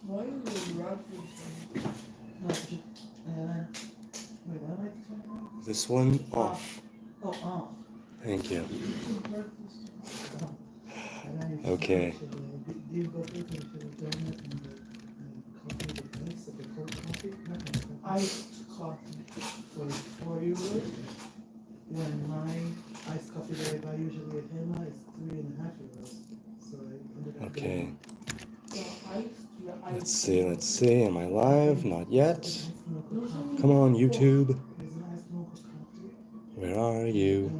Why is the rock no, wait, what am I talking about? This one off. Oh, off. Thank you. Okay. Do you go through to the internet and copy the links of the cold coffee? Iced coffee for 4 euros. When my iced coffee that I buy usually at Hema is 3.5 euros. So I ended up Okay. getting Let's see. Am I live? Not yet. Come on, YouTube. Where are you?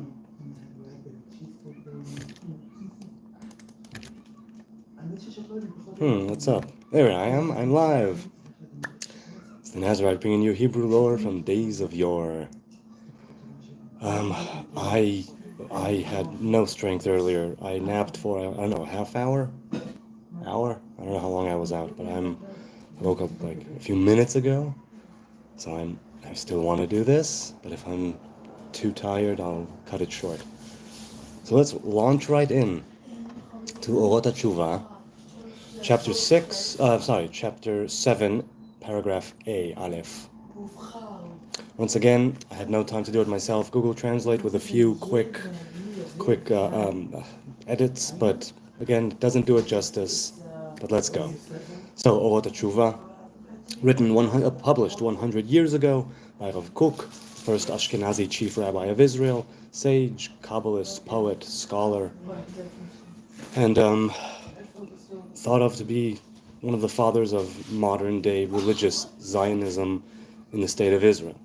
What's up? There I am. I'm live. It's the Nazarite bringing you Hebrew lore from days of yore. I had no strength earlier. I napped for, I don't know, half hour? Hour? I don't know how long I was out, but I woke up like a few minutes ago. So I still want to do this, but if I'm too tired, I'll cut it short. So let's launch right in to Orot HaTshuvah, chapter 7, paragraph A, Aleph. Once again, I had no time to do it myself. Google Translate with a few quick edits, but again, it doesn't do it justice. But let's go. So Orot HaTshuvah, published 100 years ago by Rav Kook, first Ashkenazi chief rabbi of Israel, sage, Kabbalist, poet, scholar, and thought of to be one of the fathers of modern-day religious Zionism in the state of Israel.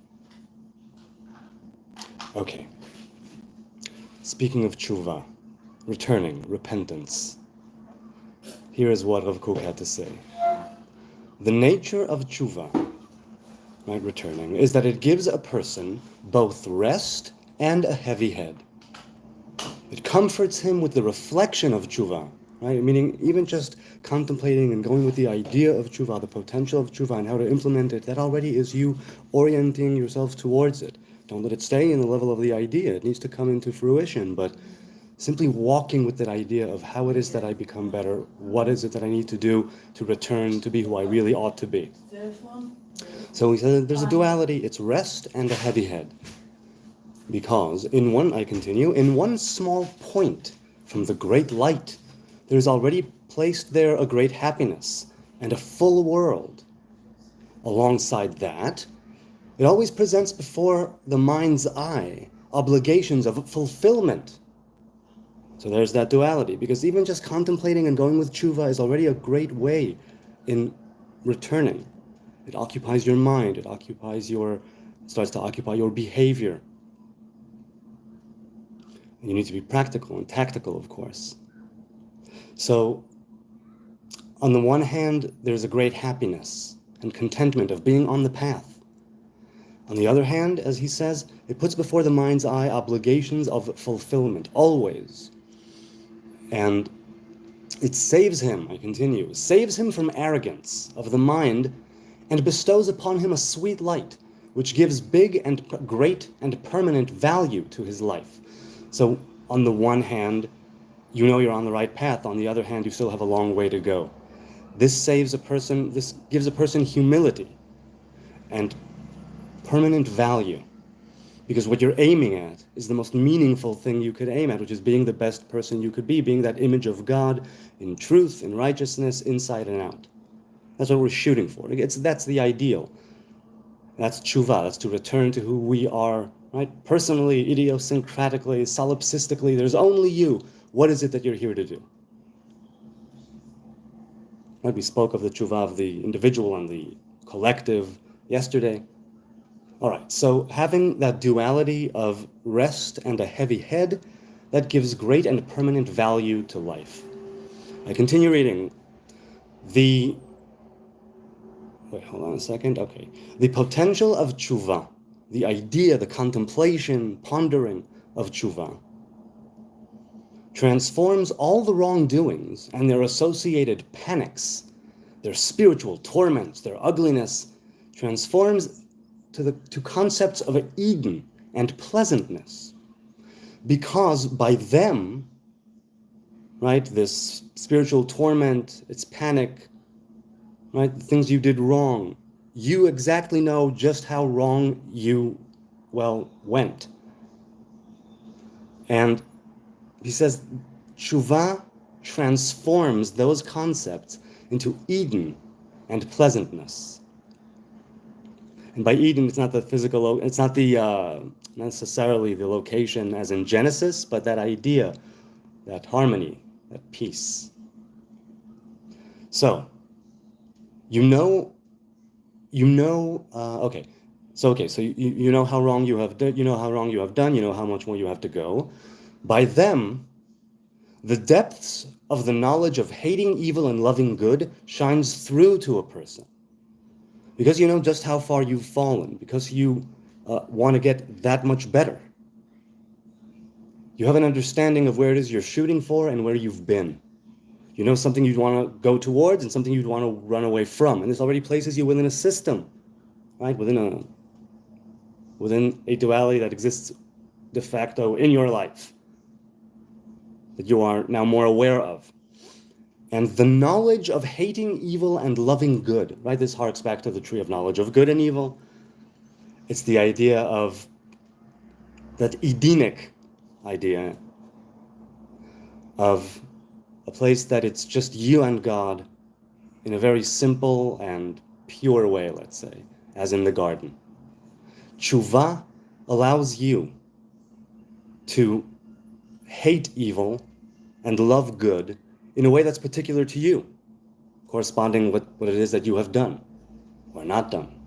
Okay. Speaking of tshuva, returning, repentance, here is what Rav Kook had to say. The nature of tshuva, right, returning, is that it gives a person both rest and a heavy head. It comforts him with the reflection of tshuva, right? Meaning even just contemplating and going with the idea of tshuva, the potential of tshuva and how to implement it, that already is you orienting yourself towards it. Don't let it stay in the level of the idea. It needs to come into fruition, but simply walking with that idea of how it is that I become better, what is it that I need to do to return to be who I really ought to be. So he said there's a duality, it's rest and a heavy head. Because in one small point from the great light, there is already placed there a great happiness and a full world. Alongside that, it always presents before the mind's eye obligations of fulfillment. So there's that duality, because even just contemplating and going with tshuva is already a great way in returning. It occupies your mind, starts to occupy your behavior. And you need to be practical and tactical, of course. So, on the one hand, there's a great happiness and contentment of being on the path. On the other hand, as he says, it puts before the mind's eye obligations of fulfillment, always. And it saves him from arrogance of the mind and bestows upon him a sweet light, which gives big and great and permanent value to his life. So on the one hand, you know you're on the right path. On the other hand, you still have a long way to go. This gives a person humility and permanent value. Because what you're aiming at is the most meaningful thing you could aim at, which is being the best person you could be, being that image of God in truth, in righteousness, inside and out. That's what we're shooting for. That's the ideal. That's tshuva, that's to return to who we are, right? Personally, idiosyncratically, solipsistically, there's only you. What is it that you're here to do? Right? We spoke of the tshuva of the individual and the collective yesterday. All right, so having that duality of rest and a heavy head, that gives great and permanent value to life. I continue reading. Wait, hold on a second. Okay. The potential of tshuva, the idea, the contemplation, pondering of tshuva, transforms all the wrongdoings and their associated panics, their spiritual torments, their ugliness, transforms to concepts of Eden and pleasantness, because by them, right, this spiritual torment, its panic, right? The things you did wrong. You exactly know just how wrong you, went. And he says, Tshuva transforms those concepts into Eden and pleasantness. And by Eden, it's not the physical, it's not the necessarily the location as in Genesis, but that idea, that harmony, that peace. So, you know, okay. So you know how wrong you have done, you know how wrong you have done, you know how much more you have to go. By them, the depths of the knowledge of hating evil and loving good shines through to a person. Because you know just how far you've fallen, because you want to get that much better. You have an understanding of where it is you're shooting for and where you've been. You know something you'd want to go towards and something you'd want to run away from. And this already places you within a system, right? Within a duality that exists de facto in your life, that you are now more aware of. And the knowledge of hating evil and loving good, right? This harks back to the tree of knowledge of good and evil. It's the idea of that Edenic idea of a place that it's just you and God in a very simple and pure way, let's say, as in the garden. Tshuva allows you to hate evil and love good in a way that's particular to you, corresponding with what it is that you have done or not done.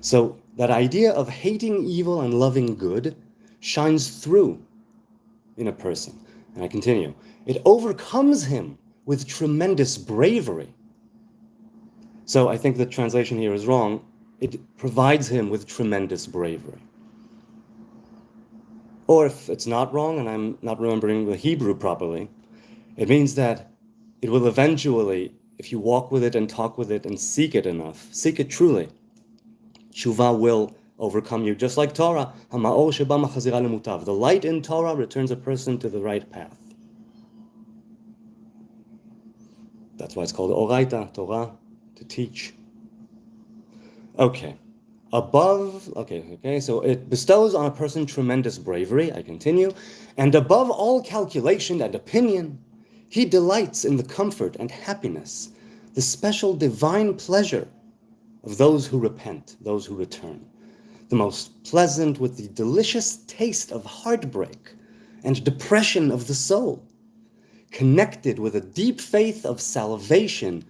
So that idea of hating evil and loving good shines through in a person. And I continue. It overcomes him with tremendous bravery. So I think the translation here is wrong. It provides him with tremendous bravery. Or if it's not wrong, and I'm not remembering the Hebrew properly, it means that it will eventually, if you walk with it and talk with it and seek it enough, seek it truly, Tshuva will overcome you, just like Torah. The light in Torah returns a person to the right path. That's why it's called Oraita, Torah, to teach. Okay. So it bestows on a person tremendous bravery, I continue, and above all calculation and opinion, he delights in the comfort and happiness, the special divine pleasure of those who repent, those who return, the most pleasant with the delicious taste of heartbreak and depression of the soul, connected with a deep faith of salvation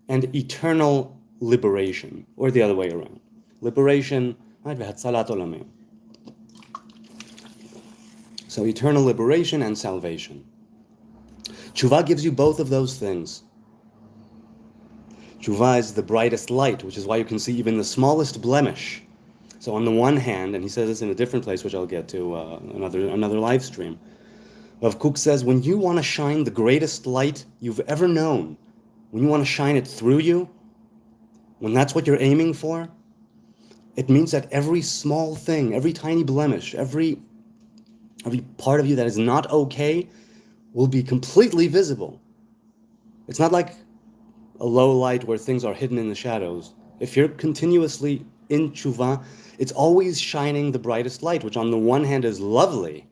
and eternal liberation, or the other way around. Liberation, so eternal liberation and salvation. Tshuva gives you both of those things. Tshuva is the brightest light, which is why you can see even the smallest blemish. So on the one hand, and he says this in a different place, which I'll get to another live stream, Rav Kook says, when you want to shine the greatest light you've ever known, when you want to shine it through you, when that's what you're aiming for, it means that every small thing, every tiny blemish, every part of you that is not okay will be completely visible. It's not like a low light where things are hidden in the shadows. If you're continuously in tshuva, it's always shining the brightest light, which on the one hand is lovely.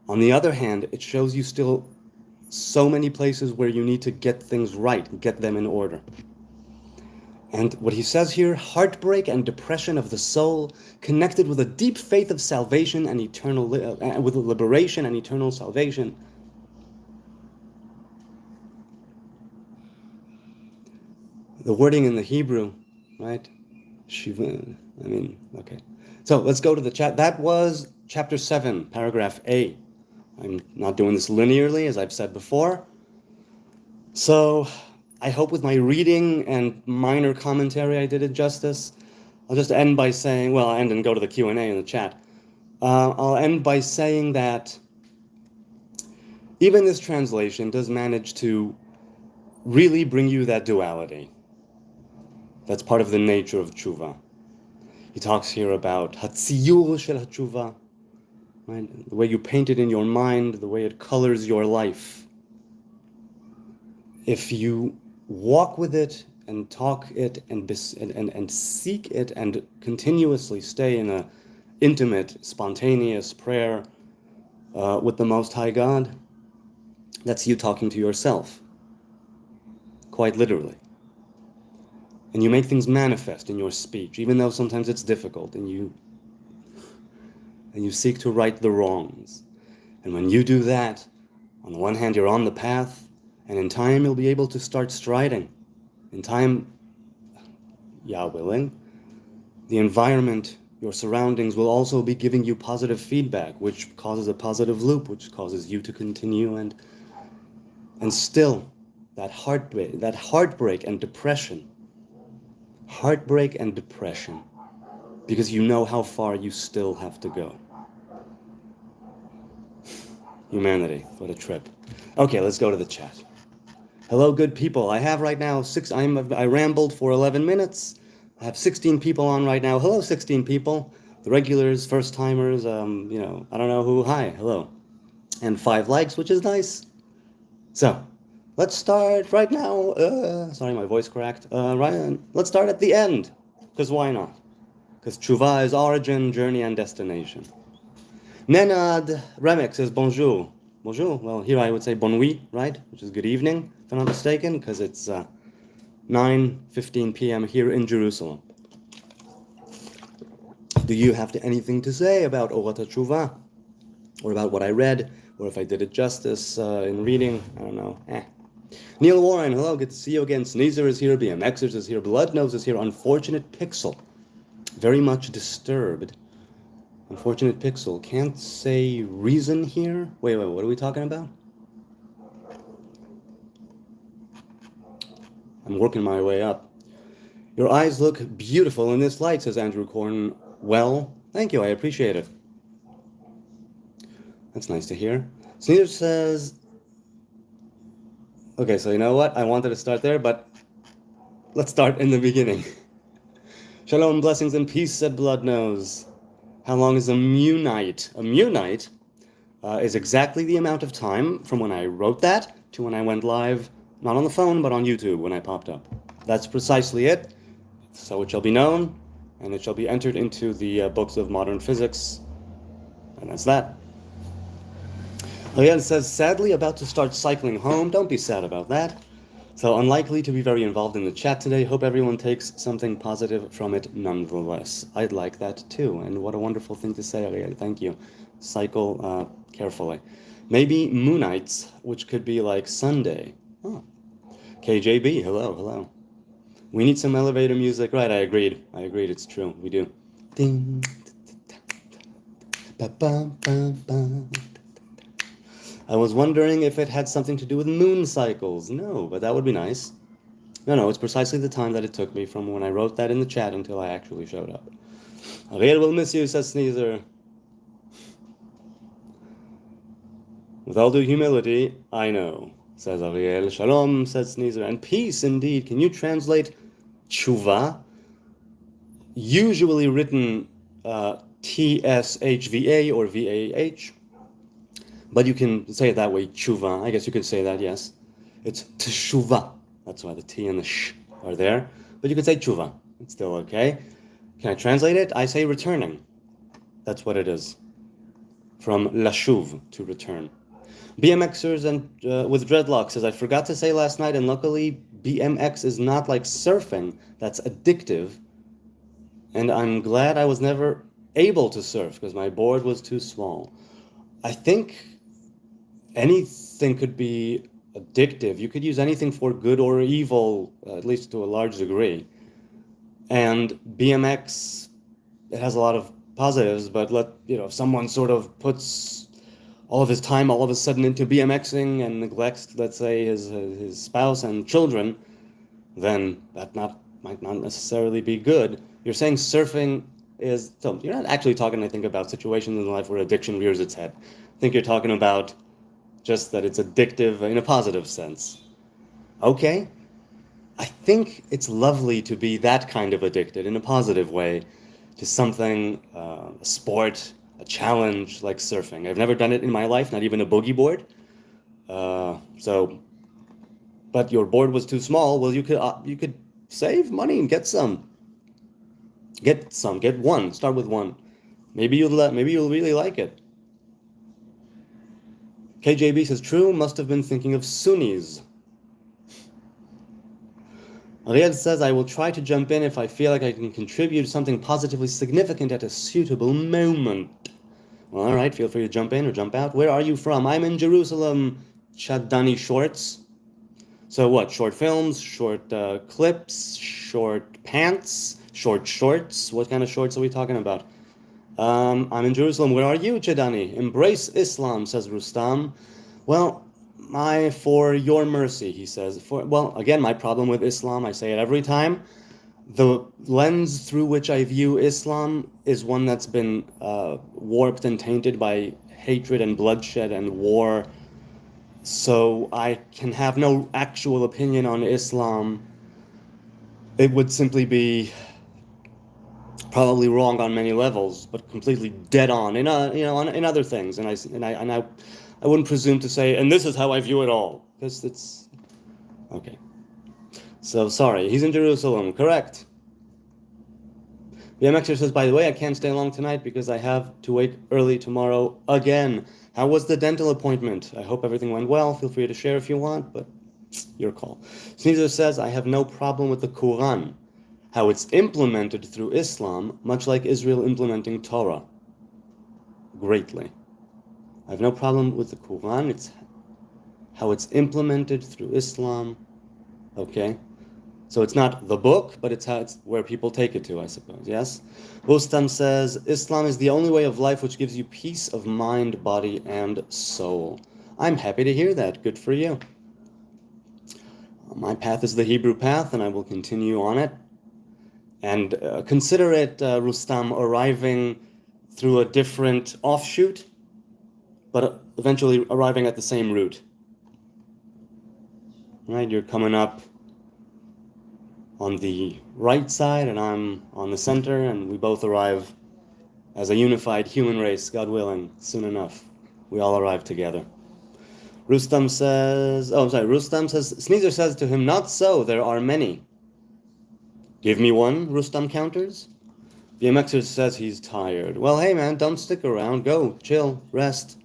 On the other hand, it shows you still so many places where you need to get things right, get them in order. And what he says here, heartbreak and depression of the soul, connected with a deep faith of salvation and eternal, with liberation and eternal salvation. The wording in the Hebrew, right? Shiva, okay. So let's go to the chat. That was chapter 7, paragraph A. I'm not doing this linearly, as I've said before. So I hope with my reading and minor commentary I did it justice. I'll just end by saying, well, I'll end and go to the Q&A in the chat. I'll end by saying that even this translation does manage to really bring you that duality. That's part of the nature of tshuva. He talks here about hatziyur shel HaTshuvah, right? The way you paint it in your mind, the way it colors your life. If you walk with it and talk it and seek it and continuously stay in a intimate, spontaneous prayer with the Most High God, that's you talking to yourself, quite literally. And you make things manifest in your speech, even though sometimes it's difficult, and you seek to right the wrongs. And when you do that, on the one hand, you're on the path, and in time you'll be able to start striding. In time, Yah willing, the environment, your surroundings will also be giving you positive feedback, which causes a positive loop, which causes you to continue, and still, that heartbreak and depression, because you know how far you still have to go. Humanity, what a trip. Okay, let's go to the chat. Hello, good people. I have right now I rambled for 11 minutes. I have 16 people on right now. Hello, 16 people. The regulars, first timers, I don't know who. Hi, hello. And 5 likes, which is nice. So, let's start right now. Sorry, my voice cracked. Let's start at the end. Because why not? Because Tshuvah is origin, journey, and destination. Nenad Remix says bonjour. Bonjour. Well, here I would say bon nuit, right? Which is good evening, if I'm not mistaken, because it's 9:15 p.m. here in Jerusalem. Do you have anything to say about Orot HaTshuvah? Or about what I read? Or if I did it justice in reading? I don't know. Neil Warren, hello, good to see you again. Sneezer is here, BMXers is here, Bloodnose is here, Unfortunate Pixel. Very much disturbed. Unfortunate Pixel, can't say reason here? Wait, what are we talking about? I'm working my way up. Your eyes look beautiful in this light, says Andrew Corn. Well, thank you, I appreciate it. That's nice to hear. Sneezer says... Okay, so you know what? I wanted to start there, but let's start in the beginning. Shalom, blessings, and peace, said Bloodnose. How long is a munite? A munite is exactly the amount of time from when I wrote that to when I went live, not on the phone, but on YouTube when I popped up. That's precisely it. So it shall be known, and it shall be entered into the books of modern physics, and that's that. Ariel says, sadly about to start cycling home. Don't be sad about that. So unlikely to be very involved in the chat today. Hope everyone takes something positive from it nonetheless. I'd like that too. And what a wonderful thing to say, Ariel. Thank you. Cycle carefully. Maybe Moonites, which could be like Sunday. Oh. KJB, hello. We need some elevator music. Right, I agreed. It's true. We do. Ding. I was wondering if it had something to do with moon cycles. No, but that would be nice. No, it's precisely the time that it took me from when I wrote that in the chat until I actually showed up. Ariel will miss you, says Sneezer. With all due humility, I know, says Ariel. Shalom, says Sneezer. And peace, indeed. Can you translate Tshuvah? Usually written Tshva or Vah. But you can say it that way, Tshuvah. I guess you could say that, yes. It's Teshuvah. That's why the T and the Sh are there. But you could say Tshuvah. It's still okay. Can I translate it? I say returning. That's what it is. From lashuv, to return. BMXers and with dreadlocks says, I forgot to say last night, and luckily BMX is not like surfing. That's addictive. And I'm glad I was never able to surf because my board was too small. I think anything could be addictive. You could use anything for good or evil, at least to a large degree. And BMX, it has a lot of positives, but if someone sort of puts all of his time all of a sudden into BMXing and neglects, let's say, his spouse and children, then that might not necessarily be good. You're saying surfing is, so you're not actually talking, I think, about situations in life where addiction rears its head. I think you're talking about just that it's addictive in a positive sense. Okay. I think it's lovely to be that kind of addicted in a positive way to something, a sport, a challenge like surfing. I've never done it in my life, not even a boogie board. So but your board was too small. Well, you could save money and get some. Get one. Start with one. Maybe you'll really like it. KJB says, true, must have been thinking of Sunnis. Ariel says, I will try to jump in if I feel like I can contribute something positively significant at a suitable moment. Well, all right, feel free to jump in or jump out. Where are you from? I'm in Jerusalem. Chadani Shorts. So what? Short films, short clips, short pants, short shorts. What kind of shorts are we talking about? I'm in Jerusalem. Where are you, Chadani? Embrace Islam, says Rustam. Well, for your mercy, he says. Again, my problem with Islam, I say it every time. The lens through which I view Islam is one that's been warped and tainted by hatred and bloodshed and war. So I can have no actual opinion on Islam. It would simply be probably wrong on many levels, but completely dead on in other things. And I wouldn't presume to say, and this is how I view it all, because it's okay. So sorry, he's in Jerusalem, correct. BMXer says, by the way, I can't stay long tonight because I have to wake early tomorrow again. How was the dental appointment? I hope everything went well. Feel free to share if you want, but your call. Sneezer says, I have no problem with the Quran, how it's implemented through Islam, much like Israel implementing Torah. Greatly. I have no problem with the Quran. It's how it's implemented through Islam. Okay? So it's not the book, but it's where people take it to, I suppose. Yes? Rustam says, Islam is the only way of life which gives you peace of mind, body, and soul. I'm happy to hear that. Good for you. My path is the Hebrew path, and I will continue on it. And consider it, Rustam, arriving through a different offshoot, but eventually arriving at the same route. Right? You're coming up on the right side, and I'm on the center, and we both arrive as a unified human race, God willing, soon enough. We all arrive together. Rustam says, Sneezer says to him, not so, there are many. Give me one, Rustam counters. BMXer says he's tired. Well, hey man, don't stick around. Go, chill, rest.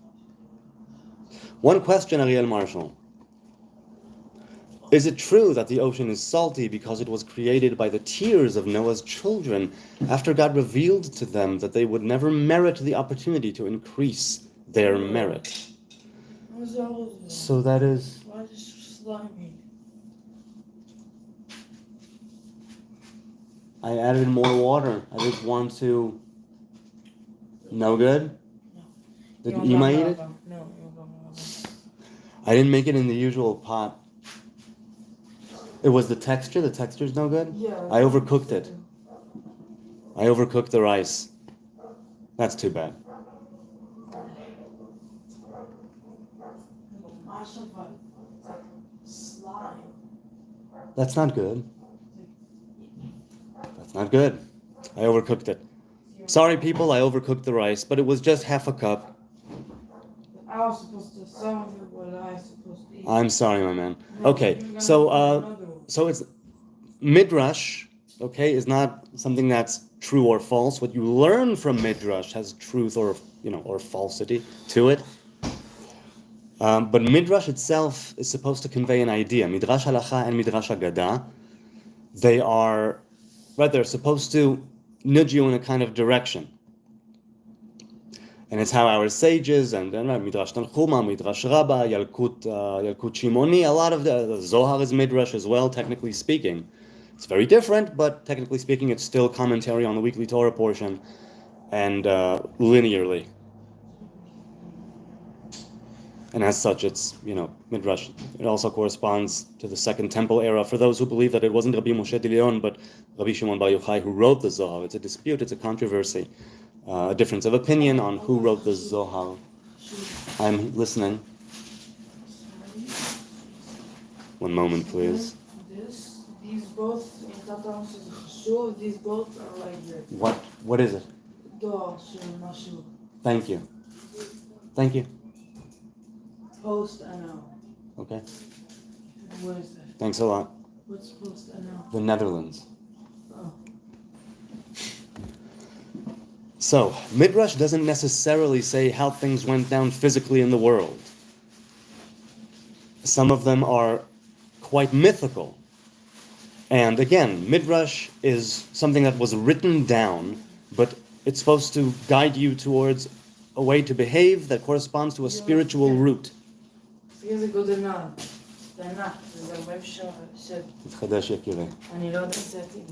One question, Ariel Marshall. Is it true that the ocean is salty because it was created by the tears of Noah's children after God revealed to them that they would never merit the opportunity to increase their merit? So that is... Why is it slimy? I added more water. I didn't want to... No good? No. Did Ima eat it? No. I didn't make it in the usual pot. It was the texture? The texture's no good? Yeah. I overcooked it. I overcooked the rice. That's too bad. Slime. That's not good. That's not good. I overcooked it. Sorry, people, I overcooked the rice, but it was just half a cup. I was supposed to, some of it was I supposed to eat. I'm sorry, my man. No, Okay, so it's Midrash, okay, is not something that's true or false. What you learn from Midrash has truth or falsity to it. But Midrash itself is supposed to convey an idea. Midrash Halacha and Midrash Haggadah, they're supposed to nudge you in a kind of direction. And it's how our sages and Midrash Tanchuma, Midrash Rabbah, Yalkut Shimoni, a lot of the Zohar is Midrash as well, technically speaking. It's very different, but technically speaking, it's still commentary on the weekly Torah portion and linearly. And as such, it's, Midrash. It also corresponds to the Second Temple era. For those who believe that it wasn't Rabbi Moshe Dilion, but Rabbi Shimon Bar Yochai who wrote the Zohar. It's a dispute, it's a controversy, a difference of opinion on who wrote the Zohar. I'm listening. One moment, please. These both, in Tatam says Chashur, these both are like this. What is it? Do, Shur, Mashur. Thank you. Thank you. Post and now. Okay. What is that? Thanks a lot. What's that now? The Netherlands. Oh. So, Midrash doesn't necessarily say how things went down physically in the world. Some of them are quite mythical. And again, Midrash is something that was written down, but it's supposed to guide you towards a way to behave that corresponds to a spiritual root. זה גודל נעל. זה ענק. זה 40 שקל. תתחדש, יקירי. אני לא יודע אם זה עתיד.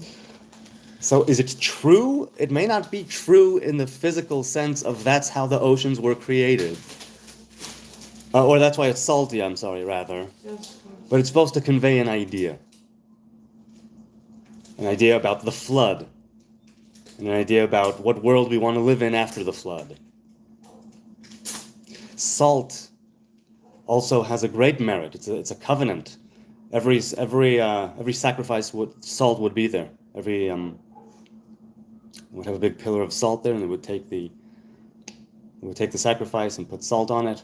So is it true? It may not be true in the physical sense of that's how the oceans were created. Or that's why it's salty, I'm sorry, rather. But it's supposed to convey an idea. An idea about the flood. And an idea about what world we want to live in after the flood. Salt also has a great merit. It's a covenant. Every sacrifice salt would be there. Would have a big pillar of salt there, and they would take the sacrifice and put salt on it.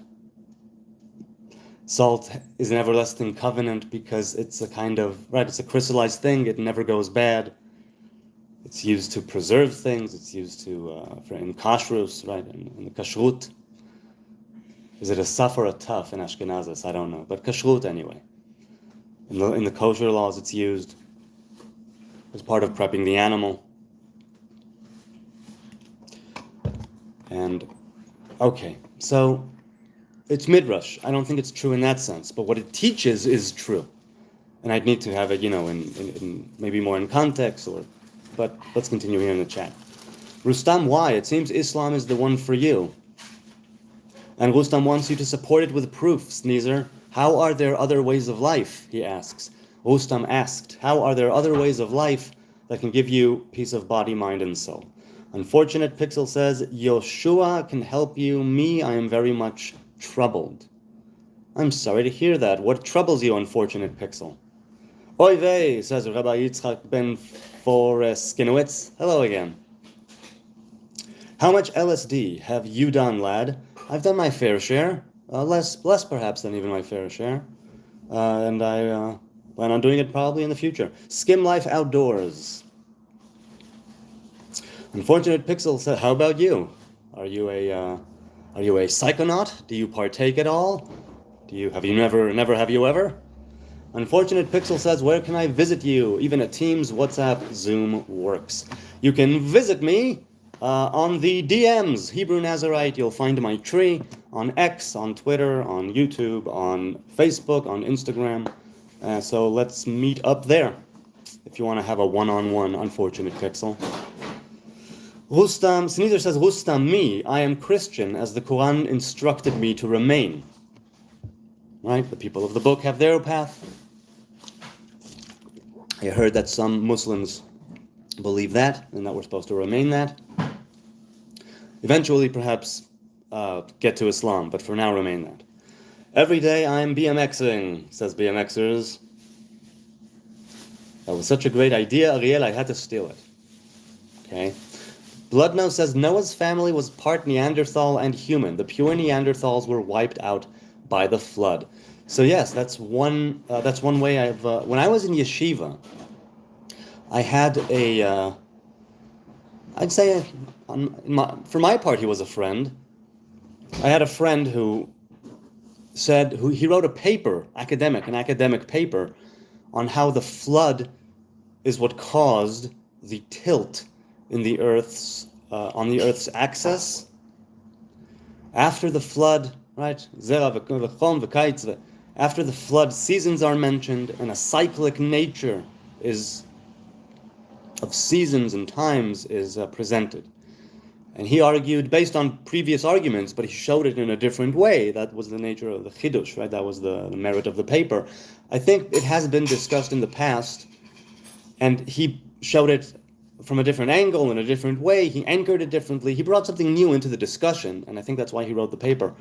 Salt is an everlasting covenant because it's it's a crystallized thing. It never goes bad. It's used to preserve things. It's used in kashrus, right? In the kashrut. Is it a saf or a tuf in Ashkenazis? I don't know, but kashrut anyway. In the kosher laws, it's used as part of prepping the animal. And, okay, so it's Midrash. I don't think it's true in that sense, but what it teaches is true. And I'd need to have it, in maybe more in context, but let's continue here in the chat. Rustam, why? It seems Islam is the one for you. And Rustam wants you to support it with proofs, Nizar. How are there other ways of life? He asks. Rustam asked, how are there other ways of life that can give you peace of body, mind, and soul? Unfortunate Pixel says, Yoshua can help you. Me, I am very much troubled. I'm sorry to hear that. What troubles you, Unfortunate Pixel? Oy vey, says Rabbi Yitzchak ben Foreskinowitz. Hello again. How much LSD have you done, lad? I've done my fair share. Less perhaps than even my fair share. And I plan on doing it probably in the future. Skim Life Outdoors. Unfortunate Pixel said, how about you? Are you a psychonaut? Do you partake at all? Have you ever? Unfortunate Pixel says, where can I visit you? Even at Teams, WhatsApp, Zoom works. You can visit me on the DMs, Hebrew Nazarite. You'll find my tree on X, on Twitter, on YouTube, on Facebook, on Instagram. So let's meet up there if you want to have a one-on-one, Unfortunate Pixel. Rustam, Sneezer says, Rustam, me, I am Christian, as the Quran instructed me to remain. Right? The people of the book have their path. I heard that some Muslims believe that, and that we're supposed to remain that. Eventually, perhaps, get to Islam, but for now, remain that. Every day I'm BMXing, says BMXers. That was such a great idea, Ariel, I had to steal it. Okay. Bloodnose says Noah's family was part Neanderthal and human. The pure Neanderthals were wiped out by the flood. So yes, that's one way I've. When I was in yeshiva, I had I'd say, for my part, he was a friend. I had a friend who he wrote a paper, an academic paper, on how the flood is what caused the tilt in the Earth's on the Earth's axis. After the flood, right? After the flood, seasons are mentioned, and a cyclic nature of seasons and times is presented. And he argued based on previous arguments, but he showed it in a different way. That was the nature of the chidush, right? That was the merit of the paper. I think it has been discussed in the past, and he showed it from a different angle, in a different way. He anchored it differently. He brought something new into the discussion, and I think that's why he wrote the paper.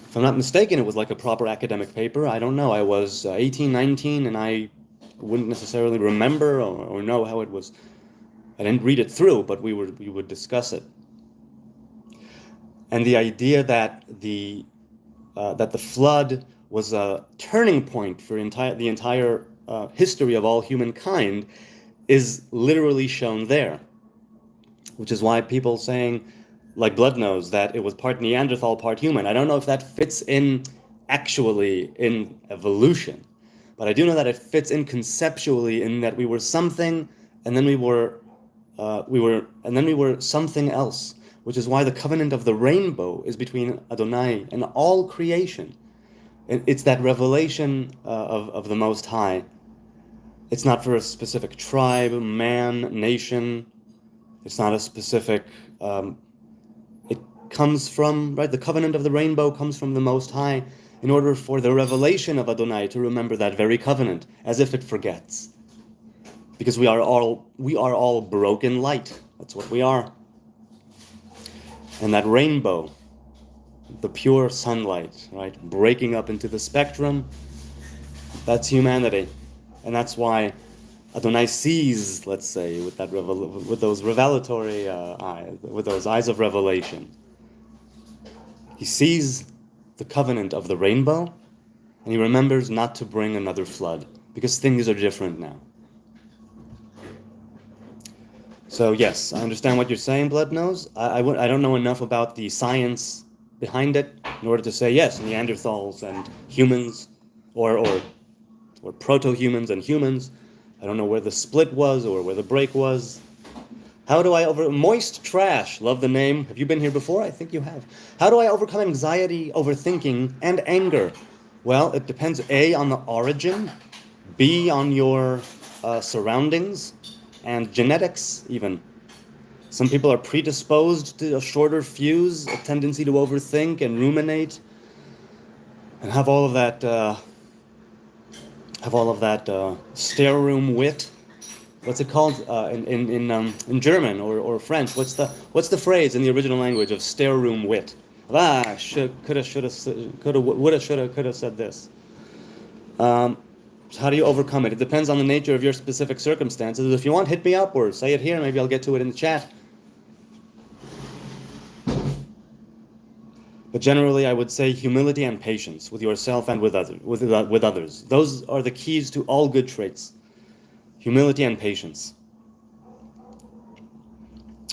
If I'm not mistaken, it was like a proper academic paper. I don't know. I was 18, 19, and I wouldn't necessarily remember or know how it was. I didn't read it through, but we would discuss it. And the idea that the flood was a turning point for the entire history of all humankind is literally shown there, which is why people saying, like Bloodnose, that it was part Neanderthal, part human. I don't know if that fits in actually in evolution, but I do know that it fits in conceptually in that we were something, and then we were something else, which is why the covenant of the rainbow is between Adonai and all creation. It's that revelation of the Most High. It's not for a specific tribe, man, nation. It's not a specific. It comes from, right? The covenant of the rainbow comes from the Most High in order for the revelation of Adonai to remember that very covenant, as if it forgets. Because we are all broken light. That's what we are. And that rainbow, the pure sunlight, right, breaking up into the spectrum, that's humanity. And that's why Adonai sees, let's say, with those revelatory eyes, with those eyes of revelation. He sees the covenant of the rainbow, and he remembers not to bring another flood, because things are different now. So yes, I understand what you're saying, Bloodnose. I don't know enough about the science behind it in order to say, yes, Neanderthals and humans, or proto-humans and humans. I don't know where the split was or where the break was. How do I moist trash? Love the name. Have you been here before? I think you have. How do I overcome anxiety, overthinking, and anger? Well, it depends A, on the origin, B, on your surroundings, and genetics even. Some people are predisposed to a shorter fuse, a tendency to overthink and ruminate, and have all of that stair room wit. What's it called in German or French? What's the phrase in the original language of stair room wit? Woulda, shoulda said this. So how do you overcome it? It depends on the nature of your specific circumstances. If you want, hit me up or say it here. Maybe I'll get to it in the chat. But generally, I would say humility and patience with yourself and with others. Those are the keys to all good traits. Humility and patience.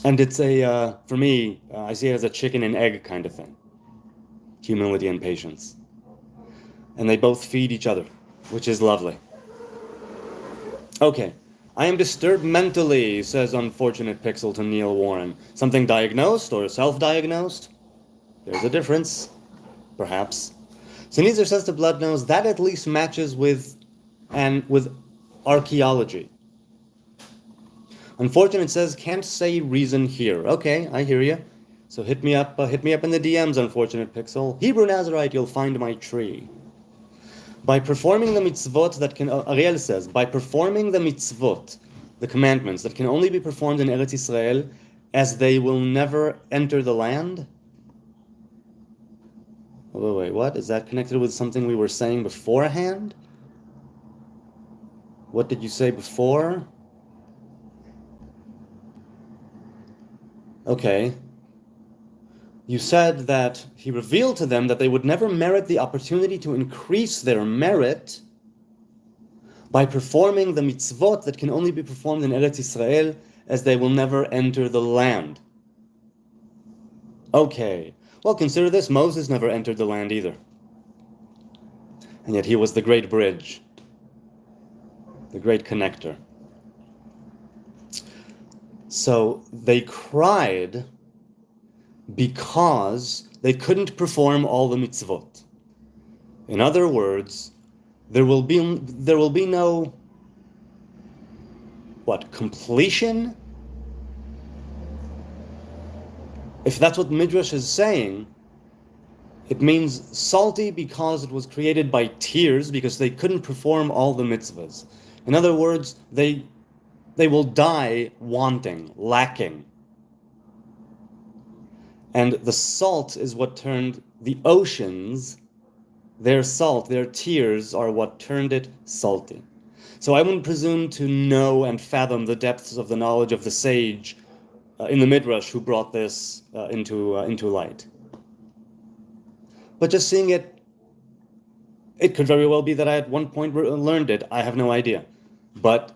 And it's for me, I see it as a chicken and egg kind of thing. Humility and patience. And they both feed each other, which is lovely. Okay. I am disturbed mentally, says Unfortunate Pixel to Neil Warren. Something diagnosed or self-diagnosed? There's a difference, perhaps. So Neither says to Bloodnose, that at least matches with archaeology. Unfortunate says, can't say reason here. Okay, I hear you. So hit me up in the DMs, Unfortunate Pixel. Hebrew Nazarite, you'll find my tree. By performing the mitzvot that can, Ariel says, by performing the mitzvot, the commandments that can only be performed in Eretz Israel, as they will never enter the land. Wait, what? Is that connected with something we were saying beforehand? What did you say before? Okay. You said that he revealed to them that they would never merit the opportunity to increase their merit by performing the mitzvot that can only be performed in Eretz Israel, as they will never enter the land. Okay. Well, consider this, Moses never entered the land either. And yet he was the great bridge, the great connector. So they cried because they couldn't perform all the mitzvot. In other words, there will be no completion? If that's what Midrash is saying, it means salty because it was created by tears, because they couldn't perform all the mitzvahs. In other words, they will die wanting, lacking. And the salt is what turned the oceans, their salt, their tears are what turned it salty. So I wouldn't presume to know and fathom the depths of the knowledge of the sage in the Midrash who brought this into light. But just seeing it It could very well be that I at one point learned it. I have no idea. But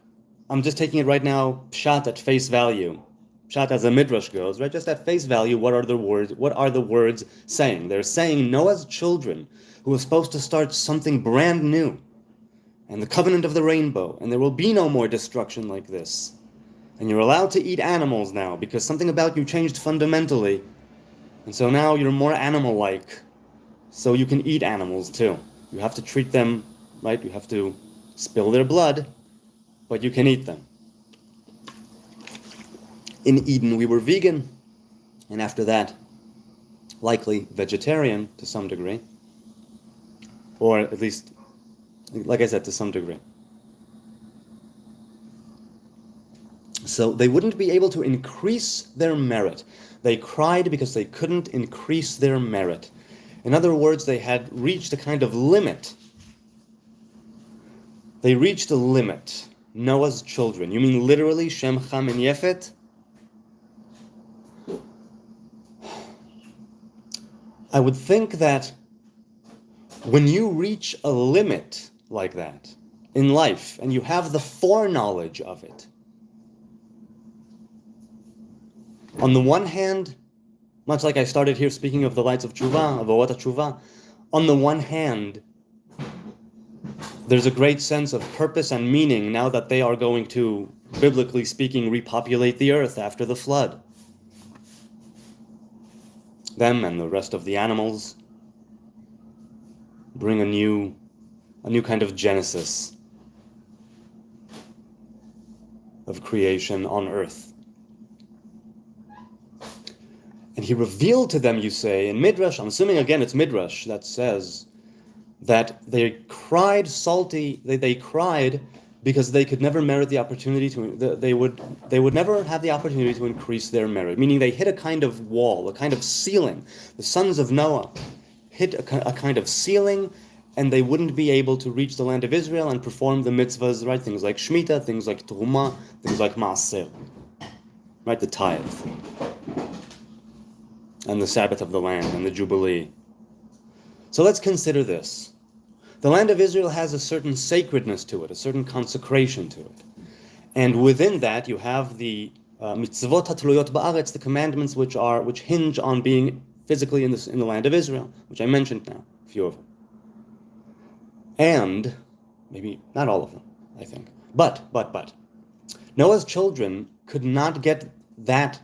I'm just taking it right now, pshat at face value. Pshat as a Midrash goes, right? Just at face value, what are the words saying? They're saying Noah's children, who were supposed to start something brand new, and the covenant of the rainbow, and there will be no more destruction like this. And you're allowed to eat animals now, because something about you changed fundamentally. And so now you're more animal-like. So you can eat animals too. You have to treat them, right? You have to spill their blood, but you can eat them. In Eden, we were vegan, and after that, likely vegetarian to some degree, or at least, like I said, to some degree. So they wouldn't be able to increase their merit. They cried because they couldn't increase their merit. In other words, they had reached a kind of limit. They reached a limit. Noah's children. You mean literally Shem, Ham, and Yefet? I would think that when you reach a limit like that in life, and you have the foreknowledge of it, on the one hand, much like I started here speaking of the lights of Tshuva, of Orot HaTshuvah, on the one hand, there's a great sense of purpose and meaning now that they are going to, biblically speaking, repopulate the earth after the flood. Them and the rest of the animals bring a new kind of genesis of creation on earth. And he revealed to them, you say, in Midrash, I'm assuming again it's Midrash that says that they cried they cried because they could never merit the opportunity they would never have the opportunity to increase their merit, meaning they hit a kind of wall, a kind of ceiling. The sons of Noah hit a kind of ceiling, and they wouldn't be able to reach the land of Israel and perform the mitzvahs, right? Things like Shemitah, things like Terumah, things like Maaser, right? The tithe, and the Sabbath of the land, and the Jubilee. So let's consider this. The land of Israel has a certain sacredness to it, a certain consecration to it. And within that, you have the mitzvot hatluyot ba'aretz, the commandments which hinge on being physically in the land of Israel, which I mentioned now, a few of them. And, maybe not all of them, I think. But, Noah's children could not get that.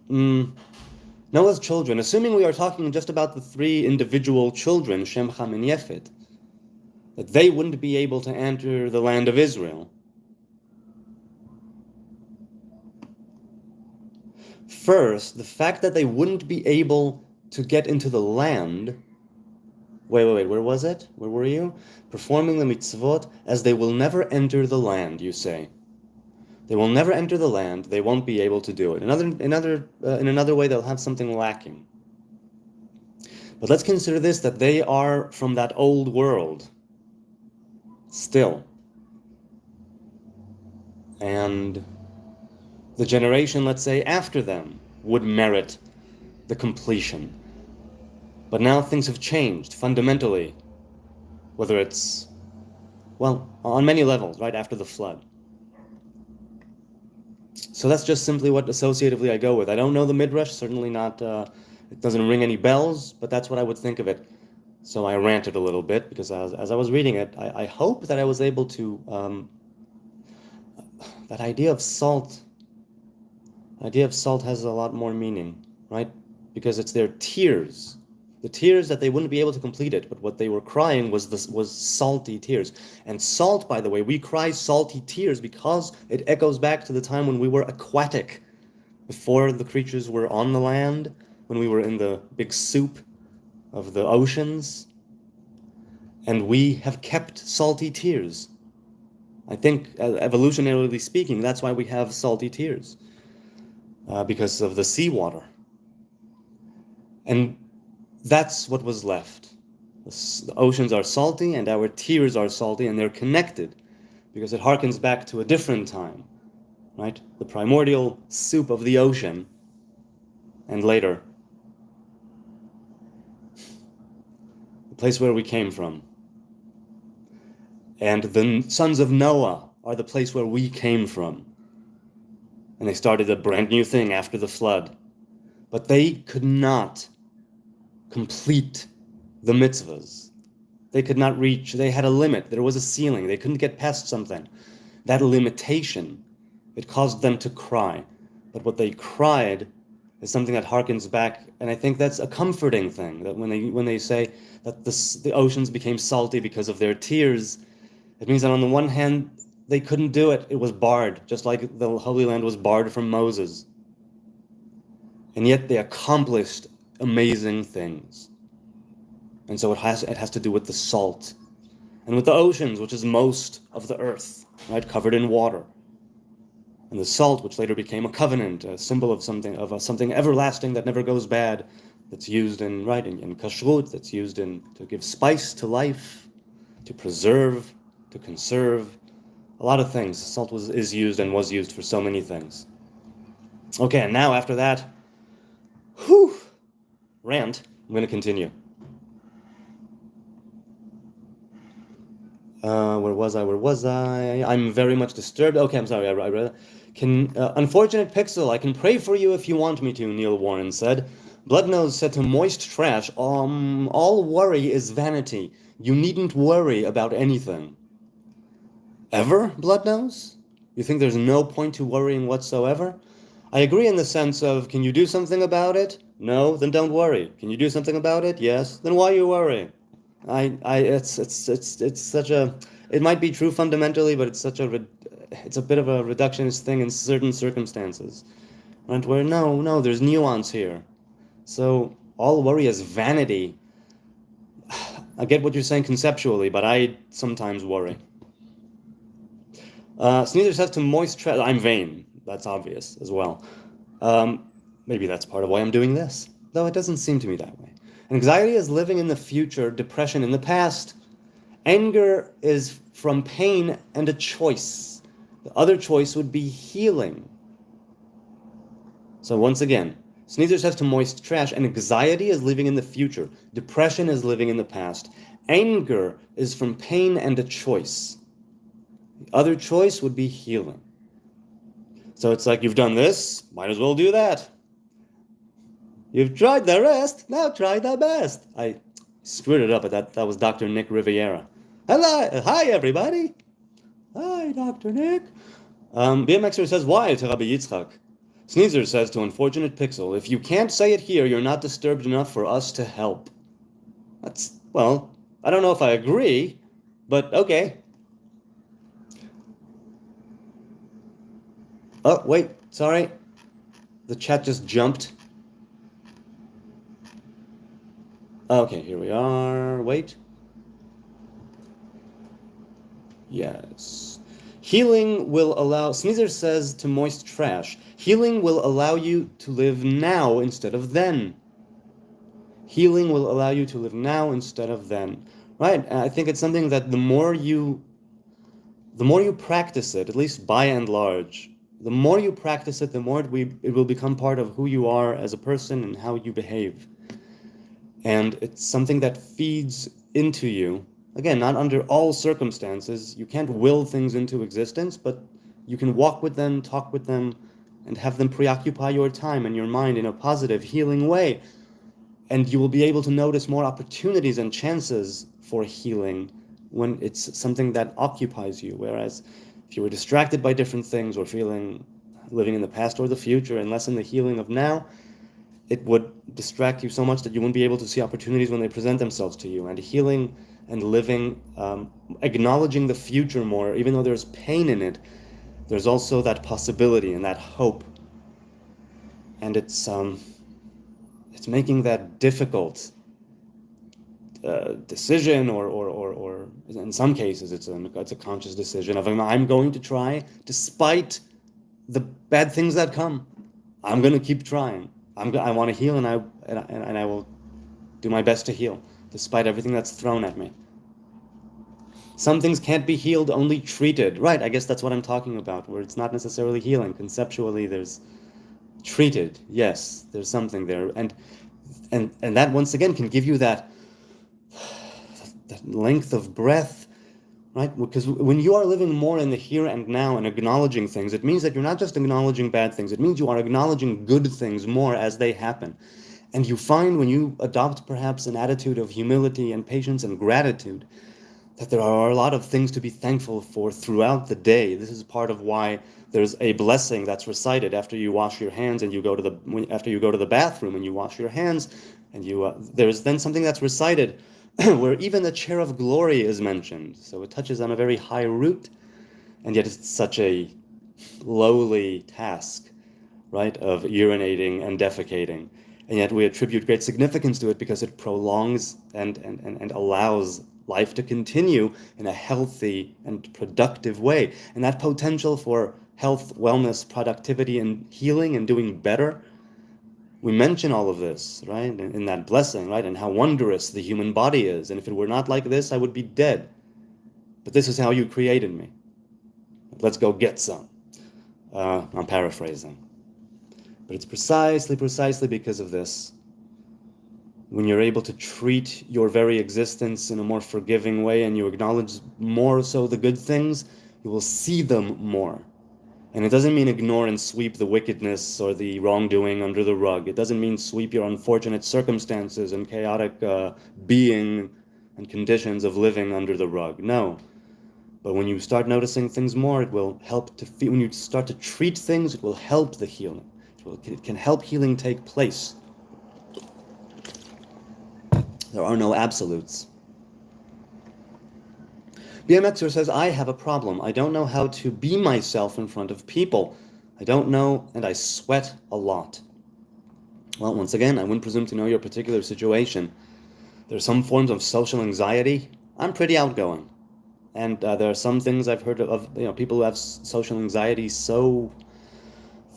Noah's children, assuming we are talking just about the three individual children, Shem, Ham, and Yefet, that they wouldn't be able to enter the land of Israel. First, the fact that they wouldn't be able to get into the land. Wait, where was it? Where were you? Performing the mitzvot, as they will never enter the land, you say. They will never enter the land, they won't be able to do it. In another way, they'll have something lacking. But let's consider this, that they are from that old world, still. And the generation, let's say, after them would merit the completion. But now things have changed fundamentally, whether it's, well, on many levels, right after the flood. So that's just simply what associatively I go with. I don't know the Midrash, certainly not, it doesn't ring any bells, but that's what I would think of it. So I ranted a little bit, because as I was reading it, I hope that I was able to, that idea of salt has a lot more meaning, right? Because it's their tears. The tears that they wouldn't be able to complete it, but what they were crying was salty tears. And salt, by the way, we cry salty tears because it echoes back to the time when we were aquatic, before the creatures were on the land, when we were in the big soup of the oceans. And we have kept salty tears. I think, evolutionarily speaking, that's why we have salty tears, because of the seawater. And that's what was left. The oceans are salty, and our tears are salty, and they're connected, because it harkens back to a different time, right? The primordial soup of the ocean, and later, the place where we came from, And the sons of Noah are the place where we came from. And they started a brand new thing after the flood. But they could not complete the mitzvahs. They could not reach. They had a limit. There was a ceiling. They couldn't get past something. That limitation, it caused them to cry. But what they cried is something that harkens back, and I think that's a comforting thing, that when they say that the oceans became salty because of their tears, it means that on the one hand, they couldn't do it. It was barred, just like the Holy Land was barred from Moses. And yet they accomplished amazing things. And so it has to do with the salt. And with the oceans, which is most of the earth, right, covered in water. And the salt, which later became a covenant, a symbol of something everlasting that never goes bad, that's used in kashrut, that's used to give spice to life, to preserve, to conserve, a lot of things. Salt is used and was used for so many things. Okay, and now after that, rant, I'm going to continue. Where was I? I'm very much disturbed. Okay, I'm sorry, I read it. Unfortunate Pixel, I can pray for you if you want me to, Neil Warren said. Bloodnose said to Moist Trash, all worry is vanity. You needn't worry about anything. Ever, Bloodnose? You think there's no point to worrying whatsoever? I agree in the sense of, can you do something about it? No, then don't worry. Can you do something about it? Yes, then why are you worrying? It's such a, it might be true fundamentally, but it's a bit of a reductionist thing in certain circumstances, right? Where no, there's nuance here. So all worry is vanity. I get what you're saying conceptually, but I sometimes worry. Sneezer says to Moist Trash, I'm vain. That's obvious as well. Maybe that's part of why I'm doing this, though it doesn't seem to me that way. Anxiety is living in the future, depression in the past. Anger is from pain and a choice. The other choice would be healing. So once again, Sneezer says to Moist Trash, anxiety is living in the future. Depression is living in the past. Anger is from pain and a choice. The other choice would be healing. So it's like, you've done this, might as well do that. You've tried the rest, now try the best. I screwed it up, but that was Dr. Nick Riviera. Hello, hi everybody. Hi, Dr. Nick. BMXer says, why to Rabbi Yitzchak? Sneezer says to Unfortunate Pixel, if you can't say it here, you're not disturbed enough for us to help. Well, I don't know if I agree, but okay. Oh, wait, sorry. The chat just jumped. Okay, here we are. Wait. Yes. Healing will allow, Sneezer says to Moist Trash, healing will allow you to live now instead of then. Healing will allow you to live now instead of then. Right? I think it's something that the more you practice it, at least by and large, the more you practice it, the more it will become part of who you are as a person and how you behave. And it's something that feeds into you. Again, not under all circumstances. You can't will things into existence, but you can walk with them, talk with them, and have them preoccupy your time and your mind in a positive, healing way. And you will be able to notice more opportunities and chances for healing when it's something that occupies you. Whereas if you were distracted by different things or living in the past or the future and less in the healing of now, it would distract you so much that you wouldn't be able to see opportunities when they present themselves to you. And healing and living, acknowledging the future more, even though there's pain in it, there's also that possibility and that hope. And it's making that difficult decision, or in some cases it's a conscious decision of I'm going to try despite the bad things that come. I'm going to keep trying. I want to heal, and I will do my best to heal despite everything that's thrown at me. Some things can't be healed, only treated. Right, I guess that's what I'm talking about, where it's not necessarily healing. Conceptually, there's treated. Yes, there's something there. And that, once again, can give you that length of breath right? Because when you are living more in the here and now and acknowledging things, it means that you're not just acknowledging bad things. It means you are acknowledging good things more as they happen. And you find when you adopt perhaps an attitude of humility and patience and gratitude, that there are a lot of things to be thankful for throughout the day. This is part of why there's a blessing that's recited after you wash your hands and you go to after you go to the bathroom and you wash your hands, and there's then something that's recited where even the chair of glory is mentioned. So it touches on a very high root, and yet it's such a lowly task, right, of urinating and defecating. And yet we attribute great significance to it because it prolongs and allows life to continue in a healthy and productive way. And that potential for health, wellness, productivity, and healing and doing better, we mention all of this, right, in that blessing, right, and how wondrous the human body is. And if it were not like this, I would be dead. But this is how you created me. Let's go get some. I'm paraphrasing. But it's precisely because of this. When you're able to treat your very existence in a more forgiving way and you acknowledge more so the good things, you will see them more. And it doesn't mean ignore and sweep the wickedness or the wrongdoing under the rug. It doesn't mean sweep your unfortunate circumstances and chaotic being and conditions of living under the rug. No. But when you start noticing things more, it will help to feel. When you start to treat things, it will help the healing. It can help healing take place. There are no absolutes. BMXer says, I have a problem. I don't know how to be myself in front of people. I don't know, and I sweat a lot. Well, once again, I wouldn't presume to know your particular situation. There are some forms of social anxiety. I'm pretty outgoing. And there are some things I've heard of people who have social anxiety so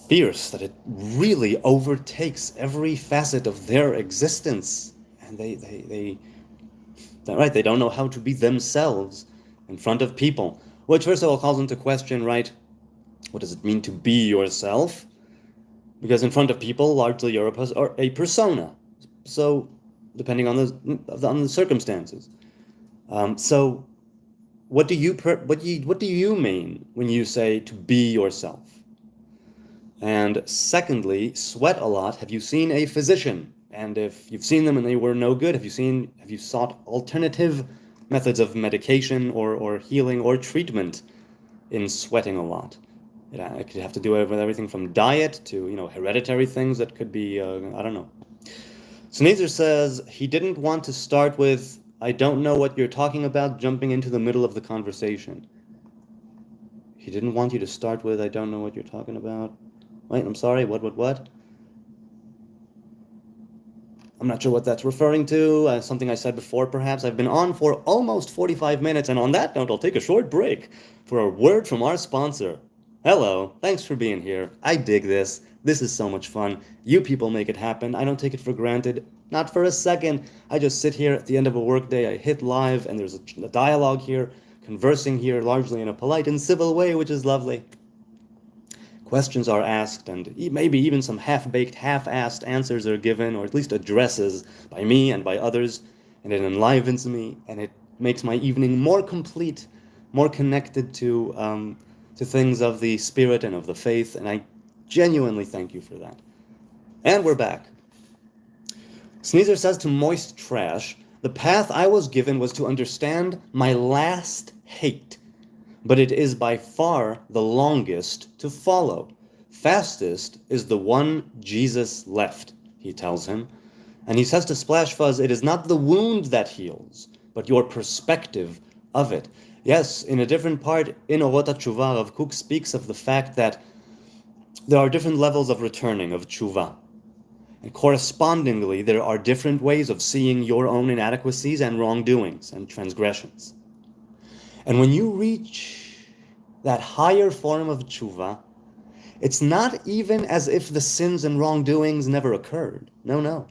fierce that it really overtakes every facet of their existence. And they don't know how to be themselves in front of people, which first of all calls into question, right, what does it mean to be yourself? Because in front of people, largely you're a persona. So depending on the circumstances. So what do you mean when you say to be yourself? And secondly, sweat a lot. Have you seen a physician? And if you've seen them and they were no good, have you sought alternative methods of medication or healing or treatment in sweating a lot? It could have to do with everything from diet to hereditary things that could be I don't know. So Nazar says he didn't want to start with I don't know what you're talking about, jumping into the middle of the conversation. He didn't want you to start with I don't know what you're talking about. Wait, I'm sorry, what? I'm not sure what that's referring to. Something I said before, perhaps. I've been on for almost 45 minutes, and on that note, I'll take a short break for a word from our sponsor. Hello, thanks for being here. I dig this. This is so much fun. You people make it happen. I don't take it for granted. Not for a second. I just sit here at the end of a workday. I hit live, and there's a dialogue here, conversing here, largely in a polite and civil way, which is lovely. Questions are asked, and maybe even some half-baked, half-assed answers are given, or at least addresses by me and by others, and it enlivens me, and it makes my evening more complete, more connected to things of the spirit and of the faith, and I genuinely thank you for that. And we're back. Sneezer says to Moist Trash, the path I was given was to understand my last hate, but it is by far the longest to follow. Fastest is the one Jesus left, he tells him. And he says to Splash Fuzz, it is not the wound that heals, but your perspective of it. Yes, in a different part in Orot HaTshuvah, Rav Kook speaks of the fact that there are different levels of returning, of Tshuvah. And correspondingly, there are different ways of seeing your own inadequacies and wrongdoings and transgressions. And when you reach that higher form of tshuva, it's not even as if the sins and wrongdoings never occurred. No.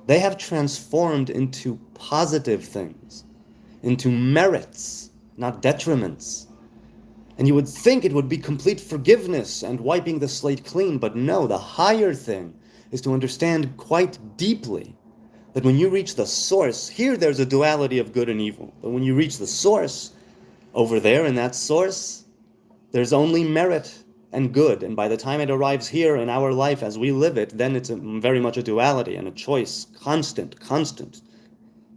They have transformed into positive things, into merits, not detriments. And you would think it would be complete forgiveness and wiping the slate clean, but no, the higher thing is to understand quite deeply that when you reach the source, here there's a duality of good and evil, but when you reach the source, Over there in that source, there's only merit and good. And by the time it arrives here in our life as we live it, then it's very much a duality and a choice, constant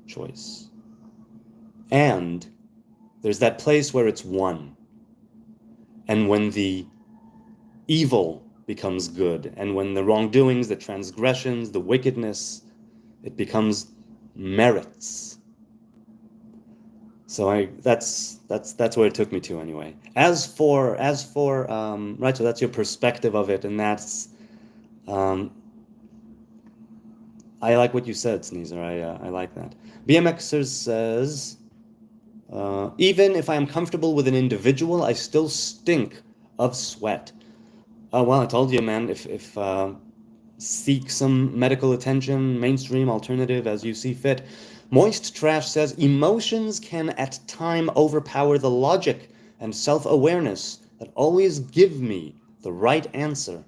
choice. And there's that place where it's one. And when the evil becomes good, and when the wrongdoings, the transgressions, the wickedness, it becomes merits. So that's where it took me to anyway. As for right, so that's your perspective of it, and that's I like what you said, Sneezer. I like that. BMXer says, even if I am comfortable with an individual, I still stink of sweat. Well, I told you, man, if seek some medical attention, mainstream, alternative, as you see fit. Moist Trash says, emotions can at time overpower the logic and self-awareness that always give me the right answer.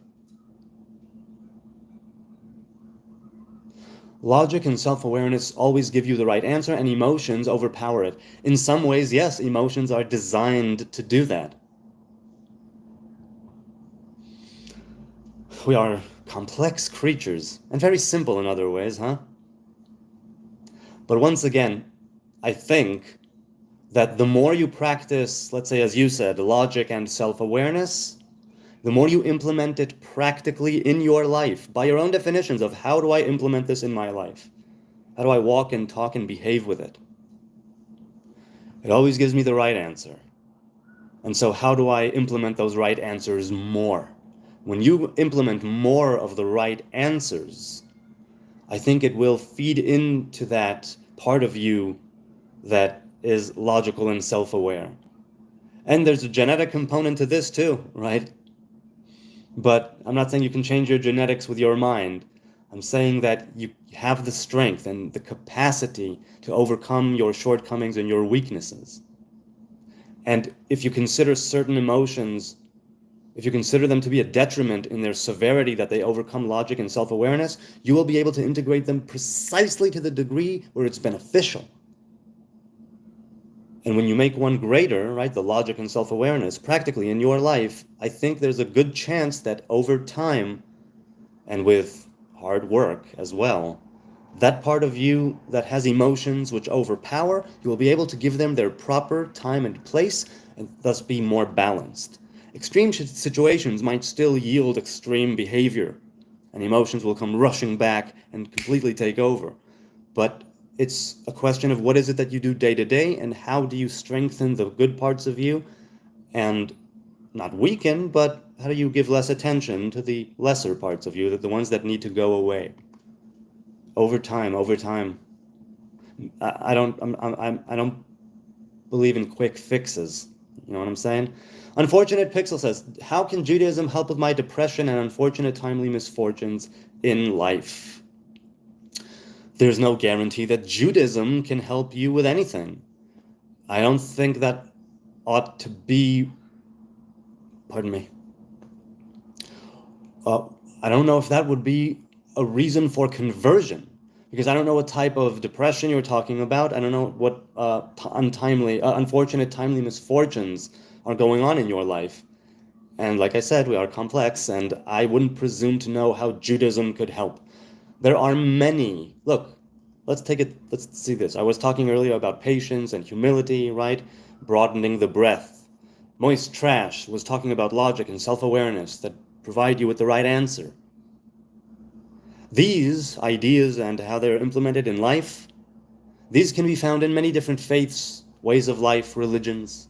Logic and self-awareness always give you the right answer, and emotions overpower it. In some ways, yes, emotions are designed to do that. We are complex creatures, and very simple in other ways, huh? But once again, I think that the more you practice, let's say, as you said, logic and self-awareness, the more you implement it practically in your life, by your own definitions of how do I implement this in my life? How do I walk and talk and behave with it? It always gives me the right answer. And so how do I implement those right answers more? When you implement more of the right answers, I think it will feed into that part of you that is logical and self-aware. And there's a genetic component to this too, right? But I'm not saying you can change your genetics with your mind. I'm saying that you have the strength and the capacity to overcome your shortcomings and your weaknesses. And if you consider certain emotions, if you consider them to be a detriment in their severity that they overcome logic and self-awareness, you will be able to integrate them precisely to the degree where it's beneficial. And when you make one greater, right, the logic and self-awareness, practically in your life, I think there's a good chance that over time, and with hard work as well, that part of you that has emotions which overpower, you will be able to give them their proper time and place, and thus be more balanced. Extreme situations might still yield extreme behavior, and emotions will come rushing back and completely take over. But it's a question of what is it that you do day to day, and how do you strengthen the good parts of you, and not weaken, but how do you give less attention to the lesser parts of you, the ones that need to go away? Over time. I don't believe in quick fixes. You know what I'm saying? Unfortunate Pixel says, how can Judaism help with my depression and unfortunate timely misfortunes in life? There's no guarantee that Judaism can help you with anything. I don't think that ought to be, pardon me, I don't know if that would be a reason for conversion, because I don't know what type of depression you're talking about. I don't know what unfortunate timely misfortunes are going on in your life. And like I said, we are complex, and I wouldn't presume to know how Judaism could help. There are many. Look, let's see this. I was talking earlier about patience and humility, right? Broadening the breath. Moist Trash was talking about logic and self-awareness that provide you with the right answer. These ideas and how they're implemented in life, these can be found in many different faiths, ways of life, religions.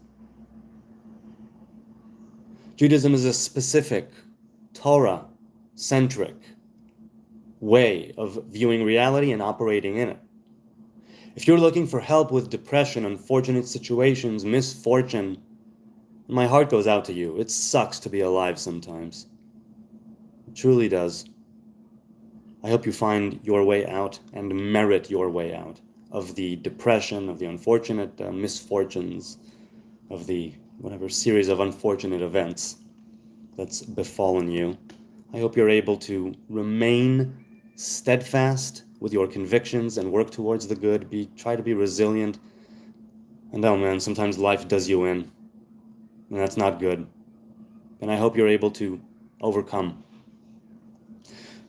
Judaism is a specific, Torah-centric way of viewing reality and operating in it. If you're looking for help with depression, unfortunate situations, misfortune, my heart goes out to you. It sucks to be alive sometimes. It truly does. I hope you find your way out and merit your way out of the depression, of the unfortunate misfortunes, of the whatever series of unfortunate events that's befallen you. I hope you're able to remain steadfast with your convictions and work towards the good. Try to be resilient, And oh man, sometimes life does you in, and that's not good. And I hope you're able to overcome.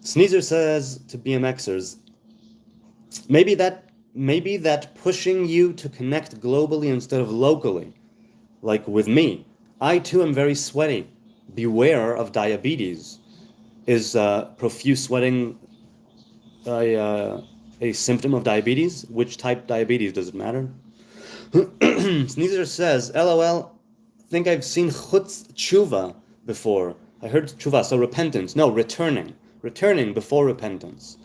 Sneezer says to BMXers, maybe that pushing you to connect globally instead of locally, like with me. I too am very sweaty. Beware of diabetes. Is profuse sweating a symptom of diabetes? Which type diabetes, does it matter? Sneezer says, LOL, think I've seen Orot HaTshuvah before. I heard tshuva, so repentance. No, returning. Returning before repentance.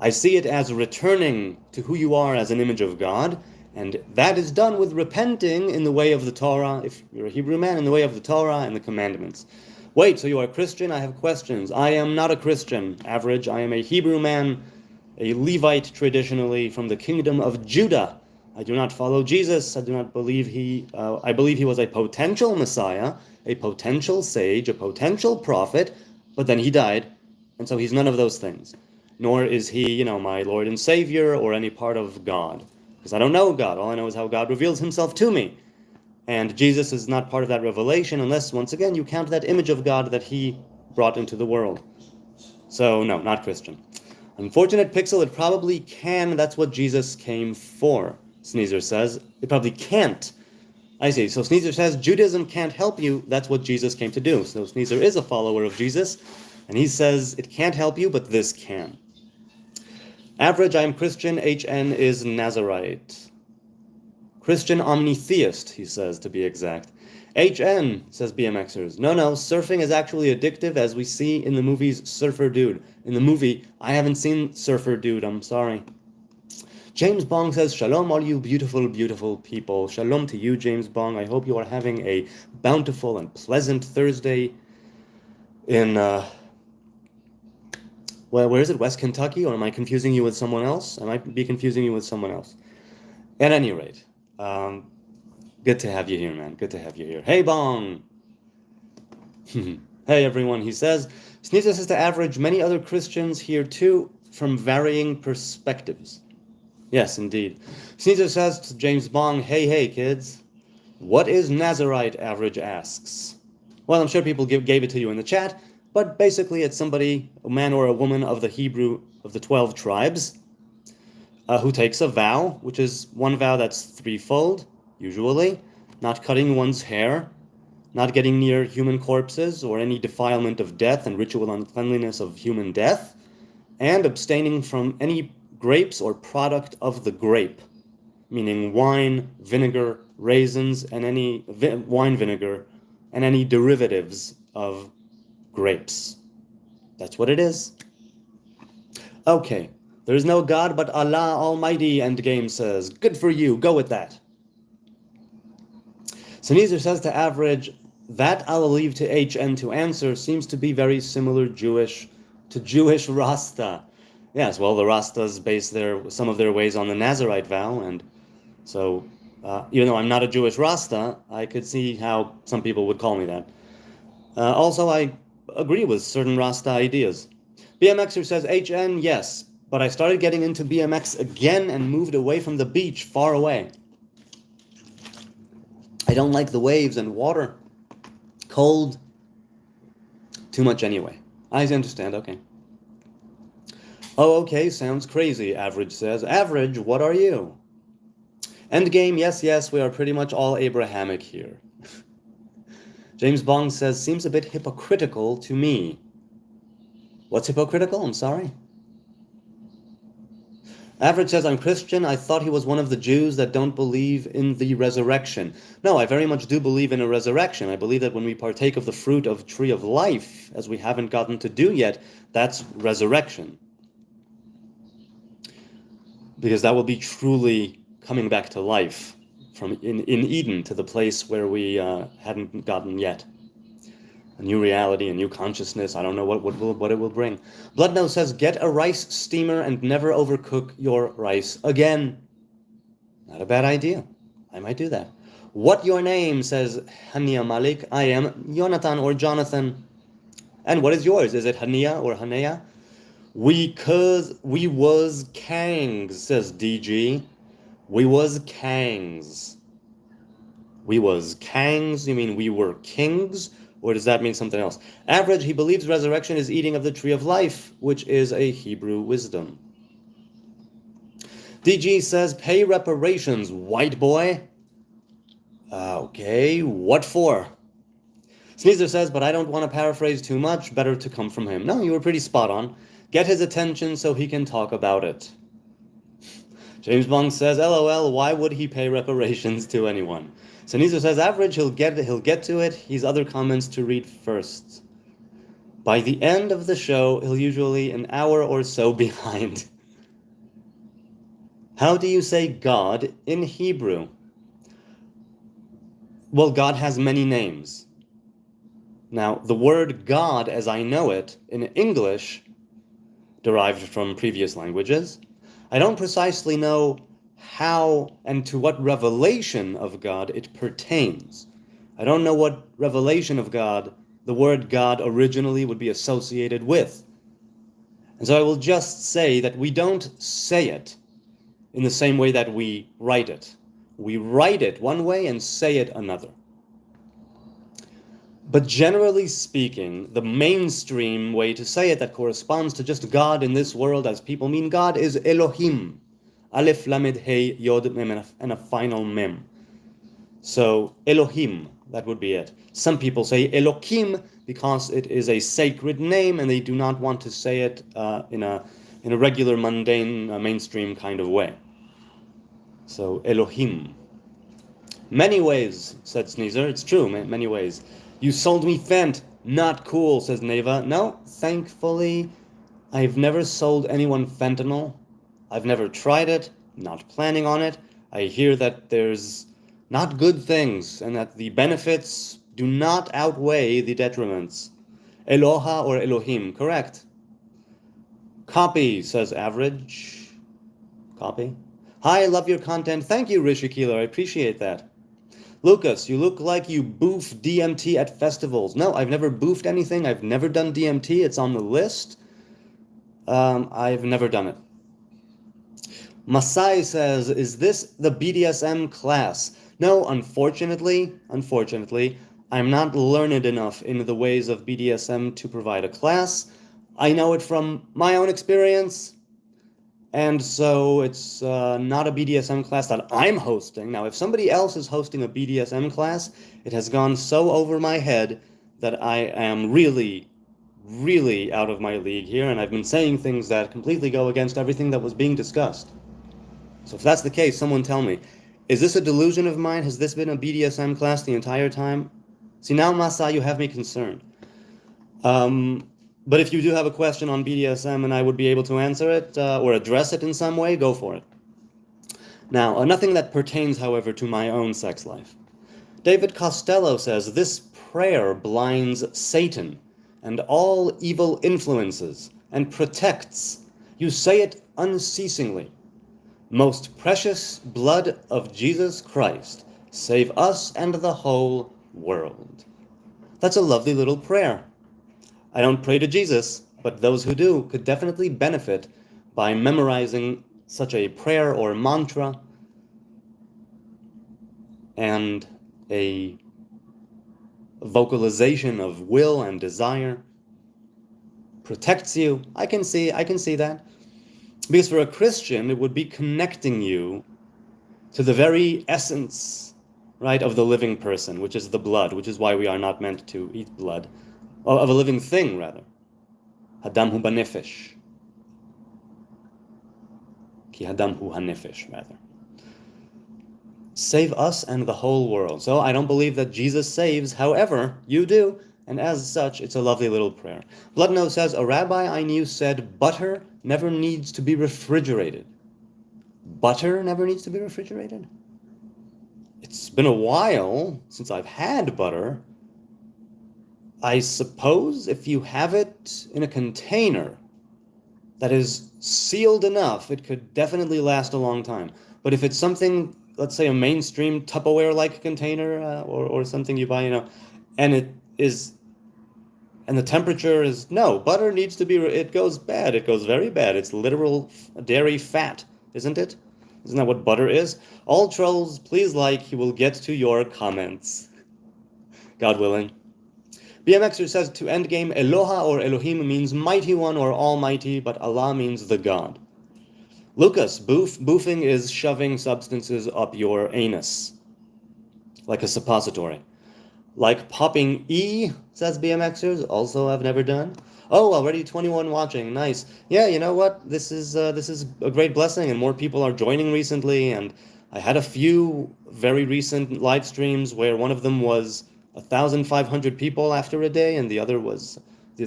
I see it as returning to who you are as an image of God, and that is done with repenting in the way of the Torah, if you're a Hebrew man, in the way of the Torah and the commandments. Wait, so you are a Christian? I have questions. I am not a Christian, average. I am a Hebrew man, a Levite traditionally from the kingdom of Judah. I do not follow Jesus. I do not believe I believe he was a potential Messiah, a potential sage, a potential prophet, but then he died, and so he's none of those things. Nor is he, my Lord and Savior or any part of God. Because I don't know God. All I know is how God reveals himself to me. And Jesus is not part of that revelation unless, once again, you count that image of God that he brought into the world. So, no, not Christian. Unfortunate Pixel, it probably can. That's what Jesus came for, Sneezer says. It probably can't. I see. So Sneezer says Judaism can't help you. That's what Jesus came to do. So Sneezer is a follower of Jesus. And he says it can't help you, but this can. Average, I am Christian. HN is Nazarite. Christian omnitheist, he says, to be exact. HN, says BMXers. No, surfing is actually addictive, as we see in the movies Surfer Dude. In the movie, I haven't seen Surfer Dude, I'm sorry. James Bong says, Shalom, all you beautiful, beautiful people. Shalom to you, James Bong. I hope you are having a bountiful and pleasant Thursday in, where is it? West Kentucky? Or am I confusing you with someone else? I might be confusing you with someone else. At any rate, good to have you here, man. Good to have you here. Hey, Bong! Hey, everyone, he says. Sneezer says to average many other Christians here, too, from varying perspectives. Yes, indeed. Sneezer says to James Bong, hey, kids. What is Nazarite, average asks. Well, I'm sure people gave it to you in the chat, but basically it's somebody, a man or a woman of the Hebrew, of the 12 tribes, who takes a vow, which is one vow that's threefold, usually, not cutting one's hair, not getting near human corpses or any defilement of death and ritual uncleanliness of human death, and abstaining from any grapes or product of the grape, meaning wine, vinegar, raisins, and any wine vinegar, and any derivatives of grapes. That's what it is. Okay. There is no God but Allah Almighty, Endgame says. Good for you. Go with that. Sneezer says to average, that I'll leave to HN to answer seems to be very similar to Jewish Rasta. Yes, well, the Rastas base some of their ways on the Nazarite vow, and so even though I'm not a Jewish Rasta, I could see how some people would call me that. Also, I agree with certain Rasta ideas. BMXer says, HN, yes, but I started getting into BMX again and moved away from the beach, far away. I don't like the waves and water. Cold. Too much anyway. I understand, okay. Oh, okay, sounds crazy, Average says. Average, what are you? Endgame, yes, we are pretty much all Abrahamic here. James Bong says, seems a bit hypocritical to me. What's hypocritical? I'm sorry. Average says, I'm Christian. I thought he was one of the Jews that don't believe in the resurrection. No, I very much do believe in a resurrection. I believe that when we partake of the fruit of tree of life, as we haven't gotten to do yet, that's resurrection. Because that will be truly coming back to life from in Eden to the place where we hadn't gotten yet. A new reality, a new consciousness. I don't know what it will bring. Bloodnose says, get a rice steamer and never overcook your rice again. Not a bad idea. I might do that. What your name, says Hania Malik. I am Jonathan or Jonathan. And what is yours? Is it Hania or Hanea? We was Kangs, says DG. We was kangs. We was kangs? You mean we were kings? Or does that mean something else? Average, he believes resurrection is eating of the tree of life, which is a Hebrew wisdom. DG says, pay reparations, white boy. Okay, what for? Sneezer says, but I don't want to paraphrase too much. Better to come from him. No, you were pretty spot on. Get his attention so he can talk about it. James Bond says, LOL, why would he pay reparations to anyone? Sneezer says, average, he'll get to it. He's other comments to read first. By the end of the show, he'll usually an hour or so behind. How do you say God in Hebrew? Well, God has many names. Now, the word God, as I know it, in English, derived from previous languages, I don't precisely know how and to what revelation of God it pertains. I don't know what revelation of God the word God originally would be associated with. And so I will just say that we don't say it in the same way that we write it. We write it one way and say it another. But generally speaking, the mainstream way to say it that corresponds to just God in this world as people mean God is Elohim. Aleph, Lamed, Hey, Yod, Mem, and a final Mem. So Elohim, that would be it. Some people say Elohim because it is a sacred name and they do not want to say it in a regular, mundane, mainstream kind of way. So Elohim. Many ways, said Sneezer. It's true, many ways. You sold me Fent. Not cool, says Neva. No, thankfully, I've never sold anyone fentanyl. I've never tried it, not planning on it. I hear that there's not good things and that the benefits do not outweigh the detriments. Eloha or Elohim, correct. Copy, says Average. Copy. Hi, love your content. Thank you, Rishi Keeler. I appreciate that. Lucas, you look like you boof DMT at festivals. No, I've never boofed anything. I've never done DMT. It's on the list. I've never done it. Masai says, is this the BDSM class? No, unfortunately, I'm not learned enough in the ways of BDSM to provide a class. I know it from my own experience. And so it's not a BDSM class that I'm hosting. Now, if somebody else is hosting a BDSM class, it has gone so over my head that I am really, really out of my league here, and I've been saying things that completely go against everything that was being discussed. So if that's the case, someone tell me, is this a delusion of mine? Has this been a BDSM class the entire time? See, now, Masa, you have me concerned. But if you do have a question on BDSM and I would be able to answer it or address it in some way, go for it. Now, nothing that pertains, however, to my own sex life. David Costello says, this prayer blinds Satan and all evil influences and protects. You say it unceasingly. Most precious blood of Jesus Christ, save us and the whole world. That's a lovely little prayer. I don't pray to Jesus, but those who do could definitely benefit by memorizing such a prayer or mantra and a vocalization of will and desire. Protects you. I can see that. Because for a Christian, it would be connecting you to the very essence, right, of the living person, which is the blood, which is why we are not meant to eat blood. Of a living thing, rather. Hadam hu banefesh. Ki hadam hu hanefesh, rather. Save us and the whole world. So I don't believe that Jesus saves, however, you do, and as such, it's a lovely little prayer. Bloodnose says, a rabbi I knew said butter never needs to be refrigerated. Butter never needs to be refrigerated? It's been a while since I've had butter. I suppose if you have it in a container that is sealed enough, it could definitely last a long time. But if it's something, let's say a mainstream Tupperware-like container or something you buy, and it is, and the temperature is, no, butter needs to be, it goes bad. It goes very bad. It's literal dairy fat, isn't it? Isn't that what butter is? All trolls, please like, he will get to your comments. God willing. BMXer says to endgame, Eloha or Elohim means mighty one or almighty, but Allah means the God. Lucas, boofing is shoving substances up your anus, like a suppository. Like popping E, says BMXers, also I've never done. Oh, already 21 watching, nice. Yeah, you know what? This is a great blessing, and more people are joining recently. And I had a few very recent live streams where one of them was 1,500 people after a day, and the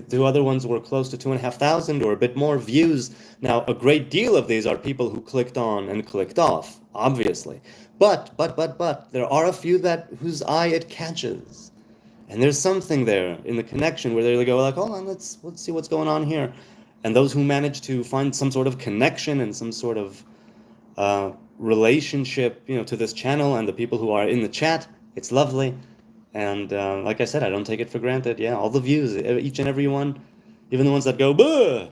two other ones were close to 2,500 or a bit more views. Now, a great deal of these are people who clicked on and clicked off, obviously. But, there are a few whose eye it catches. And there's something there in the connection where they go like, hold on, let's see what's going on here. And those who manage to find some sort of connection and some sort of relationship, to this channel and the people who are in the chat, it's lovely. And like I said, I don't take it for granted. Yeah, all the views, each and every one, even the ones that go, buh!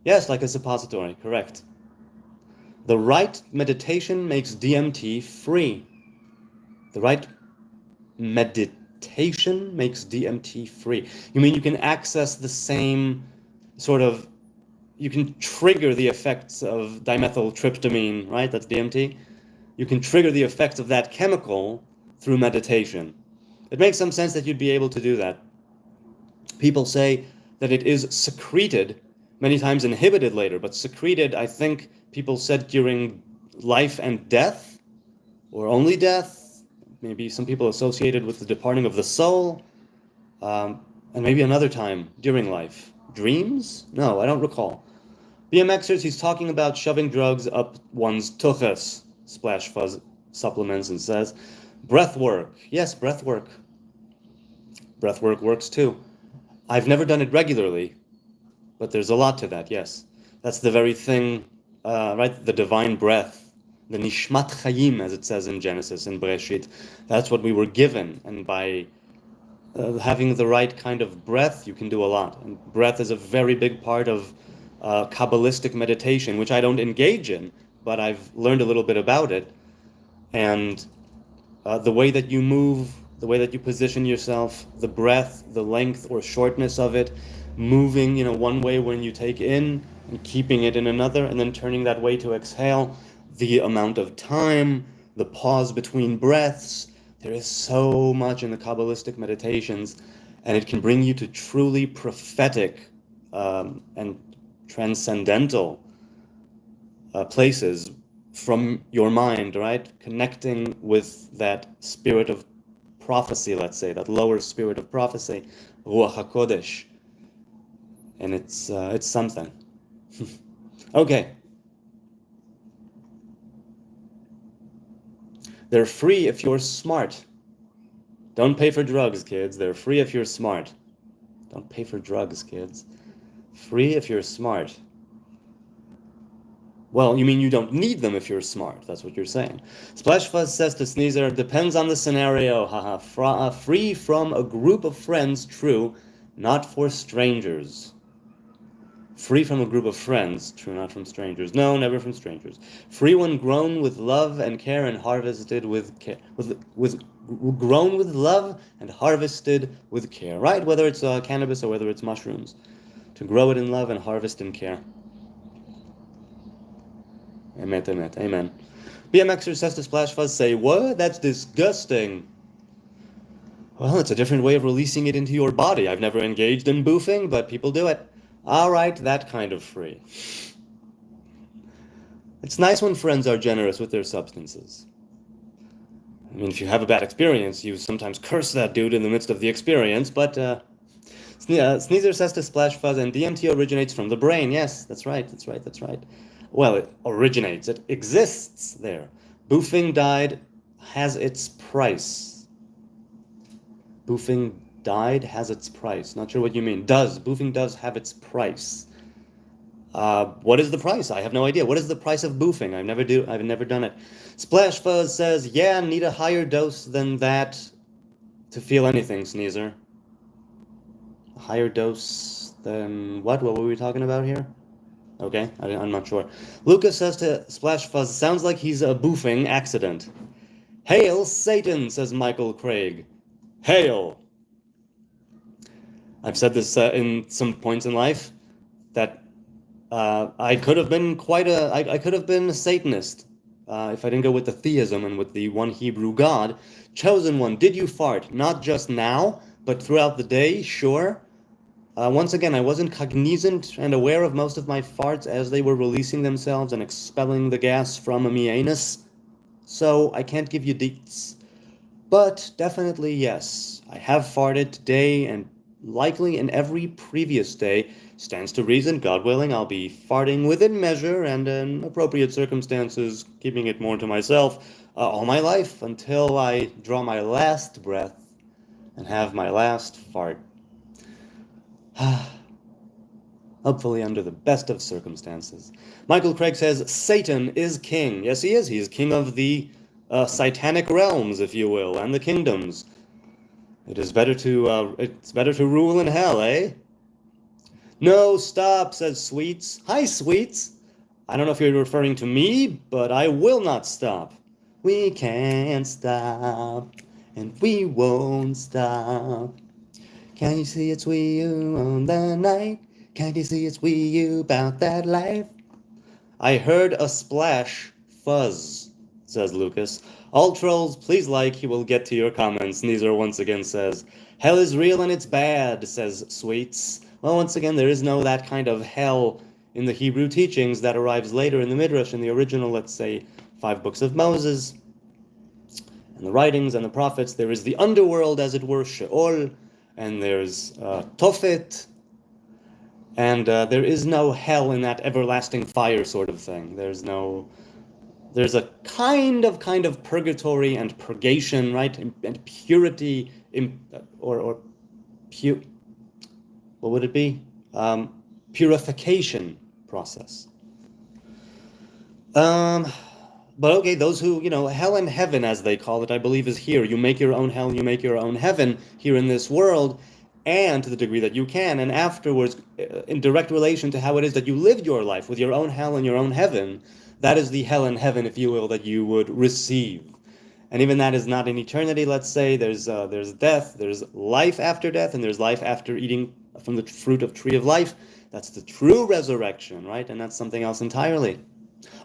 Yes, like a suppository, correct. The right meditation makes DMT free. The right meditation makes DMT free. You mean you can access the same you can trigger the effects of dimethyltryptamine, right? That's DMT. You can trigger the effects of that chemical through meditation. It makes some sense that you'd be able to do that. People say that it is secreted, many times inhibited later, but secreted, I think people said during life and death, or only death, maybe some people associated with the departing of the soul, and maybe another time during life. Dreams? No, I don't recall. BMXers, he's talking about shoving drugs up one's tuchus, Splash Fuzz supplements, and says, breath work. Yes, breath work. Breath work works too. I've never done it regularly, but there's a lot to that, yes. That's the very thing, right? The divine breath, the nishmat chayim, as it says in Genesis, in Bereshit. That's what we were given, and by having the right kind of breath, you can do a lot. And breath is a very big part of Kabbalistic meditation, which I don't engage in, but I've learned a little bit about it. And the way that you move, the way that you position yourself, the breath, the length or shortness of it, moving, one way when you take in and keeping it in another, and then turning that way to exhale, the amount of time, the pause between breaths. There is so much in the Kabbalistic meditations, and it can bring you to truly prophetic and transcendental places from your mind, right? Connecting with that spirit of prophecy, let's say, that lower spirit of prophecy, Ruach HaKodesh. And it's something. Okay. They're free if you're smart. Don't pay for drugs, kids. They're free if you're smart. Don't pay for drugs, kids. Free if you're smart. Well, you mean you don't need them if you're smart. That's what you're saying. Splash Fuzz says to Sneezer, depends on the scenario. Haha. Free from a group of friends, true. Not for strangers. Free from a group of friends, true, not from strangers. No, never from strangers. Free when grown with love and care and harvested with care. Grown with love and harvested with care, right? Whether it's cannabis or whether it's mushrooms. To grow it in love and harvest in care. Amen. BMXer says to Splash Fuzz, say, what? That's disgusting. Well, it's a different way of releasing it into your body. I've never engaged in boofing, but people do it. All right, that kind of free. It's nice when friends are generous with their substances. I mean, if you have a bad experience, you sometimes curse that dude in the midst of the experience, but Sneezer says to Splash Fuzz, and DMT originates from the brain. Yes, that's right. Well, it originates. It exists there. Boofing died has its price. Boofing died has its price. Not sure what you mean. Boofing does have its price. What is the price? I have no idea. What is the price of boofing? I've never done it. Splash Fuzz says, yeah, need a higher dose than that to feel anything, Sneezer. A higher dose than what? What were we talking about here? Okay, I'm not sure. Lucas says to Splash Fuzz, sounds like he's a boofing accident. Hail Satan, says Michael Craig. Hail! I've said this in some points in life, that I could have been I could have been a Satanist if I didn't go with the theism and with the one Hebrew God. Chosen one, did you fart? Not just now, but throughout the day, sure. Once again, I wasn't cognizant and aware of most of my farts as they were releasing themselves and expelling the gas from my anus, so I can't give you deets. But definitely, yes, I have farted today, and likely in every previous day. Stands to reason, God willing, I'll be farting within measure and in appropriate circumstances, keeping it more to myself all my life until I draw my last breath and have my last fart. Hopefully under the best of circumstances. Michael Craig says, Satan is king. Yes, he is. He is king of the satanic realms, if you will, and the kingdoms. It's better to rule in hell, eh? No, stop, says Sweets. Hi, Sweets. I don't know if you're referring to me, but I will not stop. We can't stop, and we won't stop. Can't you see it's we you on the night? Can't you see it's we you about that life? I heard a splash fuzz, says Lucas. All trolls, please like, he will get to your comments. Neezer once again says, hell is real and it's bad, says Sweets. Well, once again, there is no that kind of hell in the Hebrew teachings that arrives later in the Midrash, in the original, let's say, 5 books of Moses, and the writings and the prophets. There is the underworld, as it were, Sheol, and there's Tophet, and there is no hell in that everlasting fire sort of thing. There's a kind of purgatory and purgation, right, and purity, what would it be? Purification process. But okay, those who, hell and heaven, as they call it, I believe is here. You make your own hell, you make your own heaven here in this world, and to the degree that you can, and afterwards, in direct relation to how it is that you lived your life with your own hell and your own heaven, that is the hell and heaven, if you will, that you would receive. And even that is not in eternity, let's say. There's death, there's life after death, and there's life after eating from the fruit of tree of life. That's the true resurrection, right? And that's something else entirely.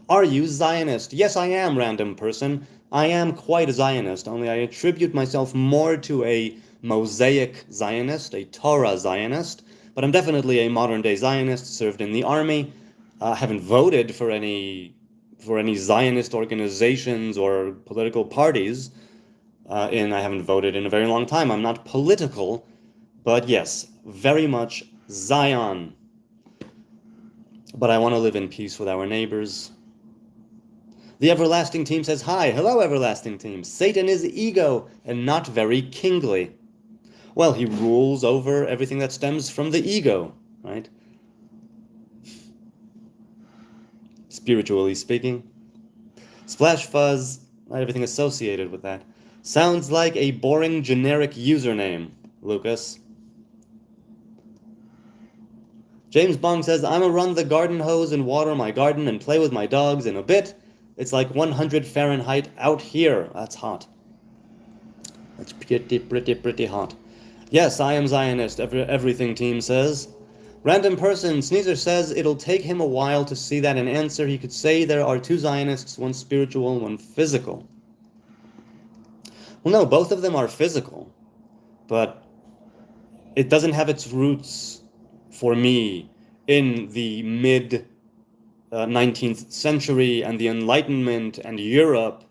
Are you Zionist? Yes, I am, random person. I am quite a Zionist, only I attribute myself more to a Mosaic Zionist, a Torah Zionist, but I'm definitely a modern-day Zionist, served in the army. Haven't voted for any Zionist organizations or political parties, and I haven't voted in a very long time. I'm not political, but yes, very much Zion. But I want to live in peace with our neighbors. The Everlasting Team says, hi, hello Everlasting Team. Satan is ego and not very kingly. Well, he rules over everything that stems from the ego, right? Spiritually speaking. Splash Fuzz, everything associated with that. Sounds like a boring generic username, Lucas. James Bong says, I'm a run the garden hose and water my garden and play with my dogs in a bit. It's like 100 Fahrenheit out here. That's hot. That's pretty hot. Yes, I am Zionist, everything team says. Random person, Sneezer says it'll take him a while to see that an answer. He could say there are 2 Zionists, one spiritual, one physical. Well, no, both of them are physical, but it doesn't have its roots for me in the mid 19th century and the Enlightenment and Europe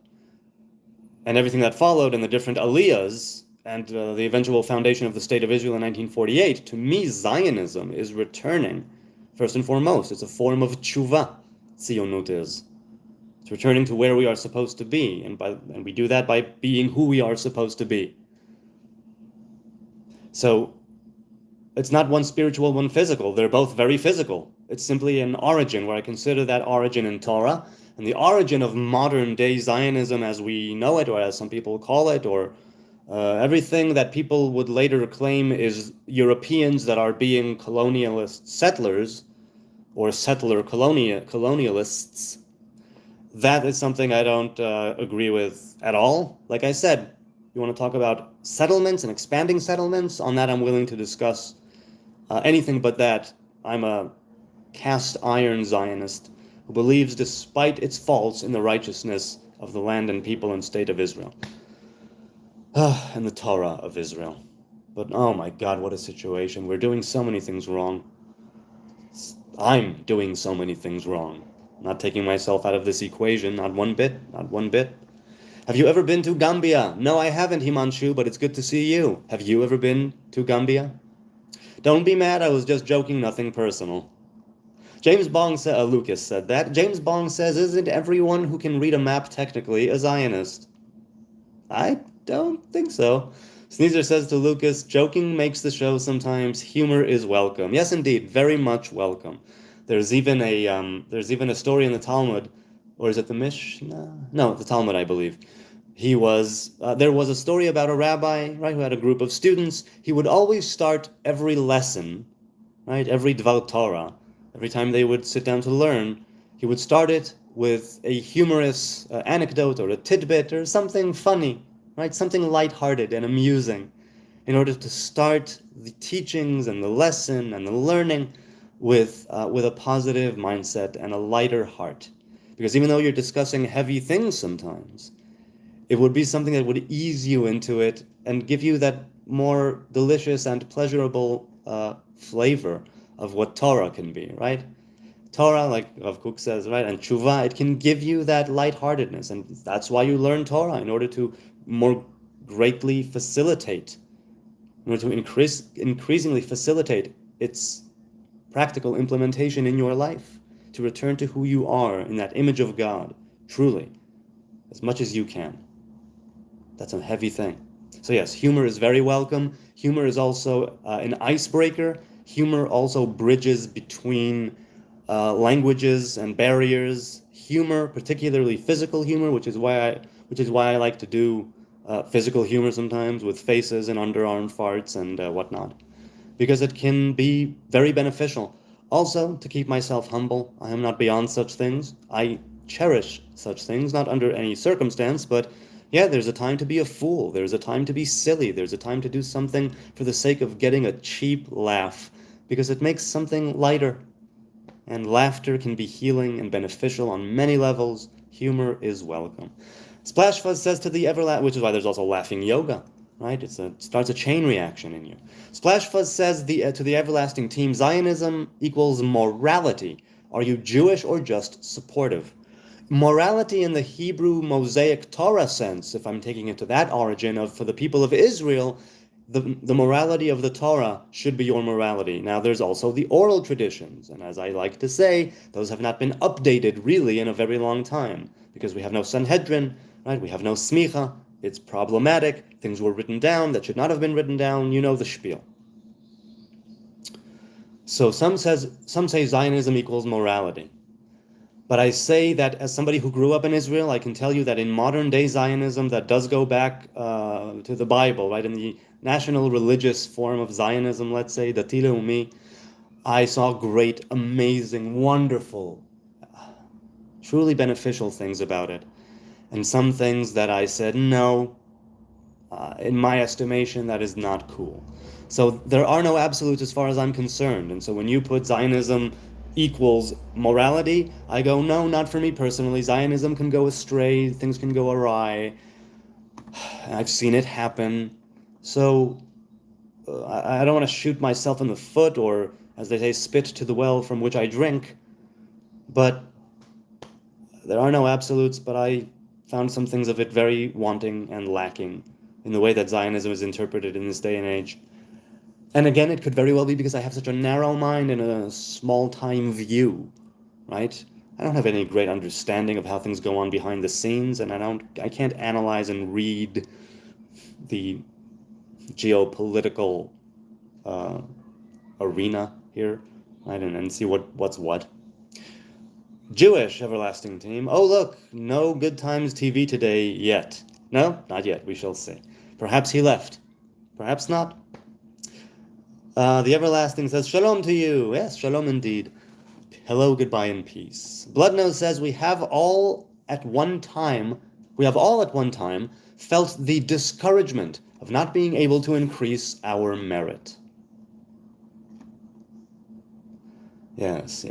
and everything that followed and the different aliyahs and the eventual foundation of the State of Israel in 1948. To me, Zionism is returning, first and foremost. It's a form of tshuva, Zionut is. It's returning to where we are supposed to be, and we do that by being who we are supposed to be. So it's not one spiritual, one physical. They're both very physical. It's simply an origin, where I consider that origin in Torah, and the origin of modern-day Zionism as we know it, or as some people call it, or everything that people would later claim is Europeans that are being colonialist settlers, or settler colonialists, that is something I don't agree with at all. Like I said, you want to talk about settlements and expanding settlements, on that I'm willing to discuss anything but that. I'm a cast iron Zionist who believes, despite its faults, in the righteousness of the land and people and state of Israel. And the Torah of Israel. But oh my God, what a situation. We're doing so many things wrong. I'm doing so many things wrong. Not taking myself out of this equation, not one bit, not one bit. Have you ever been to Gambia? No, I haven't, Himanshu, but it's good to see you. Have you ever been to Gambia? Don't be mad, I was just joking, nothing personal. James Bong said, Lucas said that. James Bong says, isn't everyone who can read a map technically a Zionist? I don't think so. Sneezer says to Lucas, joking makes the show sometimes. Humor is welcome. Yes, indeed, very much welcome. There's even a story in the Talmud, or is it the Mishnah? No, the Talmud, I believe. There was a story about a rabbi, right, who had a group of students. He would always start every lesson, right, every Dvar Torah, every time they would sit down to learn, he would start it with a humorous anecdote or a tidbit or something funny, right? Something lighthearted and amusing, in order to start the teachings and the lesson and the learning with a positive mindset and a lighter heart. Because even though you're discussing heavy things sometimes, it would be something that would ease you into it and give you that more delicious and pleasurable flavor of what Torah can be, right? Torah, like Rav Kook says, right, and Tshuvah, it can give you that lightheartedness, and that's why you learn Torah, in order to more greatly facilitate, in order to increasingly facilitate its practical implementation in your life, to return to who you are in that image of God, truly, as much as you can. That's a heavy thing. So yes, humor is very welcome. Humor is also an icebreaker. Humor also bridges between languages and barriers. Humor, particularly physical humor, which is why I like to do physical humor sometimes with faces and underarm farts and whatnot, because it can be very beneficial. Also, to keep myself humble, I am not beyond such things. I cherish such things, not under any circumstance, but yeah, there's a time to be a fool. There's a time to be silly. There's a time to do something for the sake of getting a cheap laugh, because it makes something lighter. And laughter can be healing and beneficial on many levels. Humor is welcome. Splash Fuzz says to the everlasting, which is why there's also laughing yoga, right? It starts a chain reaction in you. Splash Fuzz says to the everlasting team, Zionism equals morality. Are you Jewish or just supportive? Morality in the Hebrew Mosaic Torah sense, if I'm taking it to that origin of for the people of Israel, the morality of the Torah should be your morality. Now, there's also the oral traditions, and as I like to say, those have not been updated really in a very long time, because we have no Sanhedrin, right? We have no Smicha. It's problematic. Things were written down that should not have been written down. You know the spiel. So some say Zionism equals morality. But I say that as somebody who grew up in Israel, I can tell you that in modern day Zionism, that does go back to the Bible, right? In the national religious form of Zionism, let's say, Dati Leumi, I saw great, amazing, wonderful, truly beneficial things about it. And some things that I said, no, in my estimation, that is not cool. So there are no absolutes as far as I'm concerned. And so when you put Zionism equals morality, I go, no, not for me personally. Zionism can go astray, things can go awry. I've seen it happen. So I don't want to shoot myself in the foot, or, as they say, spit to the well from which I drink. But there are no absolutes, but I found some things of it very wanting and lacking in the way that Zionism is interpreted in this day and age. And again, it could very well be because I have such a narrow mind and a small-time view, right? I don't have any great understanding of how things go on behind the scenes, and I can't analyze and read the geopolitical arena here, right? And see what's what. Jewish everlasting team. Oh, look, no Good Times TV today yet. No, not yet. We shall see. Perhaps he left. Perhaps not. The everlasting says, Shalom to you. Yes, Shalom indeed. Hello, goodbye, and peace. Bloodnose says we have all at one time felt the discouragement of not being able to increase our merit. Yes.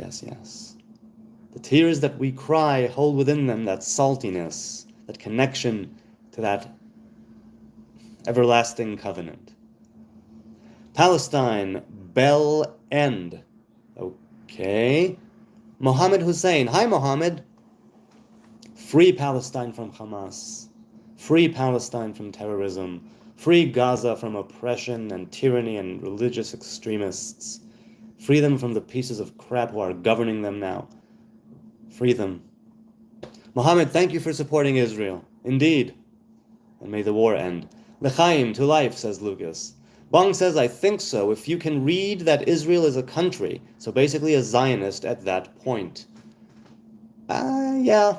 The tears that we cry hold within them that saltiness, that connection to that everlasting covenant. Palestine, Bell End. Okay. Mohammed Hussein. Hi, Mohammed. Free Palestine from Hamas. Free Palestine from terrorism. Free Gaza from oppression and tyranny and religious extremists. Free them from the pieces of crap who are governing them now. Free them. Mohammed, thank you for supporting Israel. Indeed. And may the war end. L'chaim, to life, says Lucas. Bong says, I think so, if you can read that Israel is a country, so basically a Zionist at that point. Yeah.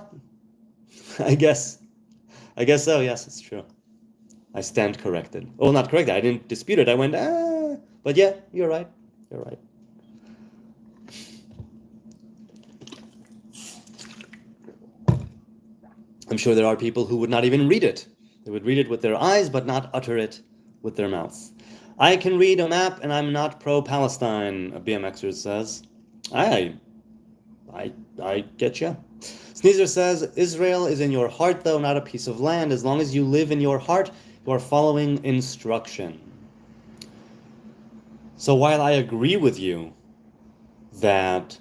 I guess so, yes, it's true. I stand corrected. Well, not corrected, I didn't dispute it, I went, but yeah, you're right. I'm sure there are people who would not even read it. They would read it with their eyes, but not utter it with their mouths. I can read a map, and I'm not pro-Palestine, a BMXer says. I get you. Sneezer says, Israel is in your heart, though, not a piece of land. As long as you live in your heart, you are following instruction. So while I agree with you that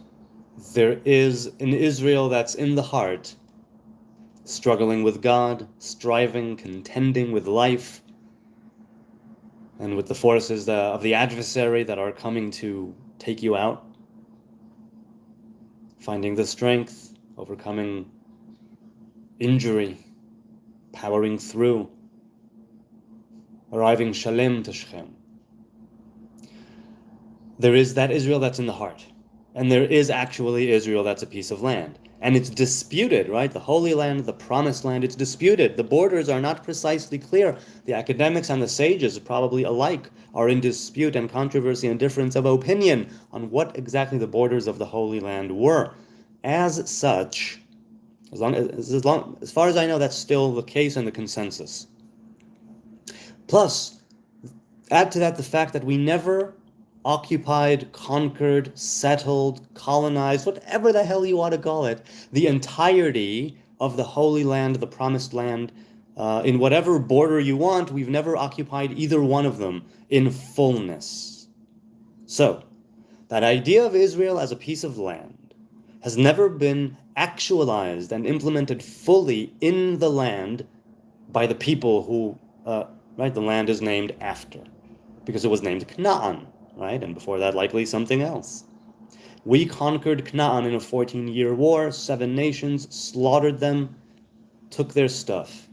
there is an Israel that's in the heart, struggling with God, striving, contending with life, and with the forces of the adversary that are coming to take you out, finding the strength, overcoming injury, powering through, arriving shalem to Shechem. There is that Israel that's in the heart, and there is actually Israel that's a piece of land. And it's disputed, right? The Holy Land, the Promised Land, it's disputed. The borders are not precisely clear. The academics and the sages, probably alike, are in dispute and controversy and difference of opinion on what exactly the borders of the Holy Land were. As such, as far as I know, that's still the case and the consensus. Plus, add to that the fact that we never occupied, conquered, settled, colonized, whatever the hell you want to call it, the entirety of the Holy Land, the Promised Land, in whatever border you want. We've never occupied either one of them in fullness. So, that idea of Israel as a piece of land has never been actualized and implemented fully in the land by the people who, the land is named after, because it was named Canaan. Right? And before that, likely something else. We conquered Canaan in a 14-year war, 7 nations, slaughtered them, took their stuff.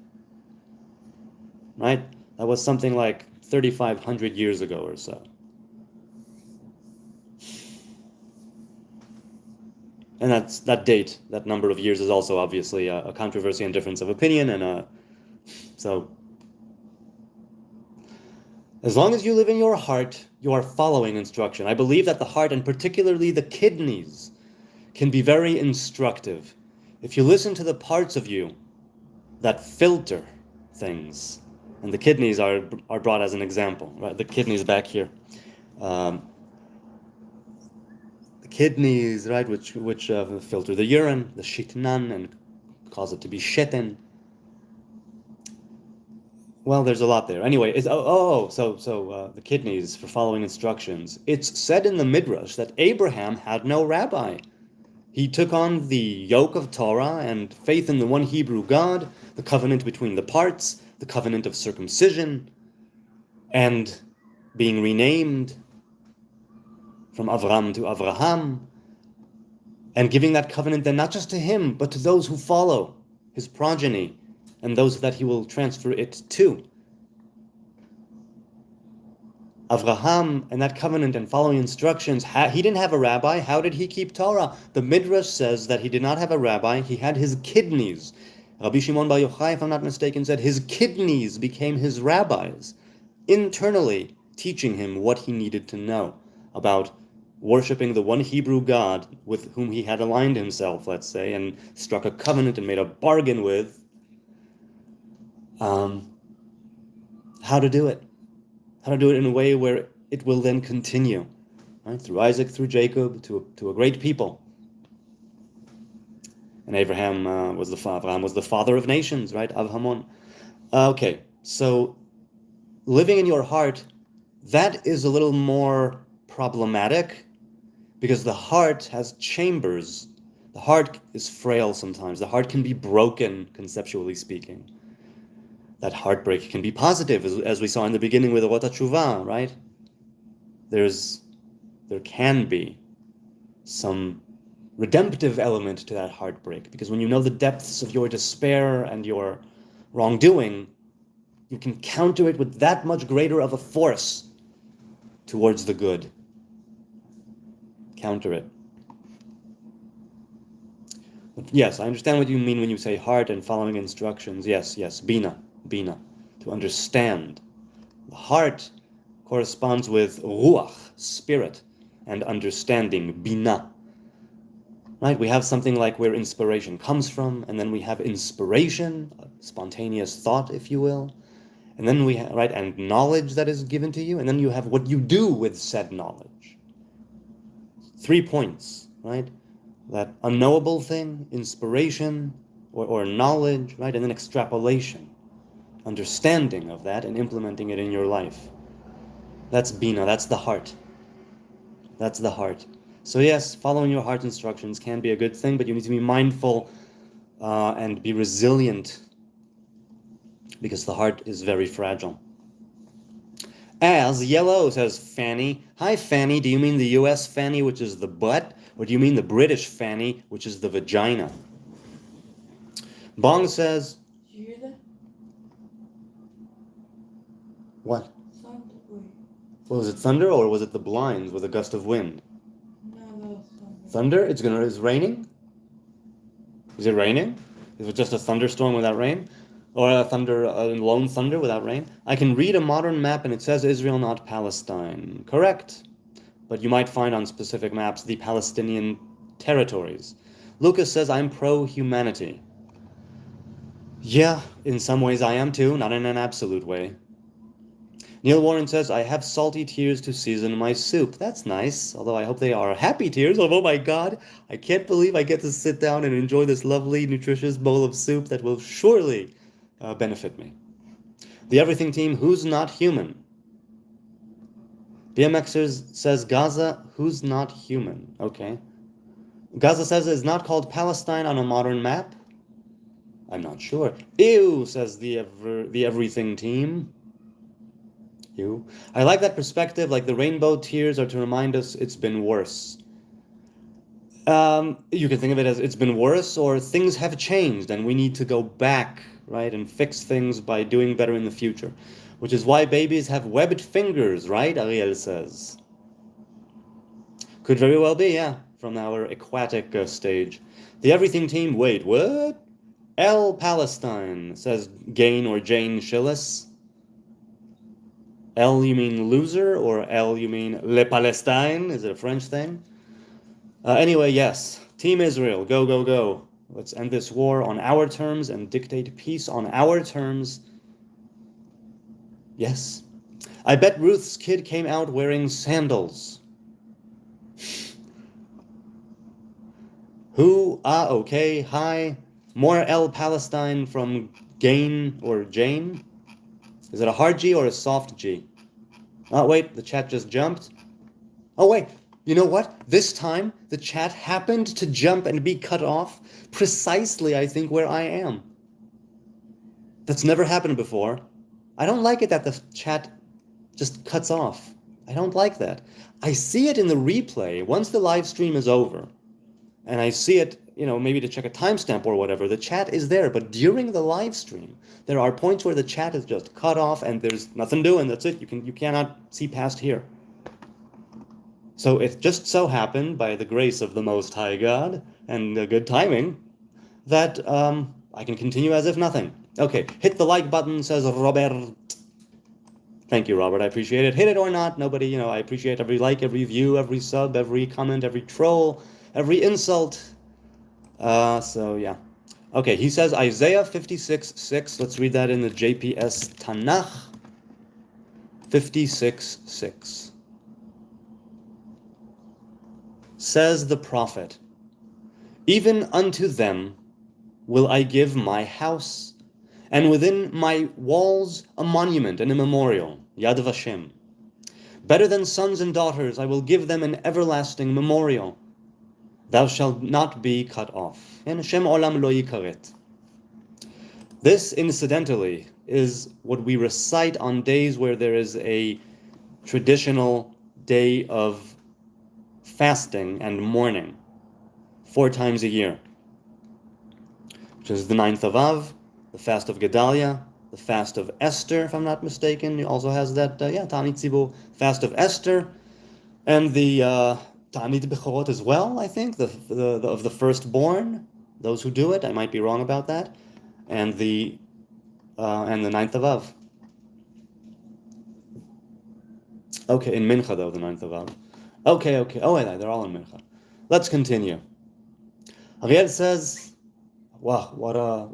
Right? That was something like 3,500 years ago or so. And that date, that number of years, is also obviously a controversy and difference of opinion, and so as long as you live in your heart, you are following instruction. I believe that the heart, and particularly the kidneys, can be very instructive. If you listen to the parts of you that filter things, and the kidneys are brought as an example, right? The kidneys back here. The kidneys, right, which filter the urine, the shitnan, and cause it to be shitten. Well, there's a lot there. Anyway, so the kidneys for following instructions. It's said in the Midrash that Abraham had no rabbi. He took on the yoke of Torah and faith in the one Hebrew God, the covenant between the parts, the covenant of circumcision, and being renamed from Avram to Avraham, and giving that covenant then not just to him, but to those who follow, his progeny, and those that he will transfer it to. Avraham and that covenant and following instructions, he didn't have a rabbi. How did he keep Torah? The Midrash says that he did not have a rabbi. He had his kidneys. Rabbi Shimon Bar Yochai, if I'm not mistaken, said his kidneys became his rabbis, internally teaching him what he needed to know about worshipping the one Hebrew God with whom he had aligned himself, let's say, and struck a covenant and made a bargain with, how to do it. How to do it in a way where it will then continue, right? Through Isaac, through Jacob, to a great people. And Abraham was the father of nations, right? Avhamon. Okay, so living in your heart, that is a little more problematic because the heart has chambers. The heart is frail sometimes. The heart can be broken, conceptually speaking. That heartbreak can be positive, as we saw in the beginning with Orot HaTshuvah, right? There can be some redemptive element to that heartbreak, because when you know the depths of your despair and your wrongdoing, you can counter it with that much greater of a force towards the good. Counter it. But yes, I understand what you mean when you say heart and following instructions. Yes, bina, to understand. The heart corresponds with ruach, spirit, and understanding, bina. Right? We have something like where inspiration comes from, and then we have inspiration, spontaneous thought, if you will, and then we have, right, and knowledge that is given to you, and then you have what you do with said knowledge. 3 points, right? That unknowable thing, inspiration, or knowledge, right, and then extrapolation, understanding of that and implementing it in your life. That's bina, that's the heart. That's the heart. So yes, following your heart instructions can be a good thing, but you need to be mindful and be resilient, because the heart is very fragile. As yellow, says Fanny. Hi, Fanny. Do you mean the U.S. Fanny, which is the butt, or do you mean the British Fanny, which is the vagina? Bong says... Did you hear that? What? Thunder. Well, was it thunder, or was it the blinds with a gust of wind? No, thunder. Thunder? It's raining? Is it raining? Is it just a thunderstorm without rain? Or a lone thunder without rain? I can read a modern map and it says Israel, not Palestine. Correct. But you might find on specific maps the Palestinian territories. Lucas says, I'm pro-humanity. Yeah, in some ways I am too, not in an absolute way. Neil Warren says, I have salty tears to season my soup. That's nice, although I hope they are happy tears. Oh my God, I can't believe I get to sit down and enjoy this lovely, nutritious bowl of soup that will surely benefit me. The Everything Team, who's not human? BMXers says, Gaza, who's not human? Okay. Gaza says it's not called Palestine on a modern map. I'm not sure. Ew, says the Everything Team. Ew. I like that perspective, like the rainbow tears are to remind us it's been worse. You can think of it as it's been worse, or things have changed and we need to go back, right, and fix things by doing better in the future. Which is why babies have webbed fingers, right, Ariel says. Could very well be, yeah, from our aquatic stage. The Everything Team, wait, what? El Palestine, says Gain or Jane Schillis. L, you mean loser, or L, you mean Le Palestine? Is it a French thing? Anyway, yes. Team Israel, go, go, go. Let's end this war on our terms and dictate peace on our terms. Yes. I bet Ruth's kid came out wearing sandals. Who? Ah, okay. Hi. More El Palestine from Gain or Jane? Is it a hard G or a soft G? Oh, wait, the chat just jumped. Oh, wait, you know what? This time, the chat happened to jump and be cut off precisely, I think, where I am. That's never happened before. I don't like it that the chat just cuts off. I don't like that. I see it in the replay once the live stream is over. And I see it, maybe to check a timestamp or whatever. The chat is there, but during the live stream, there are points where the chat is just cut off and there's nothing doing. That's it. You cannot see past here. So it just so happened, by the grace of the Most High God and good timing, that I can continue as if nothing. Okay, hit the like button, says Robert. Thank you, Robert. I appreciate it. Hit it or not, nobody, I appreciate every like, every view, every sub, every comment, every troll, every insult. So yeah. Okay, he says Isaiah 56:6. Let's read that in the JPS Tanakh. 56:6. Says the prophet, even unto them will I give my house, and within my walls a monument and a memorial, Yad Vashem. Better than sons and daughters, I will give them an everlasting memorial. Thou shalt not be cut off. And Shem olam lo yikaret. This, incidentally, is what we recite on days where there is a traditional day of fasting and mourning, 4 times a year, which is the 9th of Av, the fast of Gedalia, the fast of Esther, if I'm not mistaken. He also has that, Ta'anit Tzibu, fast of Esther, and the Ta'anit Bechorot as well, I think, of the firstborn, those who do it. I might be wrong about that, and the 9th of Av. Okay, in Mincha though, the 9th of Av. Okay. Oh, they're all in Mincha. Let's continue. Ariel says, wow, what a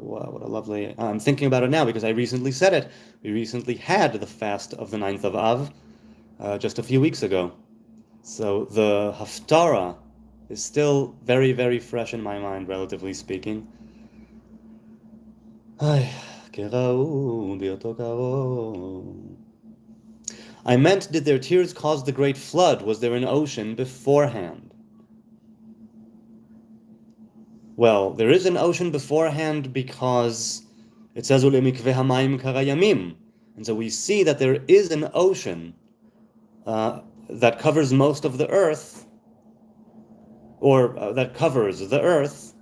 lovely... I'm thinking about it now because I recently said it. We recently had the fast of the 9th of Av just a few weeks ago. So the Haftarah is still very, very fresh in my mind, relatively speaking. I meant, did their tears cause the great flood? Was there an ocean beforehand? Well, there is an ocean beforehand because it says ulemikveh hamayim karayamim, and so we see that there is an ocean that covers most of the earth, or that covers the earth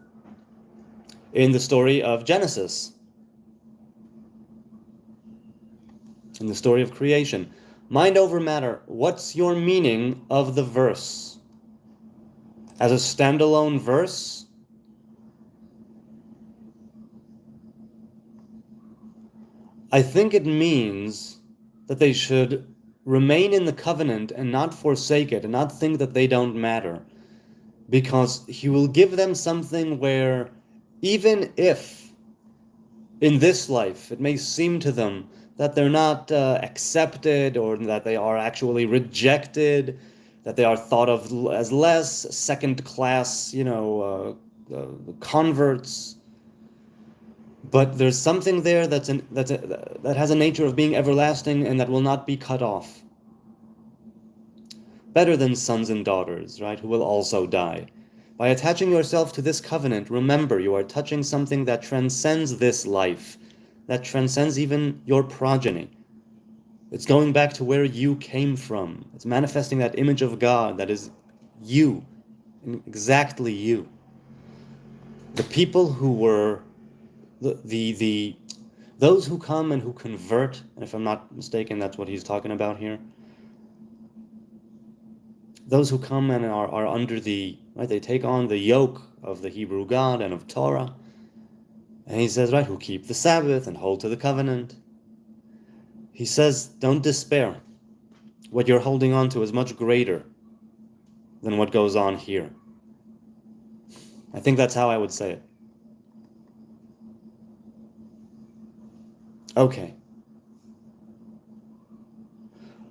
in the story of Genesis, in the story of creation. Mind over matter, what's your meaning of the verse? As a standalone verse? I think it means that they should remain in the covenant and not forsake it and not think that they don't matter. Because he will give them something where, even if in this life it may seem to them that they're not accepted, or that they are actually rejected, that they are thought of as less second-class, converts. But there's something there that has a nature of being everlasting and that will not be cut off. Better than sons and daughters, right, who will also die. By attaching yourself to this covenant, remember you are touching something that transcends this life, that transcends even your progeny. It's going back to where you came from. It's manifesting that image of God that is you, exactly you. The people who were those who come and who convert, and if I'm not mistaken, that's what he's talking about here. Those who come and are under they take on the yoke of the Hebrew God and of Torah. And he says, who keep the Sabbath and hold to the covenant. He says, don't despair. What you're holding on to is much greater than what goes on here. I think that's how I would say it. Okay.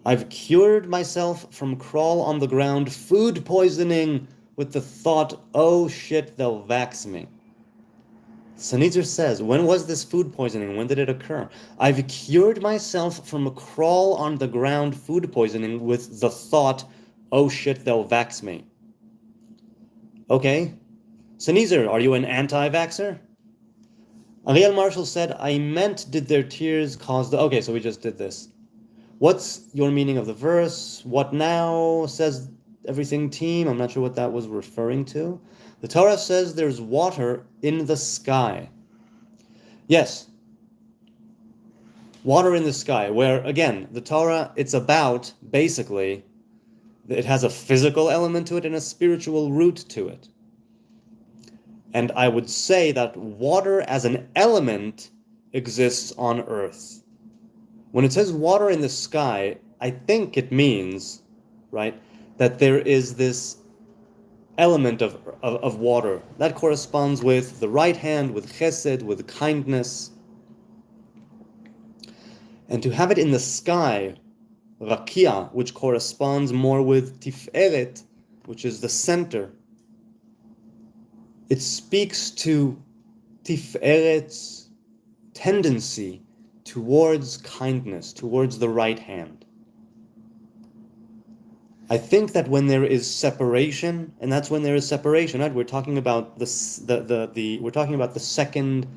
I've cured myself from crawl on the ground food poisoning with the thought, oh shit, they'll vax me. Sanitzer says, when was this food poisoning? When did it occur? I've cured myself from a crawl on the ground food poisoning with the thought, oh shit, they'll vax me. Okay. Sanitzer, are you an anti-vaxxer? Ariel Marshall said, I meant, did their tears cause the... Okay, so we just did this. What's your meaning of the verse? What now? Says everything team. I'm not sure what that was referring to. The Torah says there's water in the sky. Yes. Water in the sky, where, again, the Torah, it's about, basically, it has a physical element to it and a spiritual root to it. And I would say that water as an element exists on earth. When it says water in the sky, I think it means, right, that there is this element of water that corresponds with the right hand, with chesed, with kindness. And to have it in the sky, rakia, which corresponds more with tiferet, which is the center, it speaks to tiferet's tendency towards kindness, towards the right hand. I think that when there is separation, and that's when there is separation, right? We're talking about the second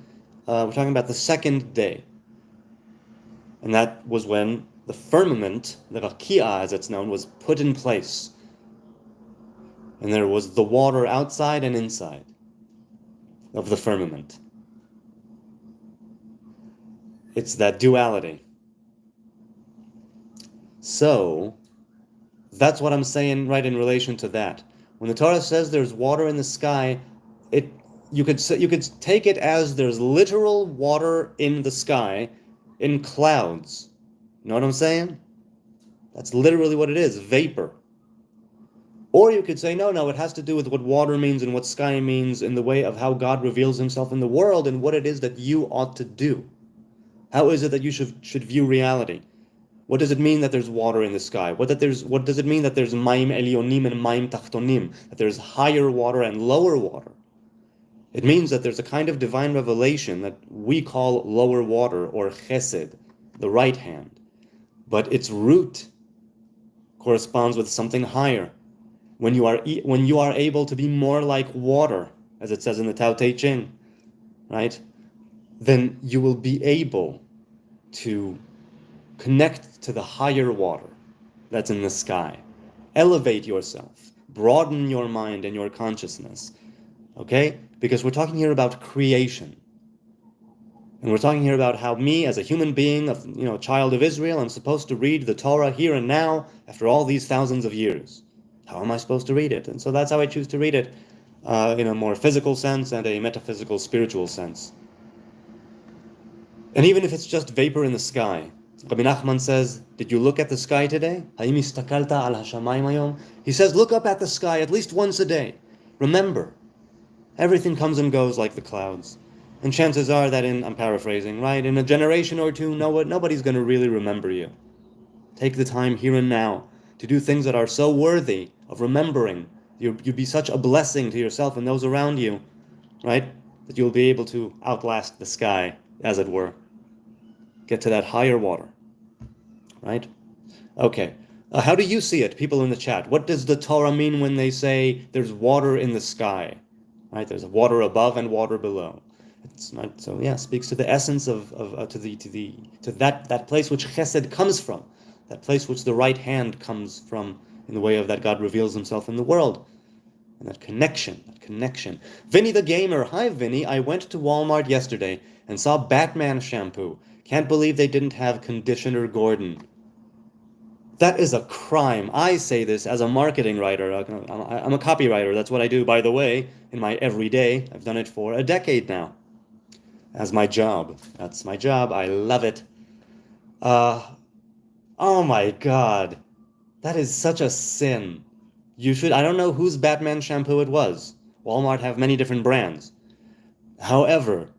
day, and that was when the firmament, the rakia as it's known, was put in place, and there was the water outside and inside of the firmament. It's that duality. So that's what I'm saying, right, in relation to that. When the Torah says there's water in the sky, you could take it as there's literal water in the sky, in clouds. You know what I'm saying? That's literally what it is, vapor. Or you could say, no, it has to do with what water means and what sky means in the way of how God reveals himself in the world and what it is that you ought to do. How is it that you should view reality? What does it mean that there's water in the sky? What does it mean that there's mayim elyonim and mayim tachtonim? That there's higher water and lower water? It means that there's a kind of divine revelation that we call lower water or chesed, the right hand. But its root corresponds with something higher. When you are able to be more like water, as it says in the Tao Te Ching, right? Then you will be able to connect to the higher water that's in the sky. Elevate yourself. Broaden your mind and your consciousness. Okay? Because we're talking here about creation. And we're talking here about how me, as a human being, a child of Israel, I'm supposed to read the Torah here and now after all these thousands of years. How am I supposed to read it? And so that's how I choose to read it, in a more physical sense and a metaphysical, spiritual sense. And even if it's just vapor in the sky, Rabbi Nachman says, did you look at the sky today? He says, look up at the sky at least once a day. Remember, everything comes and goes like the clouds. And chances are that I'm paraphrasing, right? In a generation or two, nobody's going to really remember you. Take the time here and now to do things that are so worthy of remembering. You'd be such a blessing to yourself and those around you, right? That you'll be able to outlast the sky, as it were. Get to that higher water, right? Okay. How do you see it, people in the chat? What does the Torah mean when they say there's water in the sky? Right? There's water above and water below. It's not so. Yeah, speaks to the essence of that place which Chesed comes from, that place which the right hand comes from, in the way of that God reveals Himself in the world, and that connection. Vinny the gamer, hi Vinny. I went to Walmart yesterday and saw Batman shampoo. Can't believe they didn't have Conditioner Gordon. That is a crime. I say this as a marketing writer. I'm a copywriter. That's what I do, by the way, in my everyday. I've done it for a decade now. As my job. That's my job. I love it. Oh my God. That is such a sin. I don't know whose Batman shampoo it was. Walmart have many different brands. However,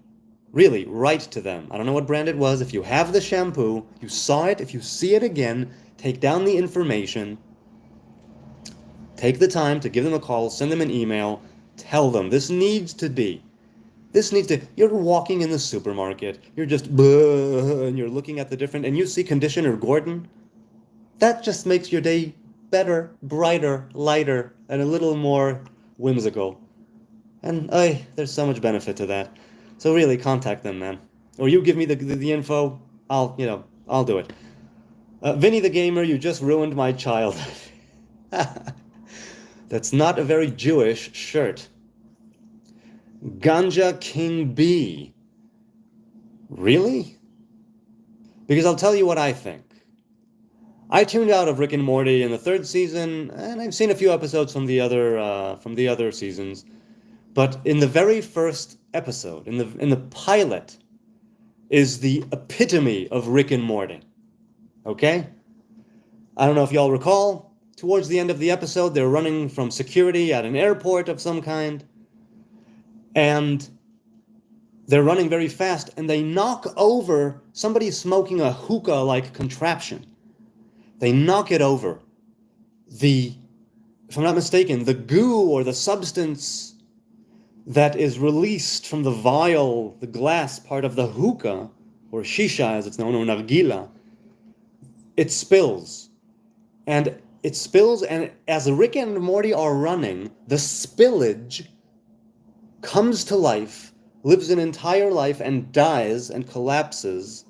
really, write to them. I don't know what brand it was. If you have the shampoo, you saw it, if you see it again, take down the information, take the time to give them a call, send them an email, tell them you're walking in the supermarket, you're just, and you're looking at the different, and you see Conditioner Gordon. That just makes your day better, brighter, lighter, and a little more whimsical. And there's so much benefit to that. So really, contact them, man. Or you give me the info, I'll do it. Vinny the gamer, you just ruined my childhood. That's not a very Jewish shirt. Ganja King B. Really? Because I'll tell you what I think. I tuned out of Rick and Morty in the 3rd season, and I've seen a few episodes from the other seasons. But in the very first episode, in the pilot, is the epitome of Rick and Morty. Okay? I don't know if y'all recall, towards the end of the episode, they're running from security at an airport of some kind, and they're running very fast, and they knock over somebody smoking a hookah-like contraption. They knock it over. If I'm not mistaken, the goo or the substance that is released from the vial, the glass part of the hookah, or shisha as it's known, or nargila, it spills. And it spills, and as Rick and Morty are running, the spillage comes to life, lives an entire life, and dies and collapses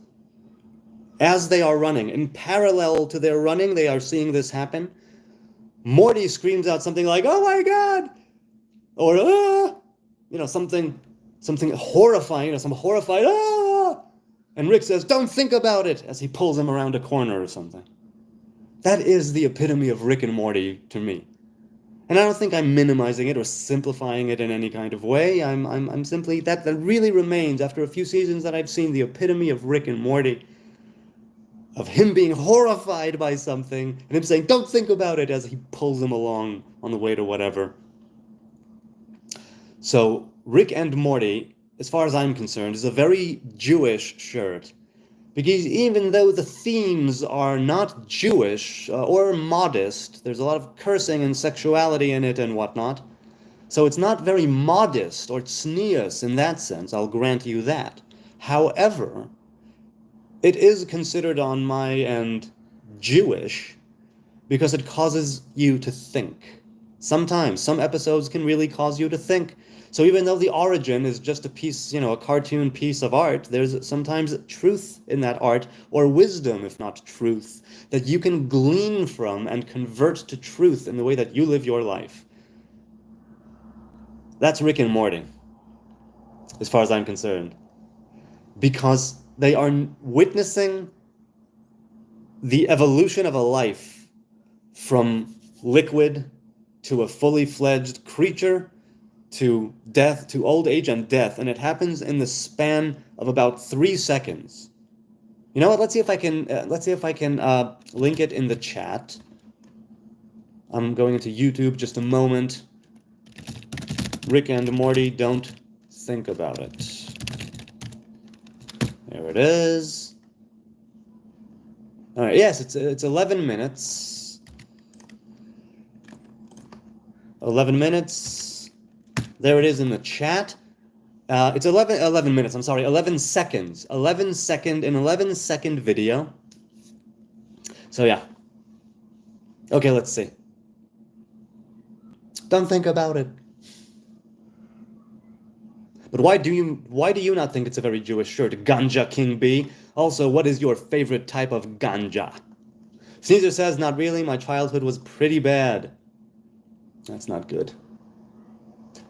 as they are running. In parallel to their running, they are seeing this happen. Morty screams out something like, "Oh my God!" Or, "Ah!" Something horrifying, some horrified, "Ah!" And Rick says, "Don't think about it," as he pulls him around a corner or something. That is the epitome of Rick and Morty to me. And I don't think I'm minimizing it or simplifying it in any kind of way. I'm simply, that really remains, after a few seasons that I've seen, the epitome of Rick and Morty, of him being horrified by something, and him saying, "Don't think about it," as he pulls him along on the way to whatever. So, Rick and Morty, as far as I'm concerned, is a very Jewish shirt. Because even though the themes are not Jewish or modest, there's a lot of cursing and sexuality in it and whatnot. So it's not very modest or tznius in that sense, I'll grant you that. However, it is considered on my end Jewish because it causes you to think. Sometimes, some episodes can really cause you to think. So even though the origin is just a piece, a cartoon piece of art, there's sometimes truth in that art, or wisdom, if not truth, that you can glean from and convert to truth in the way that you live your life. That's Rick and Morty, as far as I'm concerned. Because they are witnessing the evolution of a life from liquid to a fully fledged creature, to death, to old age and death, and it happens in the span of about 3 seconds. You know what? Let's see if I can link it in the chat. I'm going into YouTube just a moment. Rick and Morty, don't think about it. There it is. All right. Yes, it's 11 minutes. 11 minutes. There it is in the chat. It's 11 minutes, I'm sorry, 11 seconds. 11 second video. So yeah. Okay, let's see. Don't think about it. But why do you not think it's a very Jewish shirt? Ganja King B. Also, what is your favorite type of ganja? Caesar says, not really, my childhood was pretty bad. That's not good.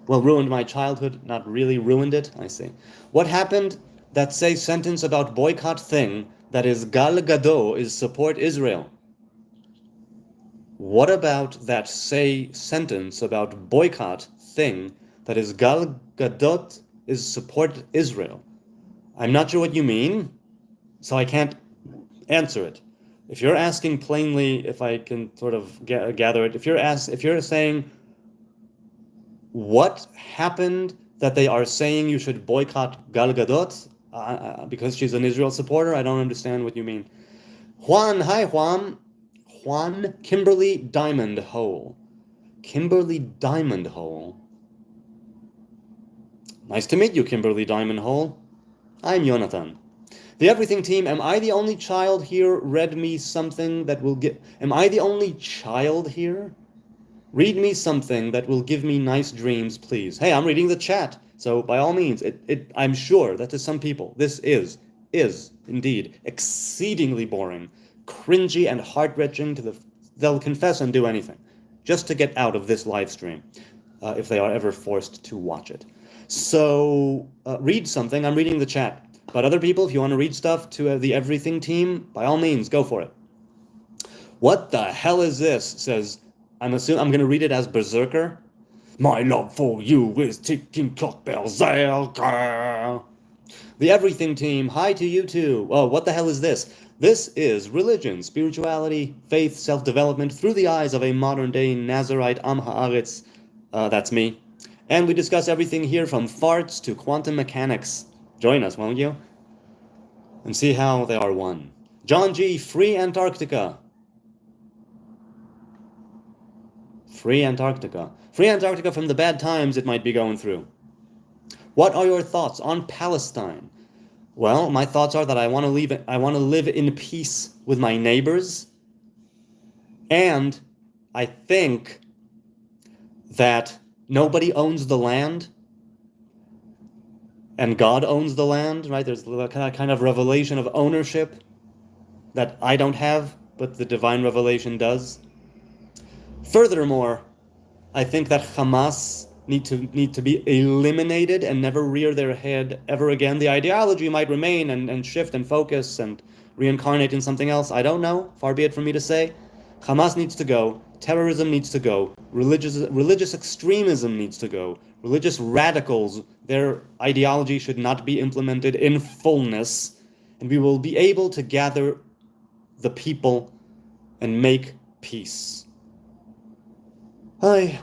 Well, ruined my childhood, not really ruined it, I see. What happened that say sentence about boycott thing that is Gal Gadot is support Israel? What about that say sentence about boycott thing that is Gal Gadot is support Israel? I'm not sure what you mean, so I can't answer it. If you're asking plainly, if I can sort of gather it, if you're saying what happened that they are saying you should boycott Gal Gadot because she's an Israel supporter, I don't understand what you mean. Juan, hi Juan. Juan, Kimberly Diamond Hole. Kimberly Diamond Hole. Nice to meet you, Kimberly Diamond Hole. I'm Jonathan. The Everything Team, am I the only child here? Read me something that will get... Am I the only child here? Read me something that will give me nice dreams, please. Hey, I'm reading the chat, so by all means, I'm sure that to some people, this is indeed exceedingly boring, cringy and heart-wrenching they'll confess and do anything, just to get out of this live stream, if they are ever forced to watch it. So, read something, I'm reading the chat. But other people, if you want to read stuff to the Everything Team, by all means, go for it. What the hell is this? Says... I'm going to read it as Berserker. My love for you is ticking clock berserker. The Everything Team, hi to you too. Oh, what the hell is this? This is religion, spirituality, faith, self-development through the eyes of a modern-day Nazarite Am Haaretz. That's me. And we discuss everything here from farts to quantum mechanics. Join us, won't you? And see how they are one. John G., free Antarctica. Free Antarctica. Free Antarctica from the bad times it might be going through. What are your thoughts on Palestine? Well, my thoughts are that I want to live in peace with my neighbors, and I think that nobody owns the land, and God owns the land, right? There's a kind of revelation of ownership that I don't have, but the divine revelation does. Furthermore, I think that Hamas need to be eliminated and never rear their head ever again. The ideology might remain and shift and focus and reincarnate in something else. I don't know. Far be it from me to say. Hamas needs to go. Terrorism needs to go. Religious extremism needs to go. Religious radicals, their ideology should not be implemented in fullness. And we will be able to gather the people and make peace.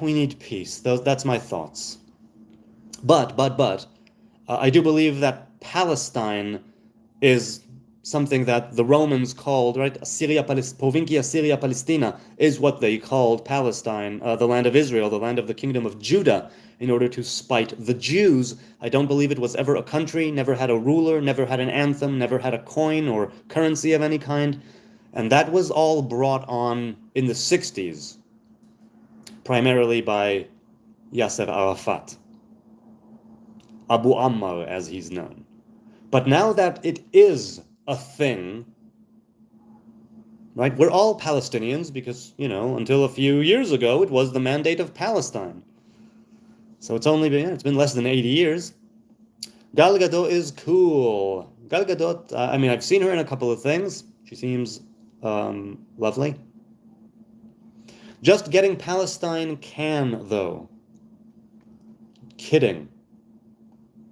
We need peace. That's my thoughts. But, I do believe that Palestine is something that the Romans called, right? Provincia Syria Palestina is what they called Palestine, the land of Israel, the land of the kingdom of Judah, in order to spite the Jews. I don't believe it was ever a country, never had a ruler, never had an anthem, never had a coin or currency of any kind. And that was all brought on in the 60s. Primarily by Yasser Arafat, Abu Ammar as he's known. But now that it is a thing, right, we're all Palestinians because, until a few years ago, it was the mandate of Palestine. So it's been less than 80 years. Gal Gadot is cool. Gal Gadot, I've seen her in a couple of things. She seems lovely. Just getting Palestine can, though. Kidding.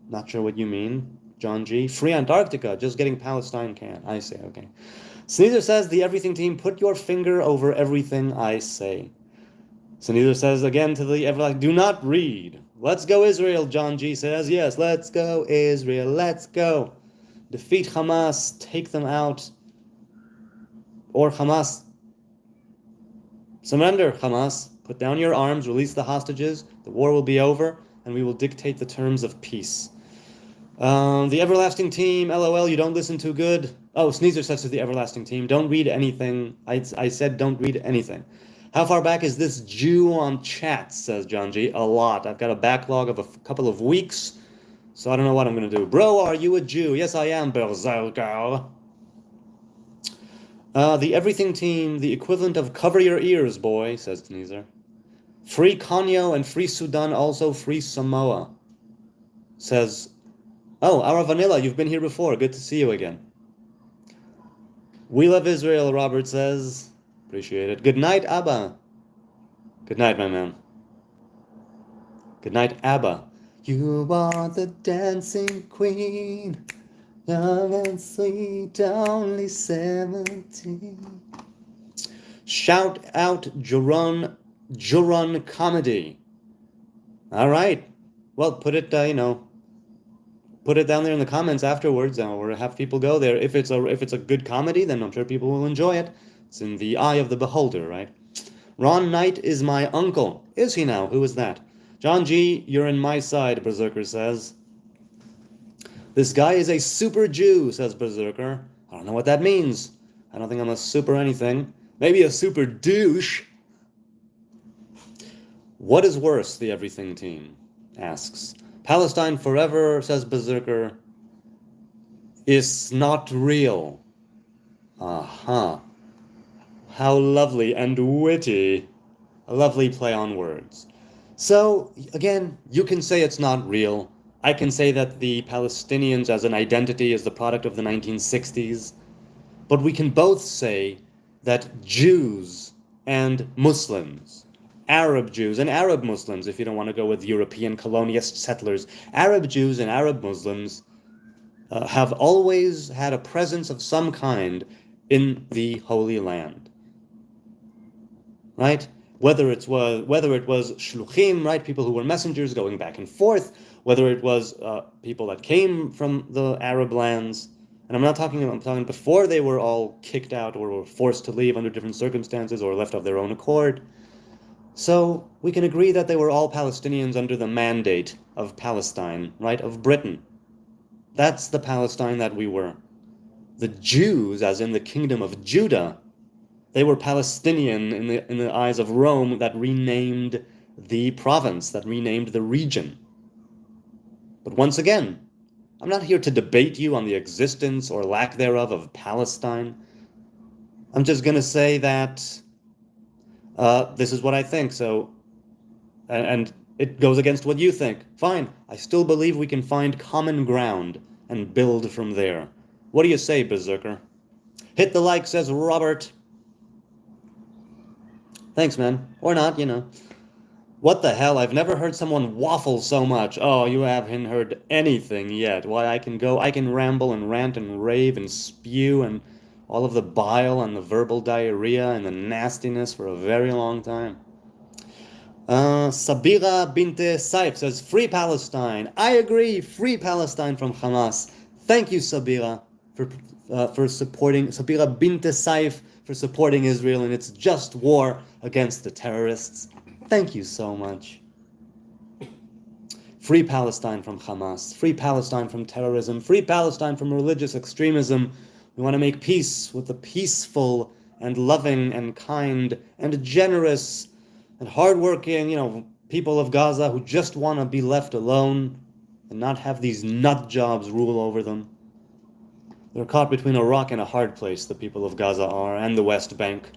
Not sure what you mean, John G. Free Antarctica, just getting Palestine can. I say, okay. Sneezer says, the everything team, put your finger over everything I say. Sneezer says again to the everlasting, do not read. Let's go Israel, John G. says. Yes, let's go Israel, let's go. Defeat Hamas, take them out. Or Hamas. Surrender, Hamas. Put down your arms, release the hostages. The war will be over, and we will dictate the terms of peace. The everlasting team, LOL, you don't listen too good. Oh, Sneezer says to the everlasting team, don't read anything. I said don't read anything. How far back is this Jew on chat, says John G. A lot. I've got a backlog of a couple of weeks, so I don't know what I'm going to do. Bro, are you a Jew? Yes, I am, Berserker. The everything team, the equivalent of cover your ears, boy, says Sneezer. Free Conyo and free Sudan, also free Samoa, says, oh, Ara Vanilla, you've been here before. Good to see you again. We love Israel, Robert says. Appreciate it. Good night, Abba. Good night, my man. Good night, Abba. You are the dancing queen. Young and sweet, only 17. Shout out Juron Comedy. All right. Well, put it, put it down there in the comments afterwards, or have people go there. If it's a good comedy, then I'm sure people will enjoy it. It's in the eye of the beholder, right? Ron Knight is my uncle. Is he now? Who is that? John G., you're in my side, Berserker says. This guy is a super Jew, says Berserker. I don't know what that means. I don't think I'm a super anything. Maybe a super douche. What is worse, the everything team asks. Palestine forever, says Berserker, is not real. Aha. How lovely and witty. A lovely play on words. So, again, you can say it's not real. I can say that the Palestinians as an identity is the product of the 1960s. But we can both say that Jews and Muslims, Arab Jews and Arab Muslims, if you don't want to go with European colonialist settlers, Arab Jews and Arab Muslims have always had a presence of some kind in the Holy Land. Right? Whether it was shluchim, right, people who were messengers going back and forth, whether it was people that came from the Arab lands, and I'm talking before they were all kicked out or were forced to leave under different circumstances or left of their own accord. So we can agree that they were all Palestinians under the mandate of Palestine, right, of Britain. That's the Palestine that we were. The Jews, as in the kingdom of Judah, they were Palestinian in the eyes of Rome that renamed the province, that renamed the region. But once again, I'm not here to debate you on the existence or lack thereof of Palestine. I'm just going to say that this is what I think, so, and it goes against what you think. Fine, I still believe we can find common ground and build from there. What do you say, Berserker? Hit the like, says Robert. Thanks, man. Or not, you know. What the hell? I've never heard someone waffle so much. Oh, you haven't heard anything yet. Why, I can ramble and rant and rave and spew and all of the bile and the verbal diarrhea and the nastiness for a very long time. Sabira Binte Saif says, Free Palestine. I agree. Free Palestine from Hamas. Thank you, Sabira, for supporting, Sabira Binte Saif, for supporting Israel in its just war against the terrorists. Thank you so much. Free Palestine from Hamas. Free Palestine from terrorism. Free Palestine from religious extremism. We want to make peace with the peaceful and loving and kind and generous and hardworking, people of Gaza who just want to be left alone and not have these nut jobs rule over them. They're caught between a rock and a hard place, the people of Gaza are, and the West Bank.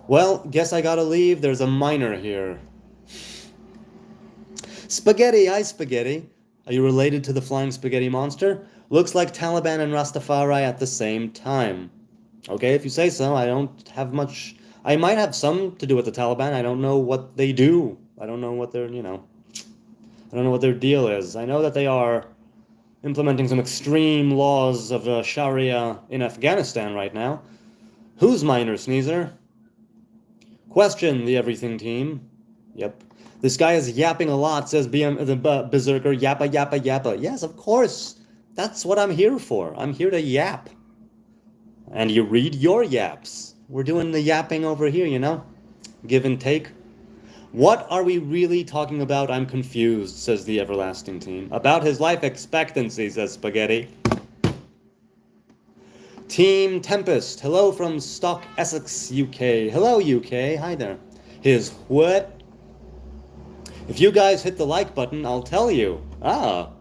Well, guess I gotta leave. There's a miner here. Spaghetti, hi Spaghetti. Are you related to the flying spaghetti monster? Looks like Taliban and Rastafari at the same time. Okay, if you say so. I don't have much. I might have some to do with the Taliban. I don't know what they do. I don't know what their, I don't know what their deal is. I know that they are implementing some extreme laws of Sharia in Afghanistan right now. Who's miner, Sneezer? Question, the everything team. Yep. This guy is yapping a lot, says the Berserker. Yappa, yappa, yappa. Yes, of course. That's what I'm here for. I'm here to yap. And you read your yaps. We're doing the yapping over here, Give and take. What are we really talking about? I'm confused, says the everlasting team. About his life expectancy, says Spaghetti. Team Tempest, hello from Stock, Essex, UK. Hello, UK. Hi there. His what? If you guys hit the like button, I'll tell you.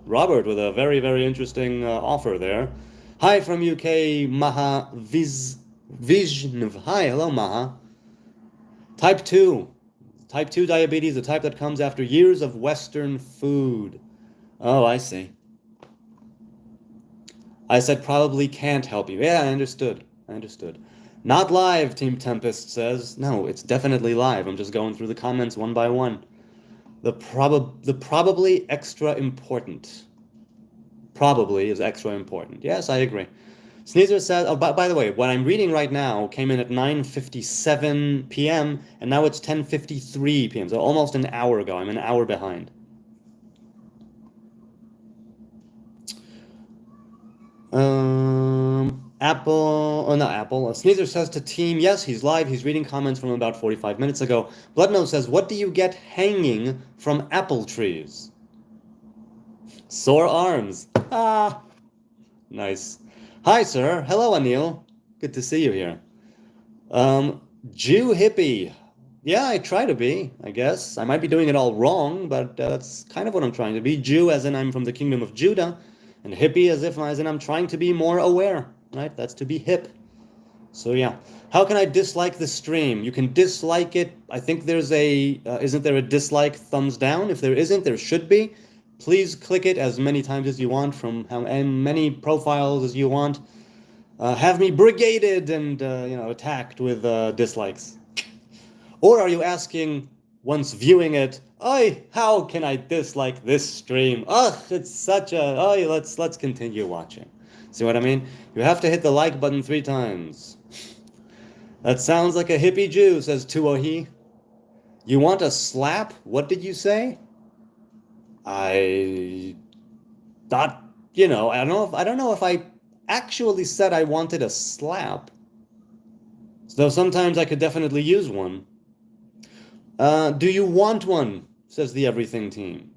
Robert with a very, very interesting offer there. Hi from UK, Maha Vizhnv. Hi, hello, Maha. Type 2. Type 2 diabetes, the type that comes after years of Western food. Oh, I see. I said probably can't help you. Yeah, I understood. Not live, Team Tempest says. No, it's definitely live. I'm just going through the comments one by one. The probably extra important. Probably is extra important. Yes, I agree. Sneezer says, oh, by the way, what I'm reading right now came in at 9:57 p.m. and now it's 10:53 p.m. So almost an hour ago. I'm an hour behind. Sneezer says to team, yes, he's live. He's reading comments from about 45 minutes ago. Bloodnose says, what do you get hanging from apple trees? Sore arms. Nice. Hi, sir. Hello, Anil. Good to see you here. Jew hippie. Yeah, I try to be, I guess. I might be doing it all wrong, but that's kind of what I'm trying to be. Jew as in I'm from the kingdom of Judah, and hippie as in I'm trying to be more aware, right? That's to be hip. So yeah. How can I dislike the stream? You can dislike it. I think there's isn't there a dislike thumbs down? If there isn't, there should be. Please click it as many times as you want from how many profiles as you want. Have me brigaded and attacked with dislikes. Or are you asking, once viewing it, how can I dislike this stream? It's such a let's continue watching. See what I mean? You have to hit the like button 3 times. That sounds like a hippie Jew, says Tuohi. You want a slap? What did you say? I thought, I don't know if I actually said I wanted a slap. Though sometimes I could definitely use one. Do you want one? Says the Everything team.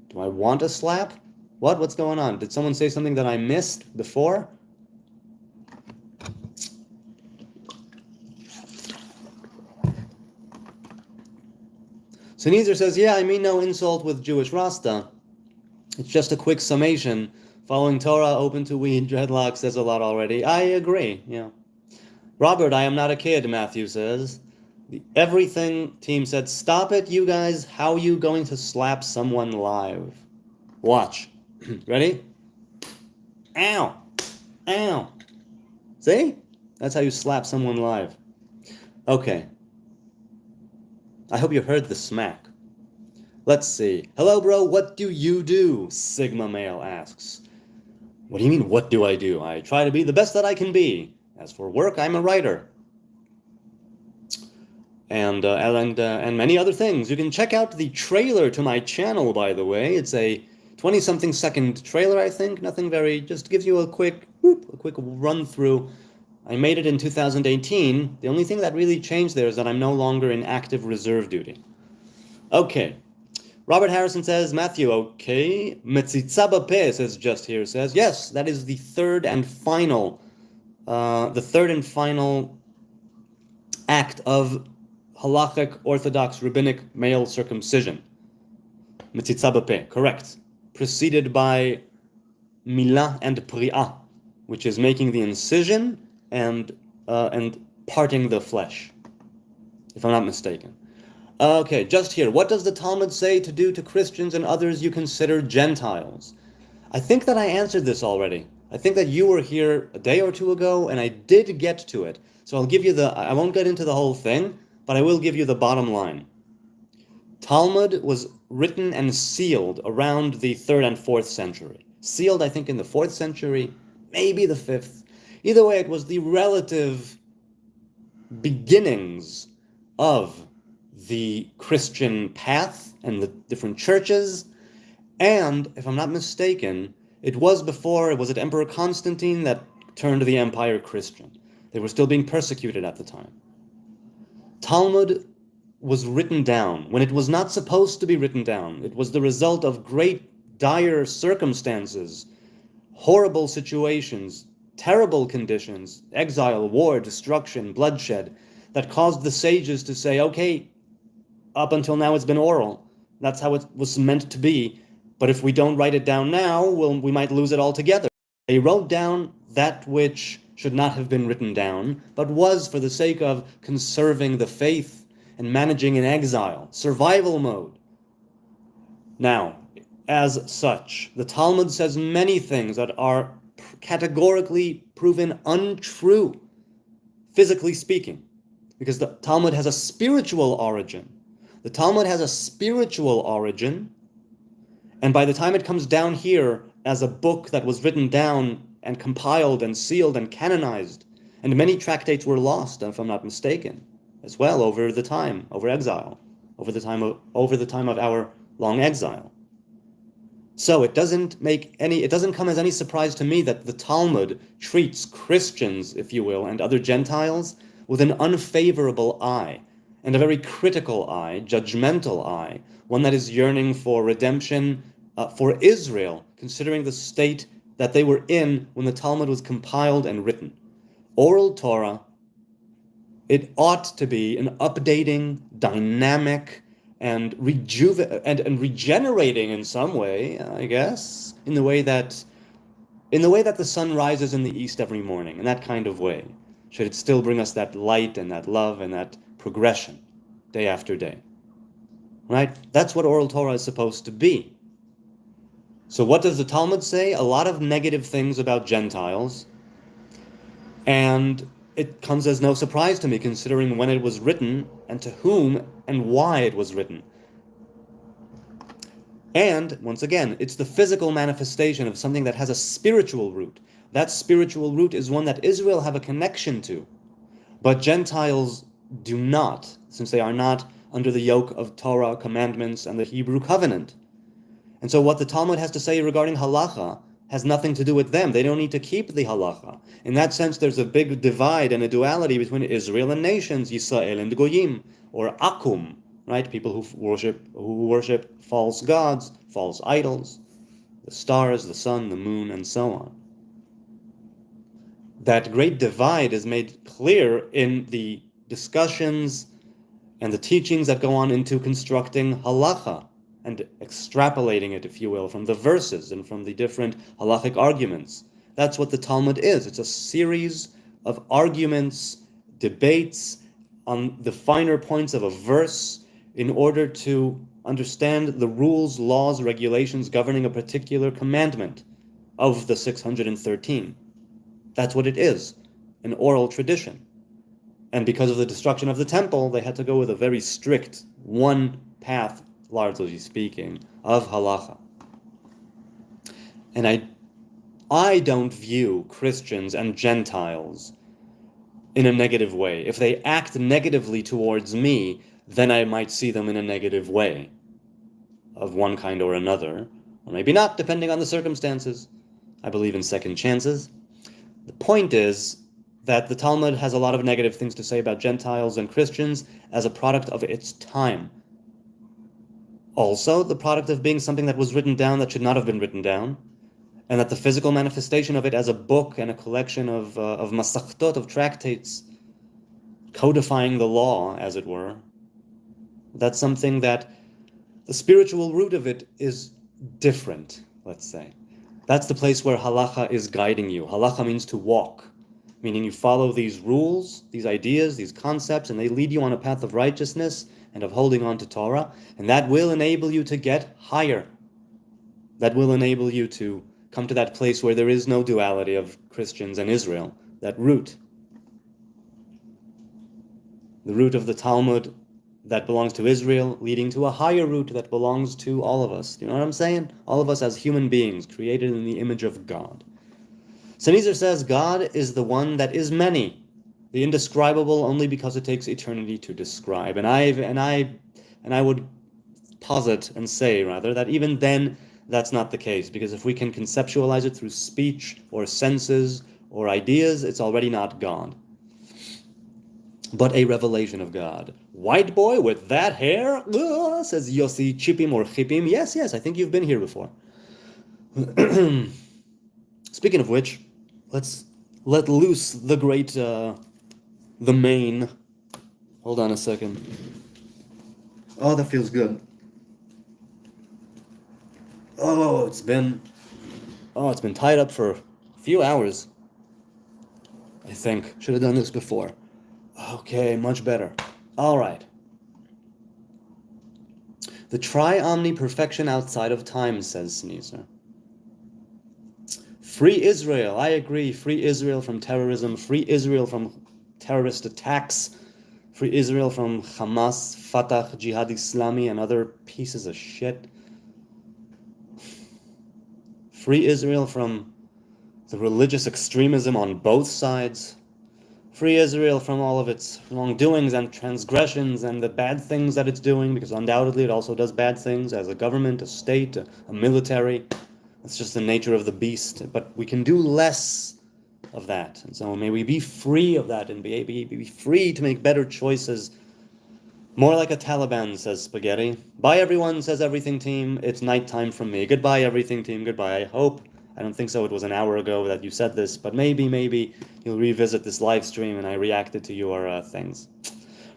Do I want a slap? What? What's going on? Did someone say something that I missed before? Sneezer says, yeah, I mean no insult with Jewish Rasta. It's just a quick summation. Following Torah, open to weed, dreadlocks says a lot already. I agree, yeah. Robert, I am not a kid, Matthew says. The Everything team said, stop it, you guys. How are you going to slap someone live? Watch. Ready? Ow. Ow. See? That's how you slap someone live. Okay. I hope you heard the smack. Let's see. Hello, bro. What do you do? Sigma male asks. What do you mean, what do I do? I try to be the best that I can be. As for work, I'm a writer. And many other things. You can check out the trailer to my channel, by the way. It's a 20-something second trailer, I think. Nothing very, just gives you a quick run through. I made it in 2018. The only thing that really changed there is that I'm no longer in active reserve duty. Okay. Robert Harrison says, Matthew, okay. Metzitza b'peh says just here, says, yes, that is the third and final act of halachic, orthodox, rabbinic male circumcision. Metzitza b'peh, correct. Preceded by milah and pri'ah, which is making the incision and parting the flesh, if I'm not mistaken. Okay, just here. What does the Talmud say to do to Christians and others you consider Gentiles? I think that I answered this already. I think that you were here a day or two ago, and I did get to it. So I'll give you I won't get into the whole thing, but I will give you the bottom line. Talmud was written and sealed around the 3rd and 4th century. Sealed, I think, in the 4th century, maybe the 5th. Either way, it was the relative beginnings of the Christian path and the different churches. And, if I'm not mistaken, it was it Emperor Constantine that turned the empire Christian. They were still being persecuted at the time. Talmud was written down when it was not supposed to be written down. It was the result of great dire circumstances, horrible situations, terrible conditions, exile, war, destruction, bloodshed, that caused the sages to say, okay, up until now it's been oral. That's how it was meant to be. But if we don't write it down now, we might lose it altogether. They wrote down that which should not have been written down, but was for the sake of conserving the faith and managing in exile, survival mode. Now, as such, the Talmud says many things that are categorically proven untrue, physically speaking, because the Talmud has a spiritual origin. The Talmud has a spiritual origin, and by the time it comes down here as a book that was written down and compiled and sealed and canonized, and many tractates were lost, if I'm not mistaken, as well over exile, over the time of our long exile. So it doesn't come as any surprise to me that the Talmud treats Christians, if you will, and other Gentiles with an unfavorable eye, and a very critical eye, judgmental eye, one that is yearning for redemption for Israel, considering the state that they were in when the Talmud was compiled and written. Oral Torah, it ought to be an updating, dynamic, and regenerating in some way, I guess, in the way that the sun rises in the east every morning, in that kind of way. Should it still bring us that light and that love and that progression day after day? Right? That's what oral Torah is supposed to be. So what does the Talmud say? A lot of negative things about Gentiles, and it comes as no surprise to me, considering when it was written and to whom and why it was written. And, once again, it's the physical manifestation of something that has a spiritual root. That spiritual root is one that Israel have a connection to. But Gentiles do not, since they are not under the yoke of Torah, commandments, and the Hebrew covenant. And so what the Talmud has to say regarding halacha has nothing to do with them. They don't need to keep the halacha. In that sense, there's a big divide and a duality between Israel and nations, Yisrael and Goyim, or Akum, right? People who worship false gods, false idols, the stars, the sun, the moon, and so on. That great divide is made clear in the discussions and the teachings that go on into constructing halacha and extrapolating it, if you will, from the verses and from the different halachic arguments. That's what the Talmud is. It's a series of arguments, debates on the finer points of a verse in order to understand the rules, laws, regulations governing a particular commandment of the 613. That's what it is, an oral tradition. And because of the destruction of the temple, they had to go with a very strict one path, largely speaking, of halacha. And I don't view Christians and Gentiles in a negative way. If they act negatively towards me, then I might see them in a negative way, of one kind or another, or maybe not, depending on the circumstances. I believe in second chances. The point is that the Talmud has a lot of negative things to say about Gentiles and Christians as a product of its time. Also, the product of being something that was written down that should not have been written down, and that the physical manifestation of it as a book and a collection of masachtot, of tractates, codifying the law, as it were, that's something that the spiritual root of it is different, let's say. That's the place where halacha is guiding you. Halacha means to walk, meaning you follow these rules, these ideas, these concepts, and they lead you on a path of righteousness and of holding on to Torah, and that will enable you to get higher. That will enable you to come to that place where there is no duality of Christians and Israel, that root. The root of the Talmud that belongs to Israel, leading to a higher root that belongs to all of us. Do you know what I'm saying? All of us as human beings, created in the image of God. Sennheiser says God is the one that is many, the indescribable only because it takes eternity to describe. And I would posit and say, rather, that even then that's not the case, because if we can conceptualize it through speech or senses or ideas, it's already not God, but a revelation of God. White boy with that hair? Says Yossi Chipim or Chipim. Yes, I think you've been here before. Speaking of which, let's let loose the great, the main. Hold on a second. Oh, that feels good. Oh, it's been tied up for a few hours, I think. Should have done this before. Okay, much better. All right. The tri-omni perfection outside of time, says Sennheiser. Free Israel, I agree. Free Israel from terrorism. Free Israel from terrorist attacks. Free Israel from Hamas, Fatah, Jihad Islami, and other pieces of shit. Free Israel from the religious extremism on both sides. Free Israel from all of its wrongdoings and transgressions and the bad things that it's doing, because undoubtedly it also does bad things as a government, a state, a military. It's just the nature of the beast. But we can do less of that. And so may we be free of that and be free to make better choices. More like a Taliban, says Spaghetti. Bye everyone, says Everything Team. It's nighttime from me. Goodbye, Everything Team. Goodbye. I don't think so. It was an hour ago that you said this, but maybe you'll revisit this live stream and I reacted to your things.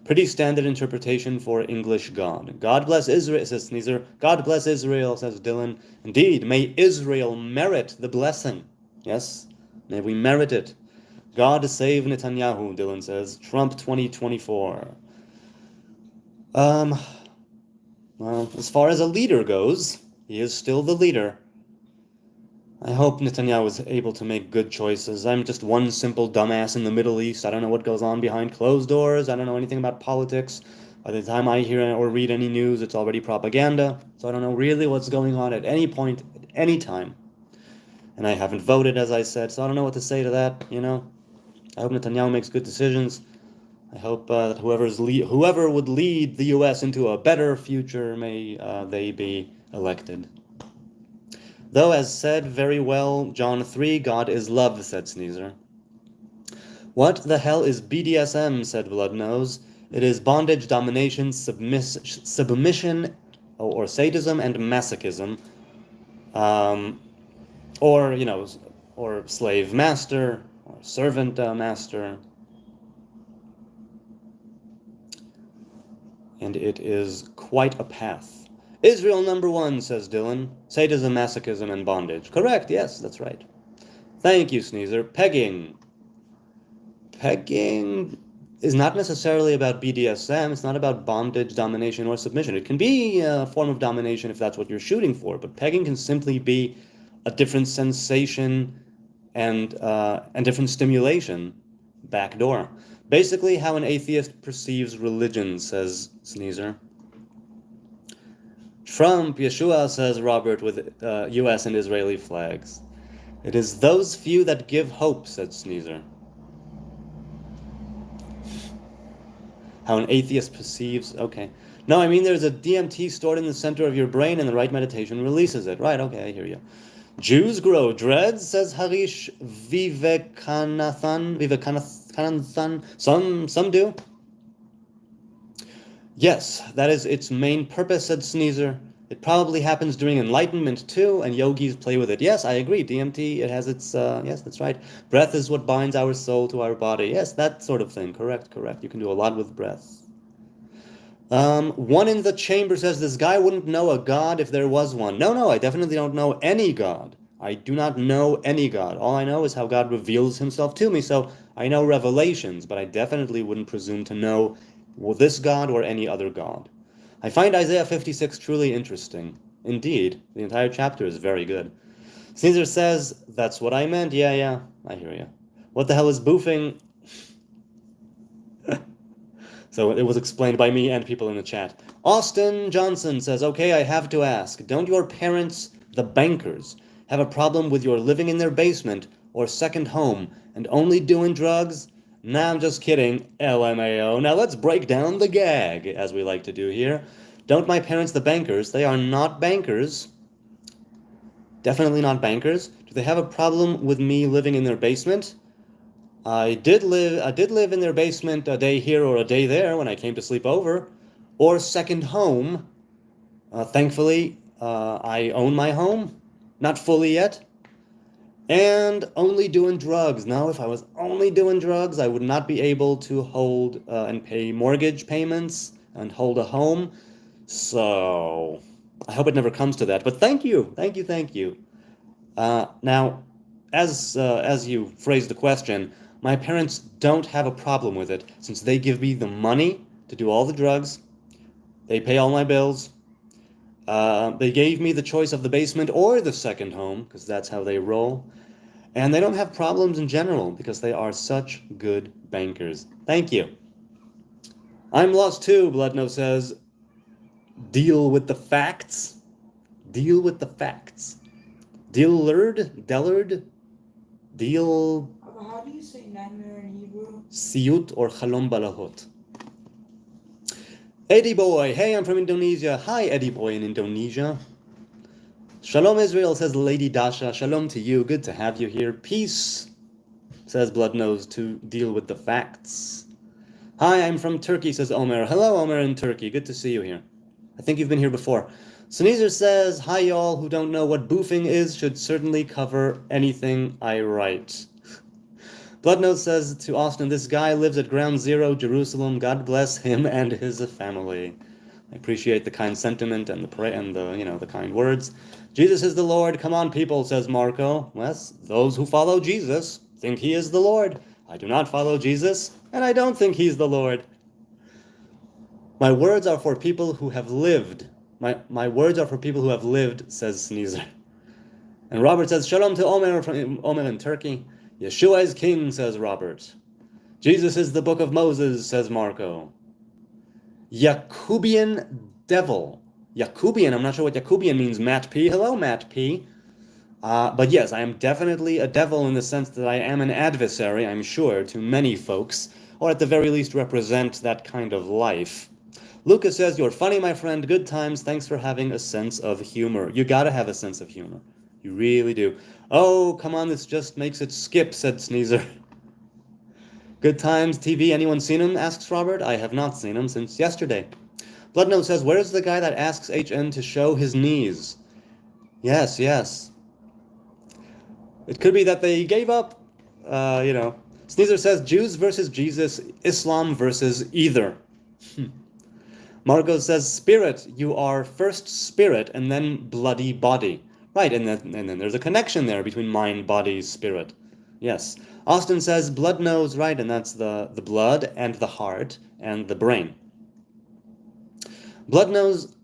Pretty standard interpretation for English God. God bless Israel, says Sneezer. God bless Israel, says Dylan. Indeed, may Israel merit the blessing. Yes, may we merit it. God save Netanyahu, Dylan says. Trump 2024. Well, as far as a leader goes, he is still the leader. I hope Netanyahu is able to make good choices. I'm just one simple dumbass in the Middle East. I don't know what goes on behind closed doors. I don't know anything about politics. By the time I hear or read any news, it's already propaganda. So I don't know really what's going on at any point, at any time. And I haven't voted, as I said, so I don't know what to say to that, you know. I hope Netanyahu makes good decisions. I hope that whoever would lead the U.S. into a better future, may they be elected. Though, as said very well, John 3, God is love, said Sneezer. What the hell is BDSM, said Bloodnose. It is bondage, domination, submission, or sadism and masochism. Or, or slave master, or servant master. And it is quite a path. Israel #1, says Dylan. Sadism, masochism, and bondage. Correct, yes, that's right. Thank you, Sneezer. Pegging. Pegging is not necessarily about BDSM. It's not about bondage, domination, or submission. It can be a form of domination if that's what you're shooting for, but pegging can simply be a different sensation and different stimulation. Backdoor. Basically how an atheist perceives religion, says Sneezer. Trump, Yeshua, says Robert, with U.S. and Israeli flags. It is those few that give hope, said Sneezer. How an atheist perceives, okay. No, I mean there's a DMT stored in the center of your brain and the right meditation releases it. Right, okay, I hear you. Jews grow dreads, says Harish Vivekanathan. Some do. Yes, that is its main purpose, said Sneezer. It probably happens during enlightenment too, and yogis play with it. Yes, I agree. DMT, it has its, yes, that's right. Breath is what binds our soul to our body. Yes, that sort of thing. Correct. You can do a lot with breath. One in the chamber says, this guy wouldn't know a god if there was one. No, I definitely don't know any god. I do not know any god. All I know is how God reveals himself to me. So I know revelations, but I definitely wouldn't presume to know this god or any other god. I find Isaiah 56 truly interesting. Indeed, the entire chapter is very good. Caesar says, that's what I meant. Yeah, I hear you. What the hell is boofing? So it was explained by me and people in the chat. Austin Johnson says, okay, I have to ask, don't your parents, the bankers, have a problem with your living in their basement or second home and only doing drugs? Nah, I'm just kidding, LMAO. Now let's break down the gag, as we like to do here. Don't my parents, the bankers, they are not bankers. Definitely not bankers. Do they have a problem with me living in their basement? I did live in their basement a day here or a day there when I came to sleep over. Or second home. Thankfully, I own my home. Not fully yet. And only doing drugs. Now, if I was only doing drugs, I would not be able to hold and pay mortgage payments and hold a home. So, I hope it never comes to that. But thank you. Now, as you phrased the question, my parents don't have a problem with it, since they give me the money to do all the drugs. They pay all my bills. They gave me the choice of the basement or the second home, because that's how they roll. And they don't have problems in general, because they are such good bankers. Thank you. I'm lost too, Bloodno says. Deal with the facts. Deal with the facts. Dellard? Deal... How do you say nightmare in Hebrew? Siyut or Chalom Balahot. Eddie Boy, hey, I'm from Indonesia. Hi, Eddie Boy in Indonesia. Shalom Israel, says Lady Dasha. Shalom to you. Good to have you here. Peace, says Bloodnose, to deal with the facts. Hi, I'm from Turkey, says Omer. Hello, Omer in Turkey. Good to see you here. I think you've been here before. Sneezer says, hi, y'all who don't know what boofing is should certainly cover anything I write. Bloodnose says to Austin, this guy lives at Ground Zero, Jerusalem. God bless him and his family. I appreciate the kind sentiment and the kind words. Jesus is the Lord. Come on, people, says Marco. Yes, those who follow Jesus think he is the Lord. I do not follow Jesus, and I don't think he's the Lord. My words are for people who have lived. My words are for people who have lived, says Sneezer. And Robert says, Shalom to Omer from Omer in Turkey. Yeshua is king, says Robert. Jesus is the book of Moses, says Marco. Yacubian devil. Yacubian, I'm not sure what Yacubian means. Matt P. Hello, Matt P. But yes, I am definitely a devil in the sense that I am an adversary, I'm sure, to many folks. or at the very least represent that kind of life. Lucas says, "You're funny, my friend. Good times. Thanks for having a sense of humor." You gotta have a sense of humor. You really do. "Oh, come on, this just makes it skip," said Sneezer. Good Times TV, anyone seen him? Asks Robert. I have not seen him since yesterday. Bloodnote says, "Where's the guy that asks HN to show his knees?" Yes, yes. It could be that they gave up, Sneezer says, "Jews versus Jesus, Islam versus either." Margot says, "Spirit, you are first spirit and then bloody body." Right, and then there's a connection there between mind, body, spirit. Yes. Austin says, "Blood knows," right, and that's the blood and the heart and the brain. Blood knows,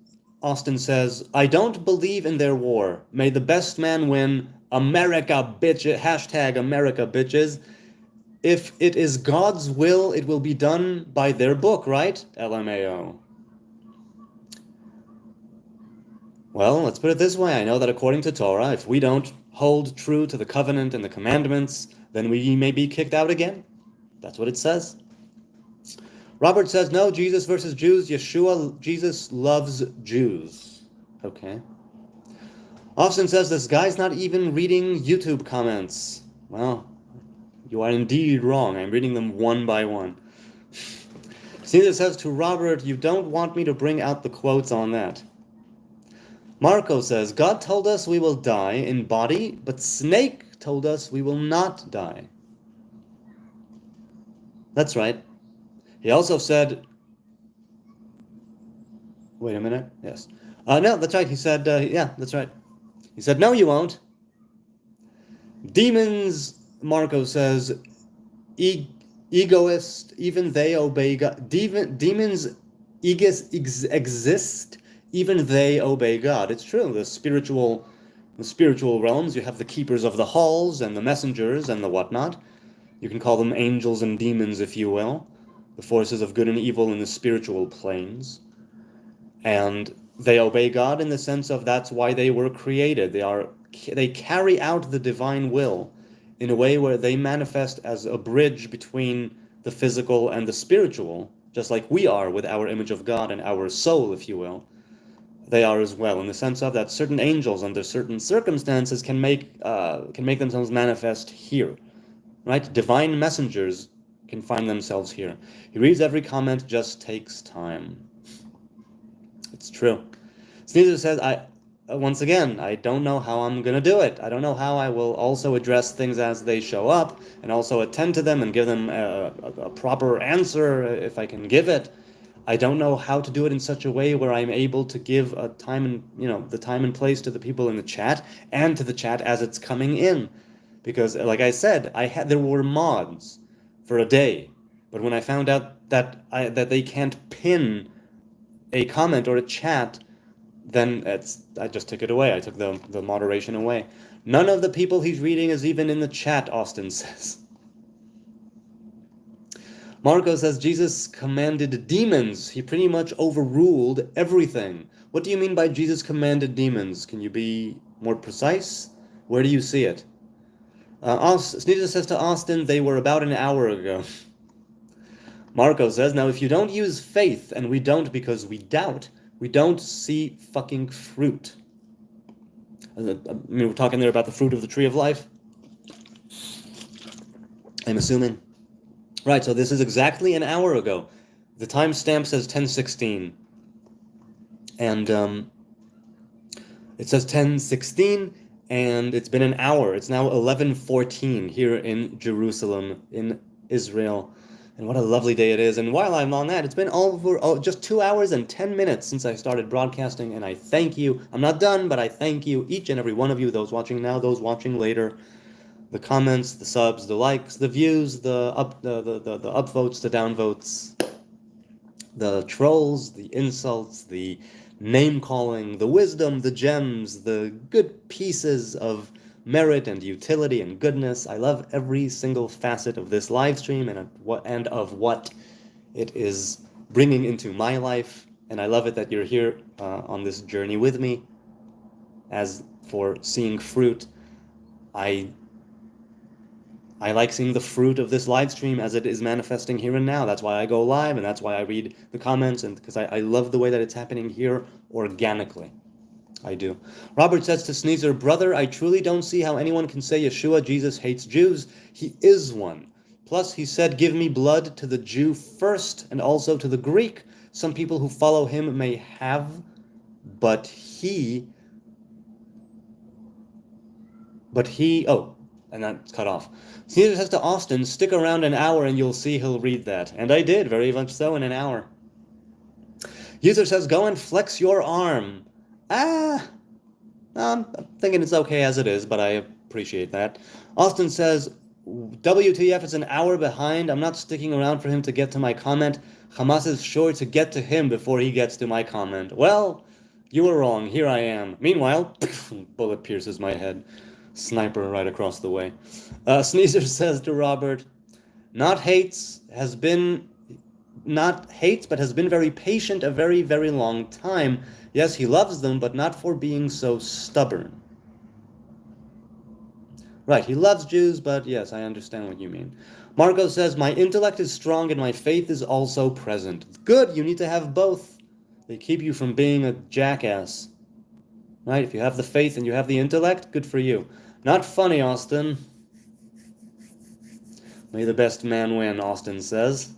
Austin says, "I don't believe in their war. May the best man win. America, bitches. Hashtag America, bitches. If it is God's will, it will be done by their book, right? LMAO." Well, let's put it this way. I know that according to Torah, if we don't hold true to the covenant and the commandments, then we may be kicked out again. That's what it says. Robert says, "No, Jesus versus Jews. Jesus loves Jews." Okay. Austin says, "This guy's not even reading YouTube comments." Well, you are indeed wrong. I'm reading them one by one. Caesar says to Robert, "You don't want me to bring out the quotes on that." Marco says, "God told us we will die in body, but Snake told us we will not die." That's right. He also said, wait a minute, yes. No, that's right. He said, yeah, that's right. He said, "No, you won't." Demons, Marco says, egoist, even they obey God. Demons exist, even they obey God. It's true. The spiritual realms, you have the keepers of the halls and the messengers and the whatnot. You can call them angels and demons, if you will. The forces of good and evil in the spiritual planes. And they obey God in the sense of that's why they were created. They carry out the divine will in a way where they manifest as a bridge between the physical and the spiritual, just like we are with our image of God and our soul, if you will. They are as well, in the sense of that certain angels under certain circumstances can make themselves manifest here, right? Divine messengers can find themselves here. He reads every comment, just takes time. It's true. Sneezer says, once again, I don't know how I'm going to do it. I don't know how I will also address things as they show up and also attend to them and give them a proper answer if I can give it. I don't know how to do it in such a way where I'm able to give the time and place to the people in the chat and to the chat as it's coming in. Because, like I said, there were mods for a day, but when I found out that they can't pin a comment or a chat, then I just took it away. I took the moderation away. None of the people he's reading is even in the chat, Austin says. Marco says, "Jesus commanded demons. He pretty much overruled everything." What do you mean by Jesus commanded demons? Can you be more precise? Where do you see it? Sneezer says to Austin, "They were about an hour ago." Marco says, "Now if you don't use faith, and we don't because we doubt, we don't see fucking fruit." I mean, we're talking there about the fruit of the tree of life, I'm assuming. Right, so this is exactly an hour ago. The timestamp says 10:16. And it says 10:16, and it's been an hour. It's now 11:14 here in Jerusalem, in Israel. And what a lovely day it is. And while I'm on that, it's been just 2 hours and 10 minutes since I started broadcasting, and I thank you. I'm not done, but I thank you, each and every one of you, those watching now, those watching later. The comments, the subs, the likes, the views, the upvotes, the downvotes, the trolls, the insults, the name-calling, the wisdom, the gems, the good pieces of merit and utility and goodness. I love every single facet of this live stream and of what it is bringing into my life. And I love it that you're here on this journey with me. As for seeing fruit, I I like seeing the fruit of this live stream as it is manifesting here and now. That's why I go live, and that's why I read the comments, and because I love the way that it's happening here organically. I do. Robert says to Sneezer, brother, I truly don't see how anyone can say Yeshua, Jesus, hates Jews. He is one. Plus, he said, give me blood to the Jew first, and also to the Greek. Some people who follow him may have, but he, oh, and that's cut off. Sneezer says to Austin, stick around an hour and you'll see he'll read that. And I did, very much so, in an hour. User says, go and flex your arm. I'm thinking it's okay as it is, but I appreciate that. Austin says, WTF is an hour behind. I'm not sticking around for him to get to my comment. Hamas is sure to get to him before he gets to my comment. Well, you were wrong. Here I am. Meanwhile, bullet pierces my head. Sniper right across the way. Sneezer says to Robert, not hates, but has been very patient a very, very long time. Yes, he loves them, but not for being so stubborn. Right, he loves Jews, but yes, I understand what you mean. Marco says, my intellect is strong and my faith is also present. Good, you need to have both. They keep you from being a jackass. Right, if you have the faith and you have the intellect, good for you. Not funny, Austin. May the best man win, Austin says.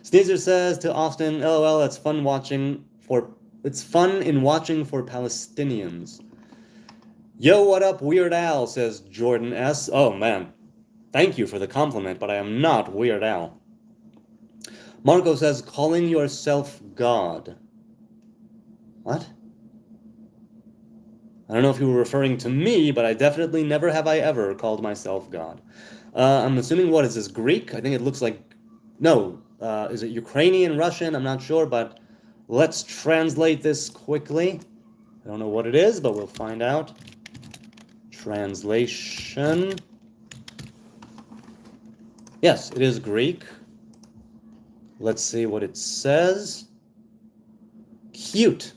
Sneezer says to Austin, LOL, it's fun in watching for Palestinians. Yo, what up, Weird Al, says Jordan S. Oh, man. Thank you for the compliment, but I am not Weird Al. Marco says, calling yourself God. What? I don't know if you were referring to me, but I definitely never have I ever called myself God. I'm assuming, what is this, Greek? I think it looks like, no, is it Ukrainian, Russian? I'm not sure, but let's translate this quickly. I don't know what it is, but we'll find out. Translation. Yes, it is Greek. Let's see what it says. Cute.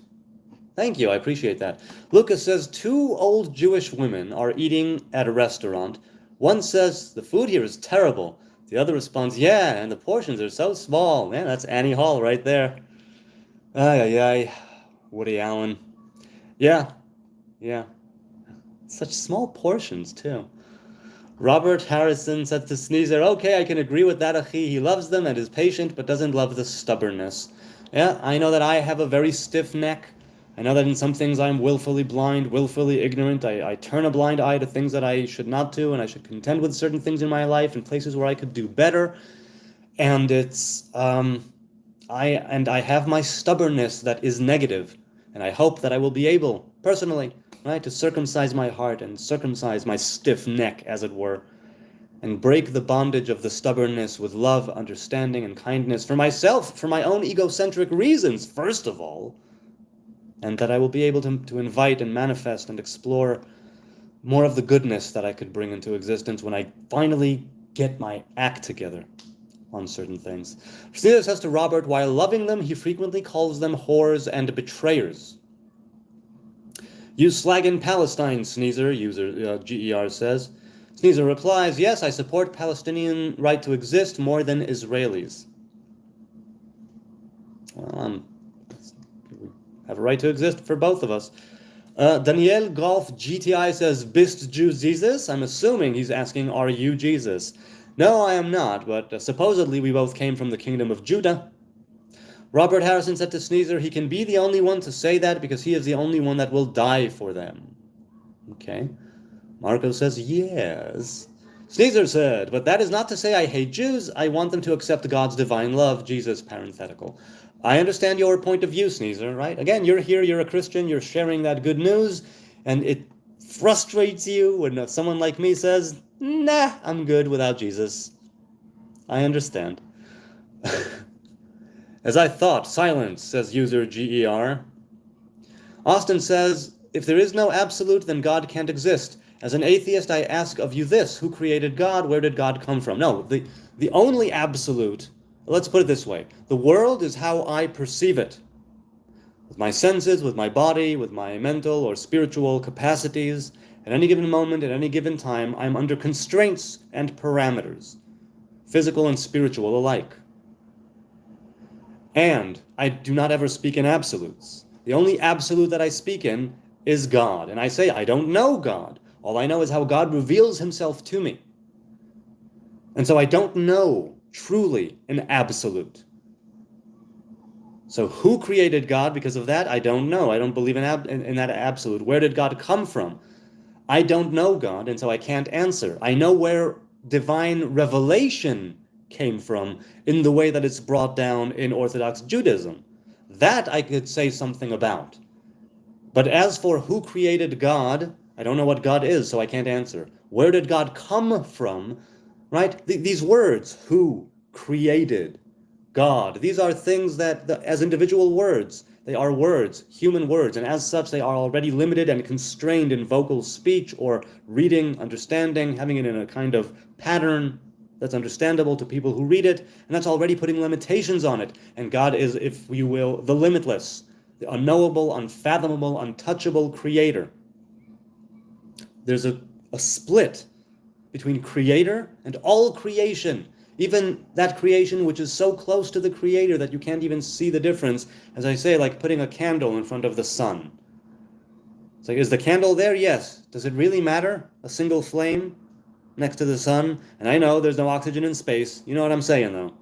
Thank you, I appreciate that. Lucas says, 2 old Jewish women are eating at a restaurant. One says, the food here is terrible. The other responds, yeah, and the portions are so small. Man, that's Annie Hall right there. Ay. Woody Allen. Yeah. Such small portions, too. Robert Harrison said to Sneezer, okay, I can agree with that, Achi. He loves them and is patient, but doesn't love the stubbornness. Yeah, I know that I have a very stiff neck. I know that in some things I'm willfully blind, willfully ignorant. I turn a blind eye to things that I should not do, and I should contend with certain things in my life and places where I could do better. And it's, I have my stubbornness that is negative, and I hope that I will be able, personally, right, to circumcise my heart and circumcise my stiff neck, as it were, and break the bondage of the stubbornness with love, understanding, and kindness for myself, for my own egocentric reasons, first of all, and that I will be able to invite and manifest and explore more of the goodness that I could bring into existence when I finally get my act together on certain things. Sneezer says to Robert, while loving them, he frequently calls them whores and betrayers. You slag in Palestine, Sneezer, user GER says. Sneezer replies, yes, I support Palestinian right to exist more than Israelis. Well, have a right to exist for both of us. Daniel Golf GTI says, Bist Jew Jesus? I'm assuming he's asking, are you Jesus? No, I am not, but supposedly we both came from the kingdom of Judah. Robert Harrison said to Sneezer, he can be the only one to say that because he is the only one that will die for them. Okay. Marco says, yes. Sneezer said, but that is not to say I hate Jews. I want them to accept God's divine love, Jesus, parenthetical. I understand your point of view, Sneezer, right? Again, you're here, you're a Christian, you're sharing that good news, and it frustrates you when someone like me says, nah, I'm good without Jesus. I understand. As I thought, silence, says user GER. Austin says, if there is no absolute, then God can't exist. As an atheist, I ask of you this, who created God? Where did God come from? No, the only absolute, let's put it this way. The world is how I perceive it. With my senses, with my body, with my mental or spiritual capacities. At any given moment, at any given time, I'm under constraints and parameters, physical and spiritual alike. And I do not ever speak in absolutes. The only absolute that I speak in is God. And I say, I don't know God. All I know is how God reveals himself to me. And so I don't know truly an absolute. So who created God? Because of that, I don't know. I don't believe in that absolute. Where did God come from? I don't know God, and so I can't answer. I know where divine revelation came from in the way that it's brought down in Orthodox Judaism. That I could say something about. But as for who created God, I don't know what God is, so I can't answer. Where did God come from? Right? These words, who created God, these are things that, as individual words, they are words, human words, and as such, they are already limited and constrained in vocal speech or reading, understanding, having it in a kind of pattern that's understandable to people who read it, and that's already putting limitations on it. And God is, if you will, the limitless, the unknowable, unfathomable, untouchable creator. There's a split between creator and all creation. Even that creation which is so close to the creator that you can't even see the difference. As I say, like putting a candle in front of the sun. It's like, is the candle there? Yes. Does it really matter? A single flame next to the sun? And I know there's no oxygen in space. You know what I'm saying, though.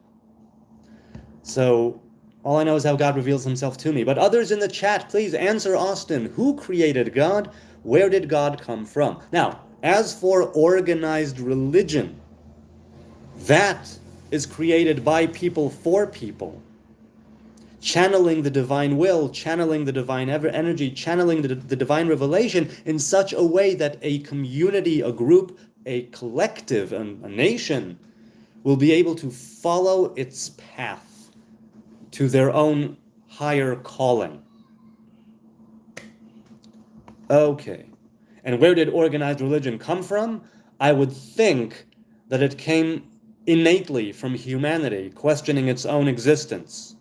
So all I know is how God reveals himself to me. But others in the chat, please answer Austin. Who created God? Where did God come from? Now, as for organized religion, that is created by people for people, channeling the divine will, channeling the divine energy, channeling the divine revelation in such a way that a community, a group, a collective, a nation will be able to follow its path to their own higher calling. Okay. And where did organized religion come from? I would think that it came innately from humanity, questioning its own existence.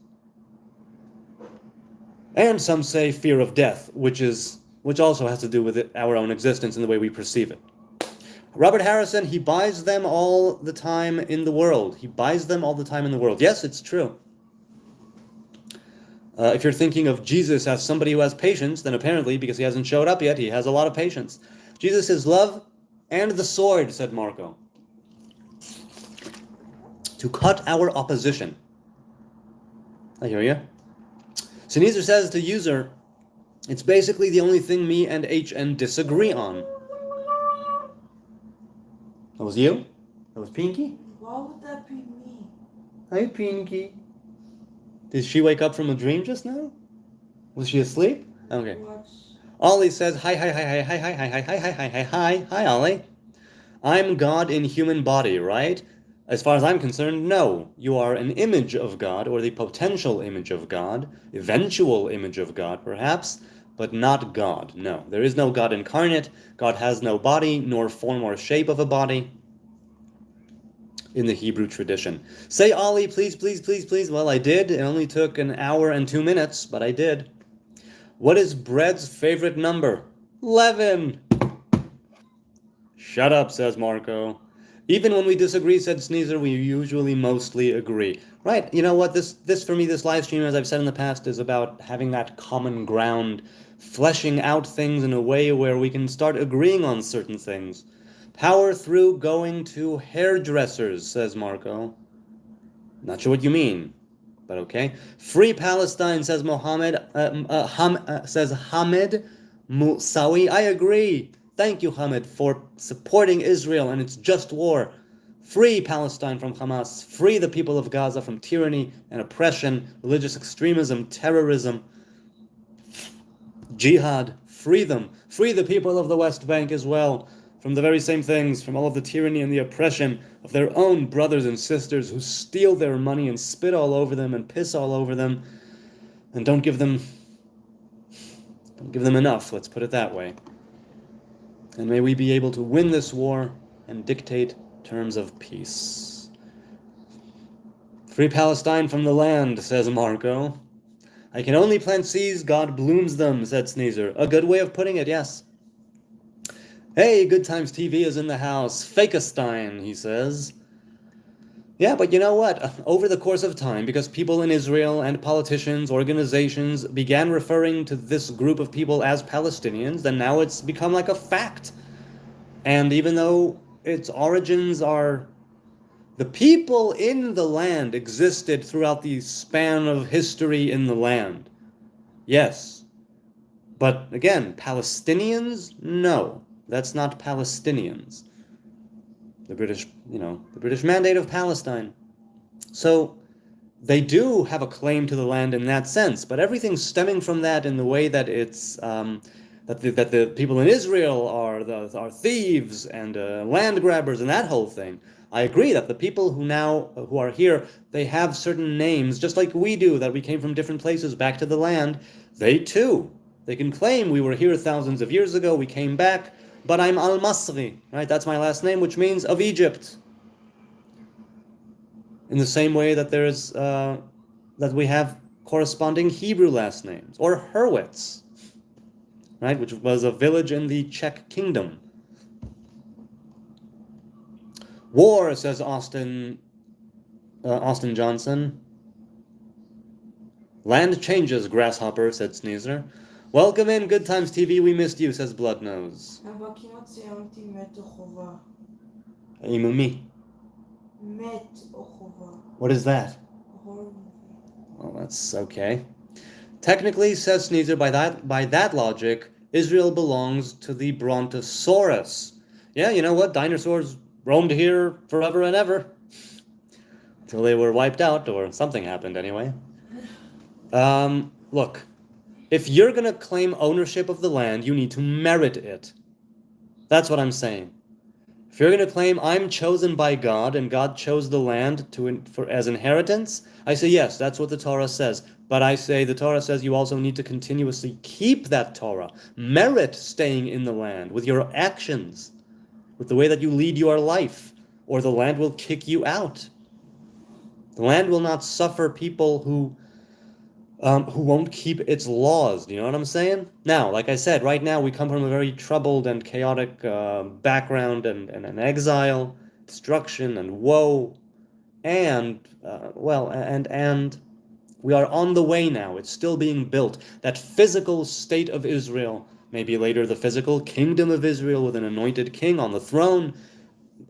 And some say fear of death, which also has to do with our own existence and the way we perceive it. Robert Harrison, he buys them all the time in the world. He buys them all the time in the world. Yes, it's true. If you're thinking of Jesus as somebody who has patience, then apparently, because he hasn't showed up yet, he has a lot of patience. Jesus is love and the sword, said Marco, to cut our opposition. I hear you. Sneezer says to user, it's basically the only thing me and HN disagree on. That was you? That was Pinky? Why would that be me? Hi, Pinky. Did she wake up from a dream just now? Was she asleep? Okay. What? Ollie says, hi, Ollie. I'm God in human body, right? As far as I'm concerned, no. You are an image of God, or the potential image of God, eventual image of God, perhaps, but not God. No, there is no God incarnate. God has no body, nor form or shape of a body in the Hebrew tradition. Say, Ollie, please, please, please, please. Well, I did. It only took an hour and 2 minutes, but I did. What is bread's favorite number? 11. Shut up, says Marco. Even when we disagree, said Sneezer, we usually mostly agree. Right, you know what, this for me, this live stream, as I've said in the past, is about having that common ground, fleshing out things in a way where we can start agreeing on certain things. Power through going to hairdressers, says Marco. Not sure what you mean, but okay. Free Palestine, says Mohammed, says Hamid Musawi. I agree. Thank you, Hamid, for supporting Israel and its just war. Free Palestine from Hamas. Free the people of Gaza from tyranny and oppression, religious extremism, terrorism, jihad. Free them. Free the people of the West Bank as well from the very same things, from all of the tyranny and the oppression of their own brothers and sisters who steal their money and spit all over them and piss all over them and don't give them enough, let's put it that way. And may we be able to win this war and dictate terms of peace. Free Palestine from the land, says Marco. I can only plant seeds, God blooms them, said Sneezer. A good way of putting it, yes. Hey, Good Times TV is in the house. Fakestein, he says. Yeah, but you know what? Over the course of time, because people in Israel and politicians, organizations began referring to this group of people as Palestinians, then now it's become like a fact. And even though its origins are the people in the land existed throughout the span of history in the land. Yes. But again, Palestinians? No. That's not Palestinians. The British Mandate of Palestine. So they do have a claim to the land in that sense, but everything stemming from that in the way that it's that the people in Israel are thieves and land grabbers and that whole thing. I agree that the people who are here, they have certain names, just like we do, that we came from different places back to the land. They too, they can claim we were here thousands of years ago, we came back, but I'm Al-Masri, right? That's my last name, which means of Egypt. In the same way that that we have corresponding Hebrew last names, or Hurwitz, right, which was a village in the Czech Kingdom. War, says Austin Johnson. Land changes, grasshopper, said Sneezer. Welcome in, Good Times TV, we missed you, says Bloodnose. אבל ציינתי מת או חובה. Imumi. מת או חובה. What is that? Well, that's okay. Technically, says Sneezer, by that logic, Israel belongs to the Brontosaurus. Yeah, you know what? Dinosaurs roamed here forever and ever. Until they were wiped out, or something happened anyway. Look, if you're going to claim ownership of the land, you need to merit it. That's what I'm saying. If you're going to claim I'm chosen by God and God chose the land as inheritance, I say yes, that's what the Torah says. But I say the Torah says you also need to continuously keep that Torah. Merit staying in the land with your actions, with the way that you lead your life, or the land will kick you out. The land will not suffer people who won't keep its laws. Do you know what I'm saying? Now, like I said, right now we come from a very troubled and chaotic background and an exile, destruction and woe, and we are on the way now. It's still being built. That physical state of Israel, maybe later the physical kingdom of Israel with an anointed king on the throne,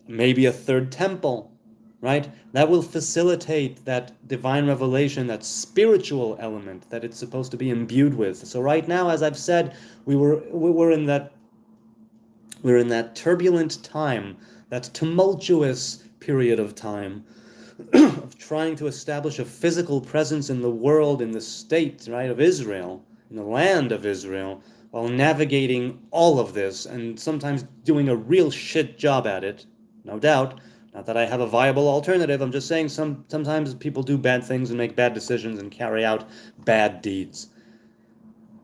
maybe a third temple, right? That will facilitate that divine revelation, that spiritual element that it's supposed to be imbued with. So right now, as I've said, we're in that turbulent time, that tumultuous period of time of trying to establish a physical presence in the world, in the state, right, of Israel, in the land of Israel, while navigating all of this and sometimes doing a real shit job at it, no doubt. Not that I have a viable alternative, I'm just saying sometimes people do bad things and make bad decisions and carry out bad deeds.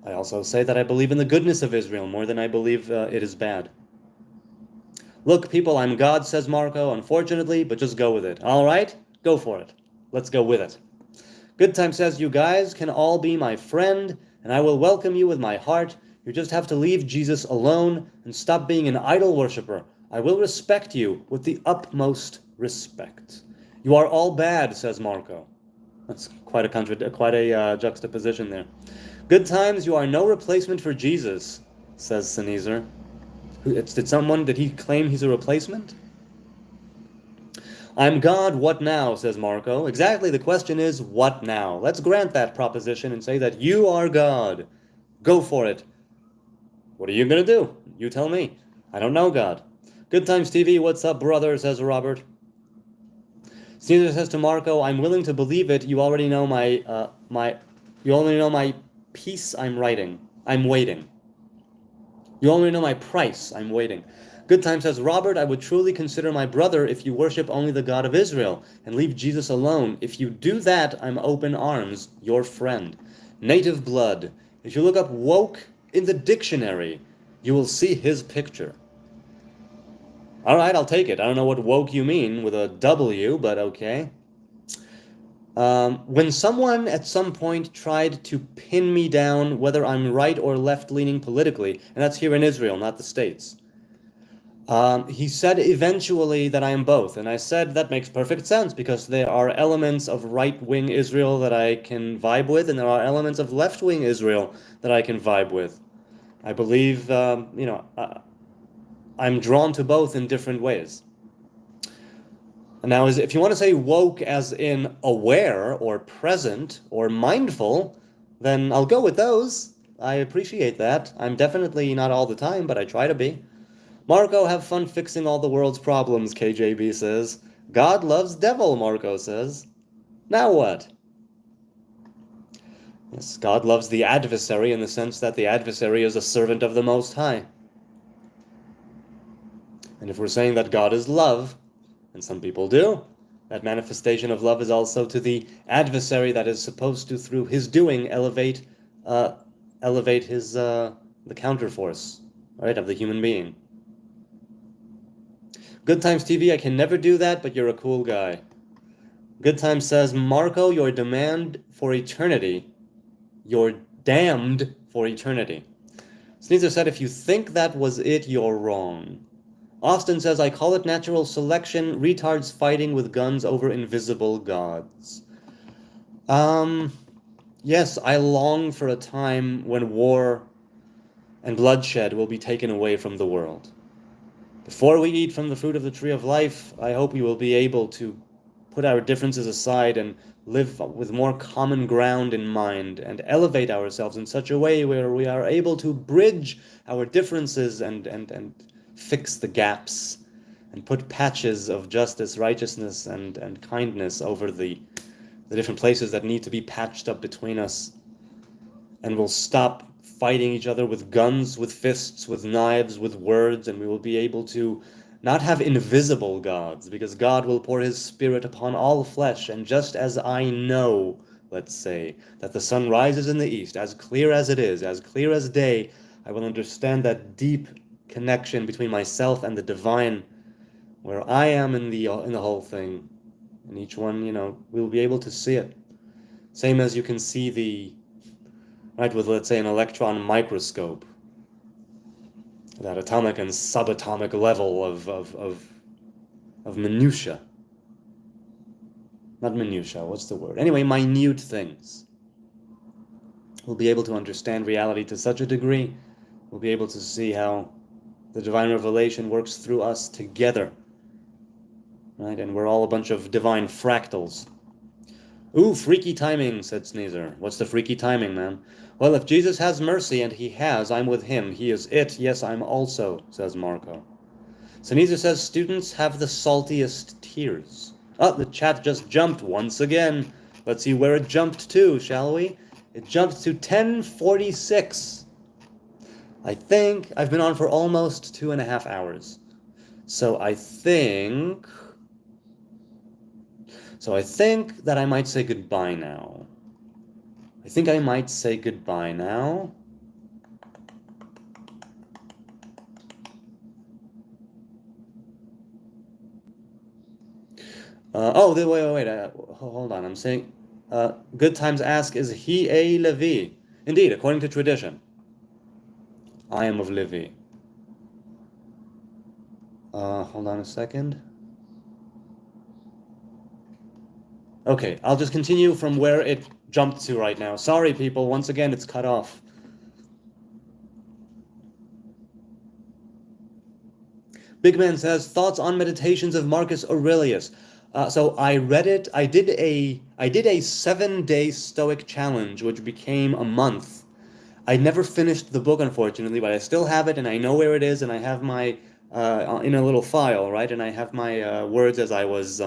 I also say that I believe in the goodness of Israel more than I believe it is bad. Look, people, I'm God, says Marco, unfortunately, but just go with it. All right? Go for it. Let's go with it. Good Time says, you guys can all be my friend, and I will welcome you with my heart. You just have to leave Jesus alone and stop being an idol worshiper. I will respect you with the utmost respect. You are all bad, says Marco. That's quite a juxtaposition there. Good Times, you are no replacement for Jesus, says Sneezer. Did he claim he's a replacement? I'm God, what now, says Marco. Exactly, the question is, what now? Let's grant that proposition and say that you are God. Go for it. What are you going to do? You tell me. I don't know, God. Good Times TV, what's up, brother, says Robert. Caesar says to Marco, I'm willing to believe it. You already know my piece I'm writing. I'm waiting. You already know my price. I'm waiting. Good Time says, Robert, I would truly consider my brother if you worship only the God of Israel and leave Jesus alone. If you do that, I'm open arms, your friend. Native blood. If you look up woke in the dictionary, you will see his picture. All right, I'll take it. I don't know what woke you mean with a W, but okay. When someone at some point tried to pin me down, whether I'm right or left-leaning politically, and that's here in Israel, not the States, He said eventually that I am both, and I said that makes perfect sense because there are elements of right-wing Israel that I can vibe with, and there are elements of left-wing Israel that I can vibe with. I believe, I'm drawn to both in different ways. Now, if you want to say woke as in aware or present or mindful, then I'll go with those. I appreciate that. I'm definitely not all the time, but I try to be. Marco, have fun fixing all the world's problems, KJB says. God loves devil, Marco says. Now what? Yes, God loves the adversary in the sense that the adversary is a servant of the Most High. And if we're saying that God is love, and some people do, that manifestation of love is also to the adversary that is supposed to, through his doing, elevate his the counterforce, right, of the human being. Good Times TV, I can never do that, but you're a cool guy. Good Times says, Marco, your demand for eternity. You're damned for eternity. Sneezer said, if you think that was it, you're wrong. Austin says, I call it natural selection, retards fighting with guns over invisible gods. Yes, I long for a time when war and bloodshed will be taken away from the world. Before we eat from the fruit of the tree of life, I hope we will be able to put our differences aside and live with more common ground in mind and elevate ourselves in such a way where we are able to bridge our differences and fix the gaps and put patches of justice, righteousness, and kindness over the different places that need to be patched up between us. And we'll stop fighting each other with guns, with fists, with knives, with words, and we will be able to not have invisible gods, because God will pour his spirit upon all flesh, and just as I know, let's say, that the sun rises in the east, as clear as it is, as clear as day, I will understand that deep connection between myself and the divine, where I am in the whole thing, and each one, we'll be able to see it. Same as you can see right, with, let's say, an electron microscope, that atomic and subatomic level of minutia. Not minutia, what's the word? Anyway, minute things. We'll be able to understand reality to such a degree, we'll be able to see how the divine revelation works through us together, right? And we're all a bunch of divine fractals. Ooh, freaky timing, said Sneezer. What's the freaky timing, man? Well, if Jesus has mercy, and he has, I'm with him. He is it. Yes, I'm also, says Marco. Sneezer says, students have the saltiest tears. Oh, the chat just jumped once again. Let's see where it jumped to, shall we? It jumped to 10:46. I think I've been on for almost 2.5 hours. So I think that I might say goodbye now. Wait. Hold on. I'm saying, Good Times ask, is he a Levi? Indeed, according to tradition. I am of Levi. Hold on a second. Okay, I'll just continue from where it jumped to right now. Sorry, people. Once again, it's cut off. Big Man says, thoughts on Meditations of Marcus Aurelius. So I read it. I did a 7-day Stoic challenge, which became a month. I never finished the book, unfortunately, but I still have it, and I know where it is, and I have my in a little file, right? And I have my words as I was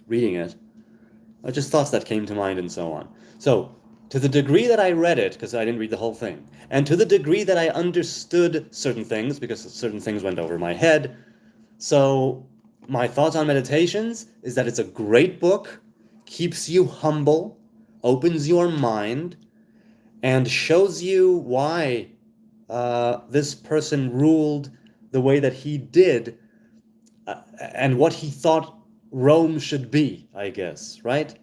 reading it. Just thoughts that came to mind and so on. So, to the degree that I read it, because I didn't read the whole thing, and to the degree that I understood certain things, because certain things went over my head, so my thoughts on Meditations is that it's a great book, keeps you humble, opens your mind, and shows you why this person ruled the way that he did, and what he thought Rome should be, I guess, right?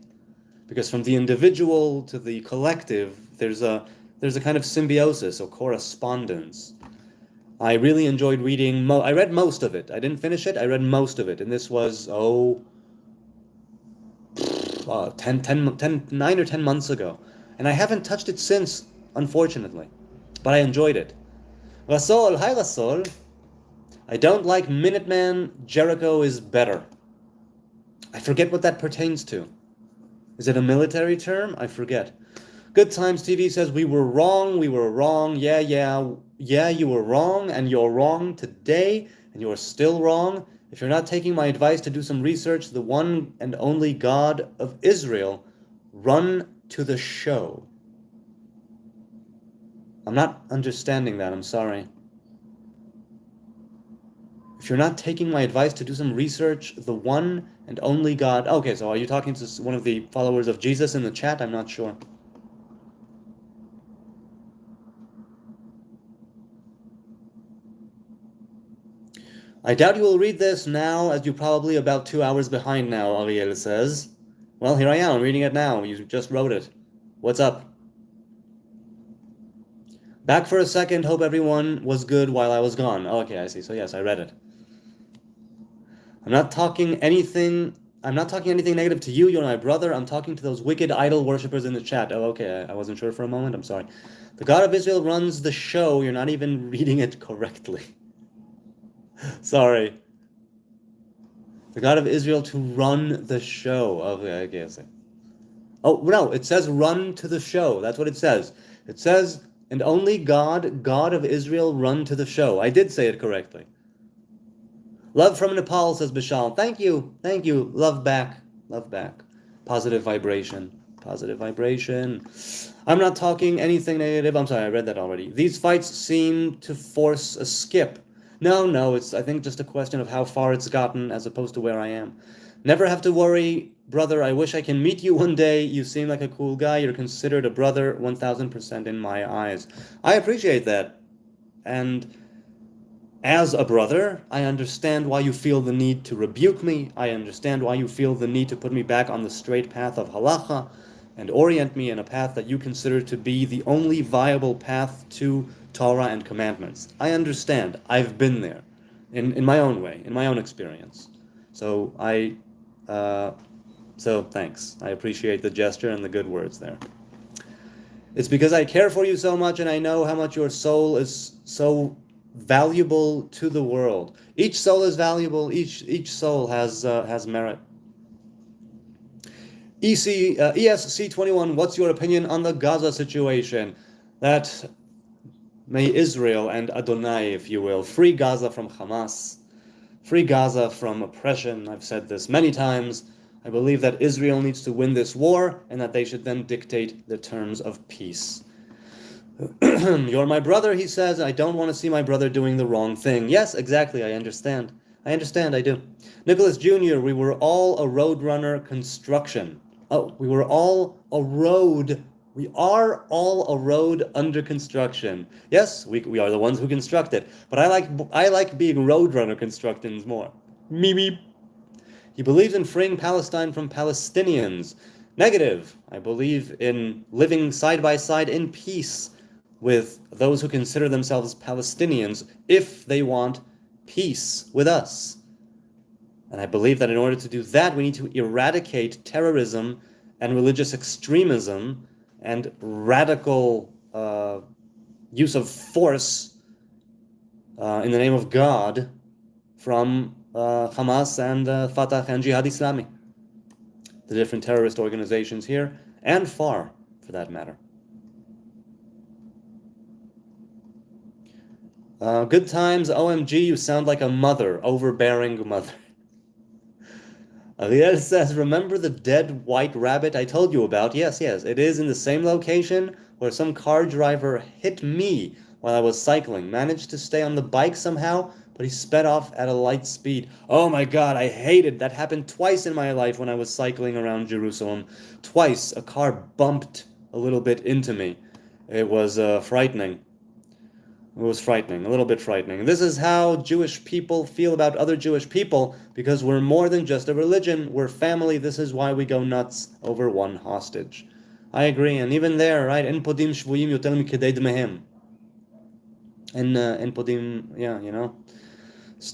Because from the individual to the collective, there's a kind of symbiosis or correspondence. I really enjoyed reading, I read most of it. I didn't finish it, I read most of it. And this was, 9 or 10 months ago. And I haven't touched it since, unfortunately. But I enjoyed it. Rasol, hi Rasol. I don't like Minuteman, Jericho is better. I forget what that pertains to. Is it a military term? I forget. Good Times TV says, we were wrong, yeah, you were wrong, and you're wrong today, and you're still wrong. If you're not taking my advice to do some research, the one and only God of Israel, run to the show. I'm not understanding that, I'm sorry. If you're not taking my advice to do some research, the one and only God... Okay, so are you talking to one of the followers of Jesus in the chat? I'm not sure. I doubt you will read this now, as you're probably about 2 hours behind now, Ariel says. Well, here I am, I'm reading it now. You just wrote it. What's up? Back for a second, hope everyone was good while I was gone. Oh, okay, I see. So yes, I read it. I'm not talking anything negative to you, you're my brother. I'm talking to those wicked idol worshippers in the chat. Oh, okay, I wasn't sure for a moment, I'm sorry. The God of Israel runs the show, you're not even reading it correctly. Sorry. The God of Israel to run the show. Okay, I guess. Oh, no, it says run to the show. That's what it says. It says, and only God, God of Israel, run to the show. I did say it correctly. Love from Nepal, says Bishal. Thank you. Thank you. Love back. Love back. Positive vibration. Positive vibration. I'm not talking anything negative. I'm sorry, I read that already. These fights seem to force a skip. No, it's, I think, just a question of how far it's gotten as opposed to where I am. Never have to worry, brother. I wish I can meet you one day. You seem like a cool guy. You're considered a brother 1000% in my eyes. I appreciate that. And as a brother, I understand why you feel the need to rebuke me. I understand why you feel the need to put me back on the straight path of halacha and orient me in a path that you consider to be the only viable path to Torah and commandments. I understand. I've been there in my own way, in my own experience. So so thanks. I appreciate the gesture and the good words there. It's because I care for you so much and I know how much your soul is so valuable to the world. Each soul is valuable. Each soul has merit. ESC21, what's your opinion on the Gaza situation? That may Israel and Adonai, if you will, free Gaza from Hamas, free Gaza from oppression. I've said this many times. I believe that Israel needs to win this war and that they should then dictate the terms of peace. You're my brother, he says. I don't want to see my brother doing the wrong thing. Yes, exactly, I understand. I do. Nicholas Jr., we were all a roadrunner construction. Oh, we are all a road under construction. Yes, we are the ones who construct it. But I like being roadrunner constructions more. Meep. He believes in freeing Palestine from Palestinians. Negative. I believe in living side by side in peace with those who consider themselves Palestinians if they want peace with us. And I believe that in order to do that, we need to eradicate terrorism and religious extremism and radical use of force in the name of God from Hamas and Fatah and Jihad Islami, the different terrorist organizations here and far, for that matter. Good times, OMG, you sound like a mother, overbearing mother. Ariel says, remember the dead white rabbit I told you about? Yes, it is in the same location where some car driver hit me while I was cycling. Managed to stay on the bike somehow, but he sped off at a light speed. Oh my God, I hate it. That happened twice in my life when I was cycling around Jerusalem. Twice, a car bumped a little bit into me. It was frightening. It was frightening, a little bit frightening. This is how Jewish people feel about other Jewish people, because we're more than just a religion. We're family. This is why we go nuts over one hostage. I agree, and even there, right? En podim shvuyim yoter mikedei dmehem. and podim, yeah, you know.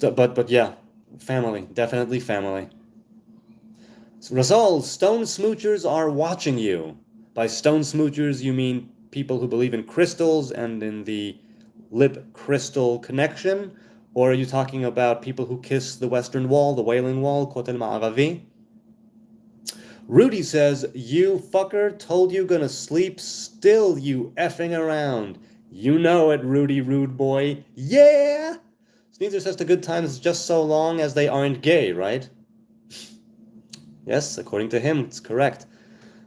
But yeah, family, definitely family. So, Rasol, stone smoochers are watching you. By stone smoochers, you mean people who believe in crystals and in the lip crystal connection? Or are you talking about people who kiss the Western Wall, the Wailing Wall, Kotel Ma'aravi? Rudy says, you fucker, told you gonna sleep, still you effing around. You know it, Rudy, rude boy. Yeah! Sneezer says the good times just so long as they aren't gay, right? Yes, according to him, it's correct.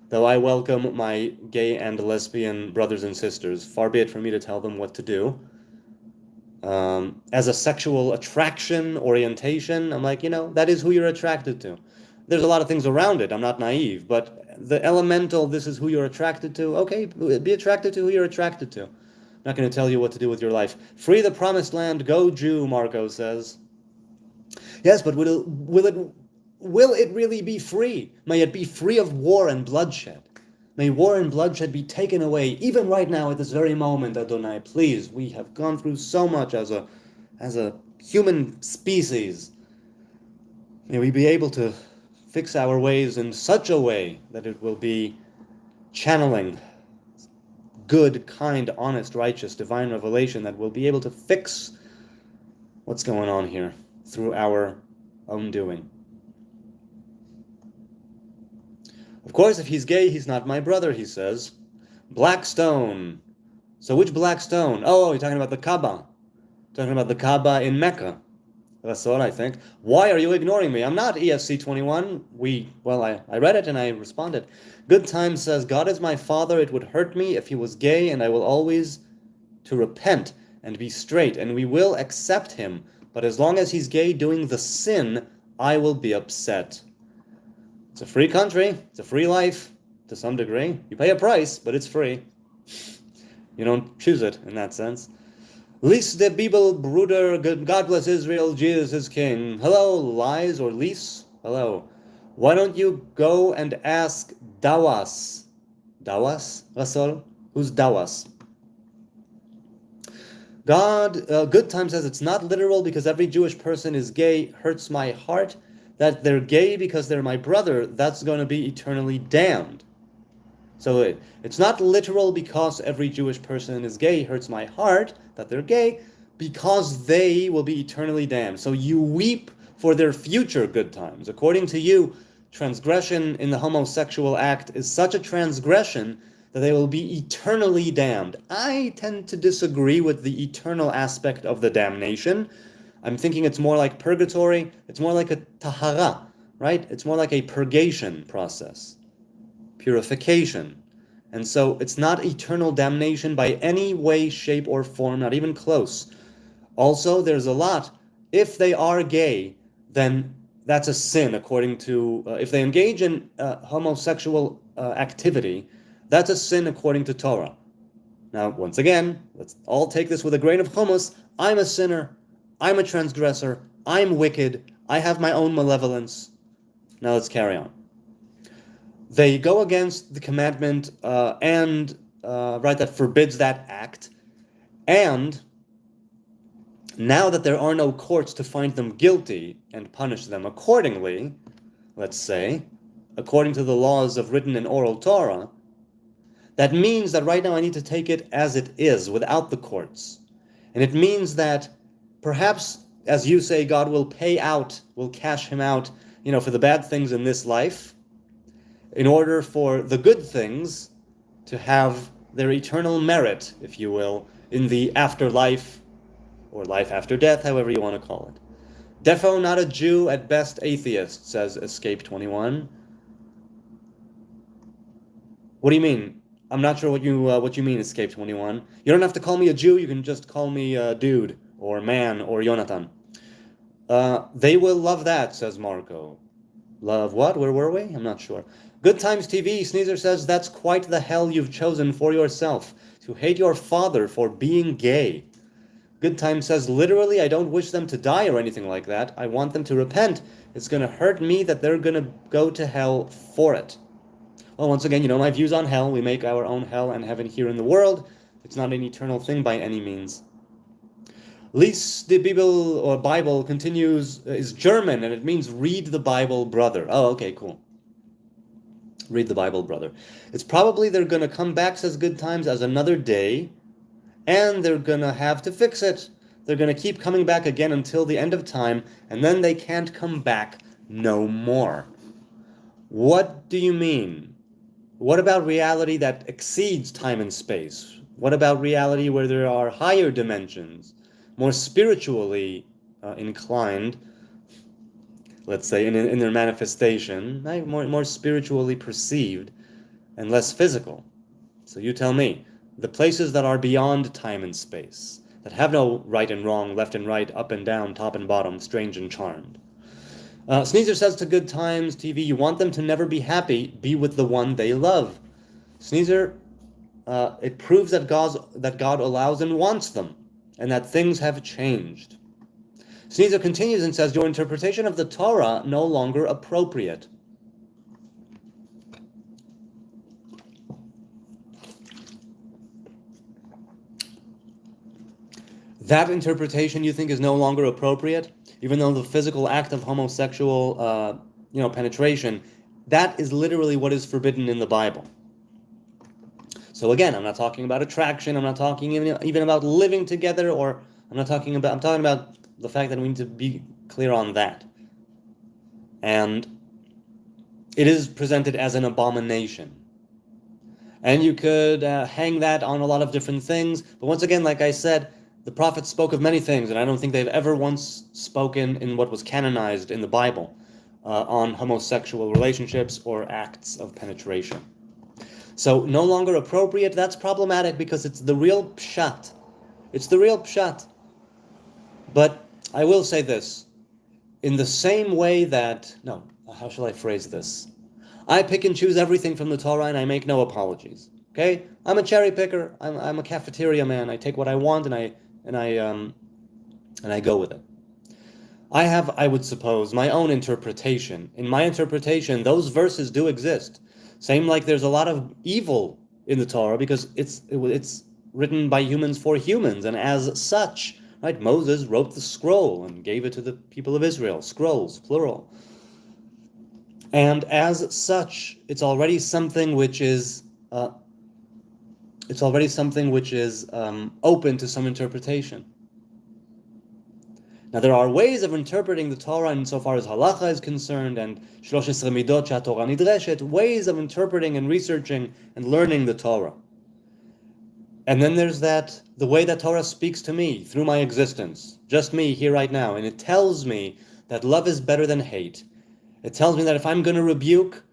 Though I welcome my gay and lesbian brothers and sisters, far be it from me to tell them what to do. As a sexual attraction, orientation, I'm like, that is who you're attracted to. There's a lot of things around it. I'm not naive, but the elemental, this is who you're attracted to. Okay, be attracted to who you're attracted to. I'm not going to tell you what to do with your life. Free the promised land, go Jew, Marco says. Yes, but will it really be free? May it be free of war and bloodshed. May war and bloodshed be taken away, even right now at this very moment, Adonai. Please, we have gone through so much as a human species. May we be able to fix our ways in such a way that it will be channeling good, kind, honest, righteous, divine revelation that will be able to fix what's going on here through our own doing. Of course, if he's gay, he's not my brother, he says. Black stone. So which black stone? Oh, you're talking about the Kaaba. Talking about the Kaaba in Mecca. That's what I think. Why are you ignoring me? I'm not ESC 21. I read it and I responded. Good Time says, God is my father. It would hurt me if he was gay, and I will always to repent and be straight, and we will accept him. But as long as he's gay doing the sin, I will be upset. It's a free country. It's a free life to some degree. You pay a price, but it's free. You don't choose it in that sense. Lies de Bibel, Bruder, God bless Israel, Jesus is King. Hello, Lies or Lies? Hello. Why don't you go and ask Dawas? Dawas, Rasol? Who's Dawas? Good Time says it's not literal because every Jewish person is gay. Hurts my heart that they're gay because they're my brother. That's going to be eternally damned. So it's not literal because every Jewish person is gay. Hurts my heart that they're gay because they will be eternally damned. So you weep for their future good times. According to you, transgression in the homosexual act is such a transgression that they will be eternally damned. I tend to disagree with the eternal aspect of the damnation. I'm thinking it's more like purgatory. It's more like a tahara, right? It's more like a purgation process. Purification. And so it's not eternal damnation by any way, shape, or form, not even close. Also, there's a lot. If they are gay, then that's a sin according to, if they engage in homosexual activity, that's a sin according to Torah. Now, once again, let's all take this with a grain of hummus. I'm a sinner. I'm a transgressor. I'm wicked. I have my own malevolence. Now let's carry on. They go against the commandment that forbids that act. And now that there are no courts to find them guilty and punish them accordingly, let's say, according to the laws of written and oral Torah, that means that right now I need to take it as it is, without the courts. And it means that perhaps, as you say, God will cash him out, for the bad things in this life, in order for the good things to have their eternal merit, if you will, in the afterlife, or life after death, however you want to call it. Defo not a Jew, at best atheist, says Escape 21. What do you mean? I'm not sure what you mean, Escape 21. You don't have to call me a Jew, you can just call me dude, or man, or Jonathan. They will love that, says Marco. Love what? Where were we? I'm not sure. Good Times TV, Sneezer says, that's quite the hell you've chosen for yourself, to hate your father for being gay. Good Time says, literally, I don't wish them to die or anything like that. I want them to repent. It's going to hurt me that they're going to go to hell for it. Well, once again, my views on hell. We make our own hell and heaven here in the world. It's not an eternal thing by any means. Lies the Bible or Bible continues is German, and it means read the Bible, brother. Oh, okay, cool. Read the Bible, brother. It's probably they're going to come back, says Good Times, as another day, and they're going to have to fix it. They're going to keep coming back again until the end of time, and then they can't come back no more. What do you mean? What about reality that exceeds time and space? What about reality where there are higher dimensions, more spiritually inclined, let's say, in their manifestation, right? More spiritually perceived and less physical? So you tell me, the places that are beyond time and space, that have no right and wrong, left and right, up and down, top and bottom, strange and charmed. Sneezer says to Good Times TV, you want them to never be happy, be with the one they love. Sneezer, it proves that God allows and wants them, and that things have changed. Sneezer continues and says, your interpretation of the Torah no longer appropriate. That interpretation you think is no longer appropriate, even though the physical act of homosexual, penetration, that is literally what is forbidden in the Bible. So again, I'm not talking about attraction. I'm not talking even about living together, or I'm talking about the fact that we need to be clear on that. And it is presented as an abomination. And you could hang that on a lot of different things. But once again, like I said, the prophets spoke of many things, and I don't think they've ever once spoken in what was canonized in the Bible on homosexual relationships or acts of penetration. So no longer appropriate, that's problematic because it's the real pshat. It's the real pshat. But I will say this, in the same way that, no, how shall I phrase this? I pick and choose everything from the Torah and I make no apologies. Okay? I'm a cherry picker. I'm a cafeteria man. I take what I want and I go with it. I have, I would suppose, my own interpretation. In my interpretation, those verses do exist. Same like there's a lot of evil in the Torah because it's written by humans for humans, and as such, right? Moses wrote the scroll and gave it to the people of Israel. Scrolls, plural. And as such, it's already something which is open to some interpretation. Now, there are ways of interpreting the Torah insofar as halacha is concerned, and 13 midot she'aTorah nidreshet, ways of interpreting and researching and learning the Torah. And then there's the way that Torah speaks to me through my existence, just me here right now, and it tells me that love is better than hate. It tells me that if I'm going to rebuke,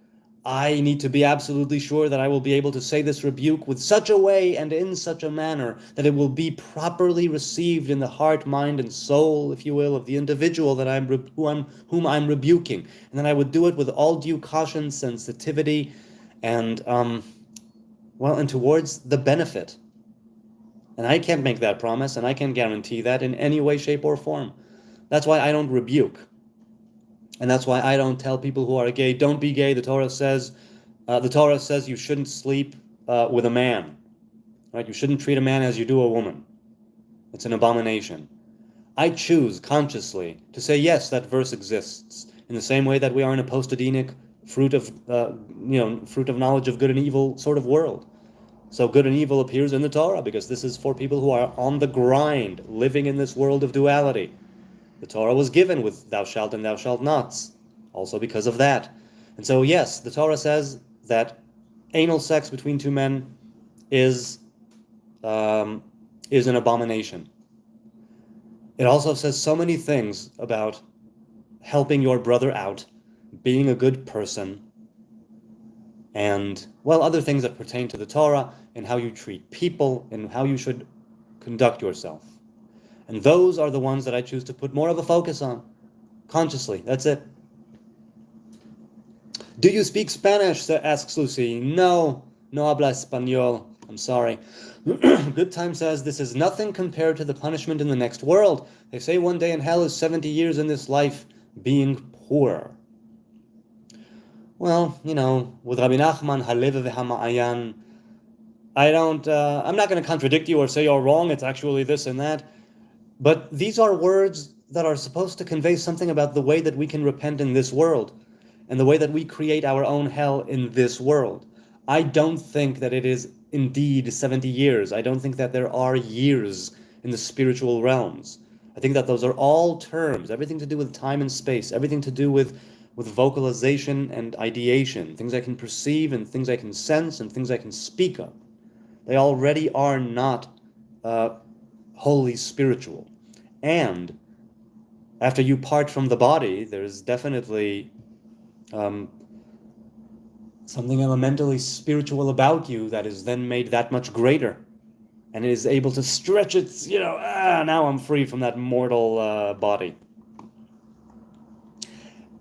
I need to be absolutely sure that I will be able to say this rebuke with such a way and in such a manner that it will be properly received in the heart, mind, and soul, if you will, of the individual that whom I'm rebuking. And then I would do it with all due caution, sensitivity, and towards the benefit. And I can't make that promise, and I can't guarantee that in any way, shape, or form. That's why I don't rebuke. And that's why I don't tell people who are gay, don't be gay. The Torah says you shouldn't sleep with a man. Right? You shouldn't treat a man as you do a woman. It's an abomination. I choose consciously to say, yes, that verse exists. In the same way that we are in a post-Edenic fruit of knowledge of good and evil sort of world. So good and evil appears in the Torah because this is for people who are on the grind, living in this world of duality. The Torah was given with thou shalt and thou shalt nots, also because of that. And so, yes, the Torah says that anal sex between two men is an abomination. It also says so many things about helping your brother out, being a good person, and, other things that pertain to the Torah and how you treat people and how you should conduct yourself. And those are the ones that I choose to put more of a focus on, consciously. That's it. Do you speak Spanish? Asks Lucy. No habla español. I'm sorry. Good Time says, this is nothing compared to the punishment in the next world. They say one day in hell is 70 years in this life being poor. Well, with Rabbi Nachman, Halev v'hama'ayan, I'm not going to contradict you or say you're wrong, it's actually this and that. But these are words that are supposed to convey something about the way that we can repent in this world and the way that we create our own hell in this world. I don't think that it is indeed 70 years. I don't think that there are years in the spiritual realms. I think that those are all terms, everything to do with time and space, everything to do with vocalization and ideation, things I can perceive and things I can sense and things I can speak of. They already are not wholly spiritual. And after you part from the body, there's definitely something elementally spiritual about you that is then made that much greater and is able to stretch its, now I'm free from that mortal body.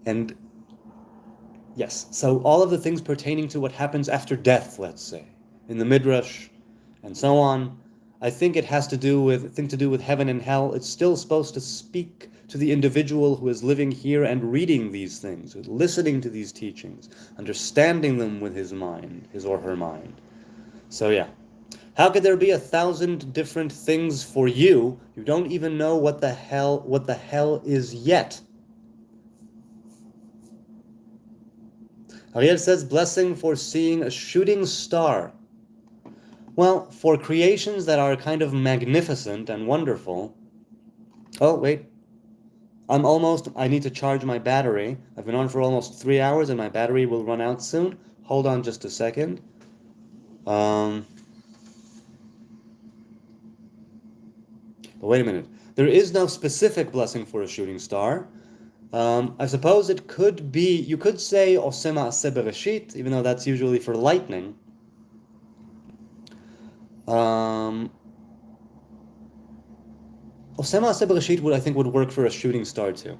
And yes, so all of the things pertaining to what happens after death, let's say, in the Midrash and so on, I think it has to do with heaven and hell. It's still supposed to speak to the individual who is living here and reading these things, listening to these teachings, understanding them with his mind, his or her mind. So yeah, how could there be 1,000 different things for you? You don't even know what the hell is yet. Ariel says, blessing for seeing a shooting star. Well, for creations that are kind of magnificent and wonderful. Oh, wait. I need to charge my battery. I've been on for almost 3 hours and my battery will run out soon. Hold on just a second. But wait a minute. There is no specific blessing for a shooting star. I suppose it could be, you could say Osema Aseh Bereshit, even though that's usually for lightning. Osema Aseh Bereshit I think would work for a shooting star too.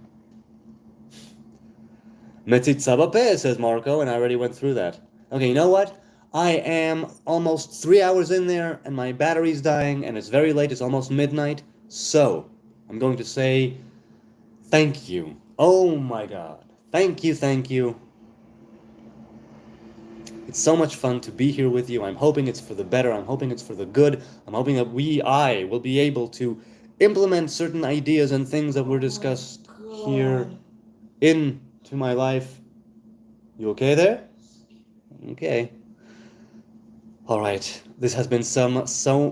Metzitza Bapeh, says Marco, and I already went through that. Okay, you know what? I am almost 3 hours in there, and my battery's dying, and it's very late, it's almost midnight, so I'm going to say thank you. Oh my God. Thank you, thank you. It's so much fun to be here with you. I'm hoping it's for the better. I'm hoping it's for the good. I'm hoping that I will be able to implement certain ideas and things that were discussed here into my life. You okay there? Okay. All right. This has been so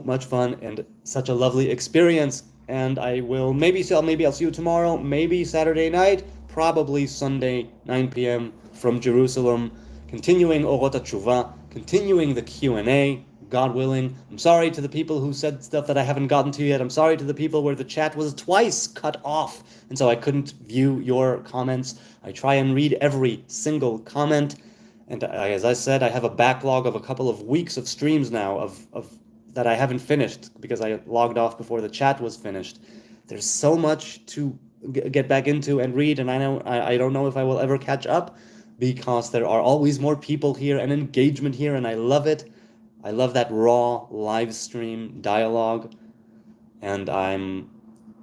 much fun and such a lovely experience. And maybe I'll see you tomorrow, maybe Saturday night, probably Sunday, 9 p.m. from Jerusalem. Continuing Orot HaTshuvah, continuing the Q&A, God willing. I'm sorry to the people who said stuff that I haven't gotten to yet. I'm sorry to the people where the chat was twice cut off, and so I couldn't view your comments. I try and read every single comment, and as I said, I have a backlog of a couple of weeks of streams now of that I haven't finished because I logged off before the chat was finished. There's so much to get back into and read, and I don't know if I will ever catch up, because there are always more people here and engagement here, and I love it. I love that raw live stream dialogue, and I'm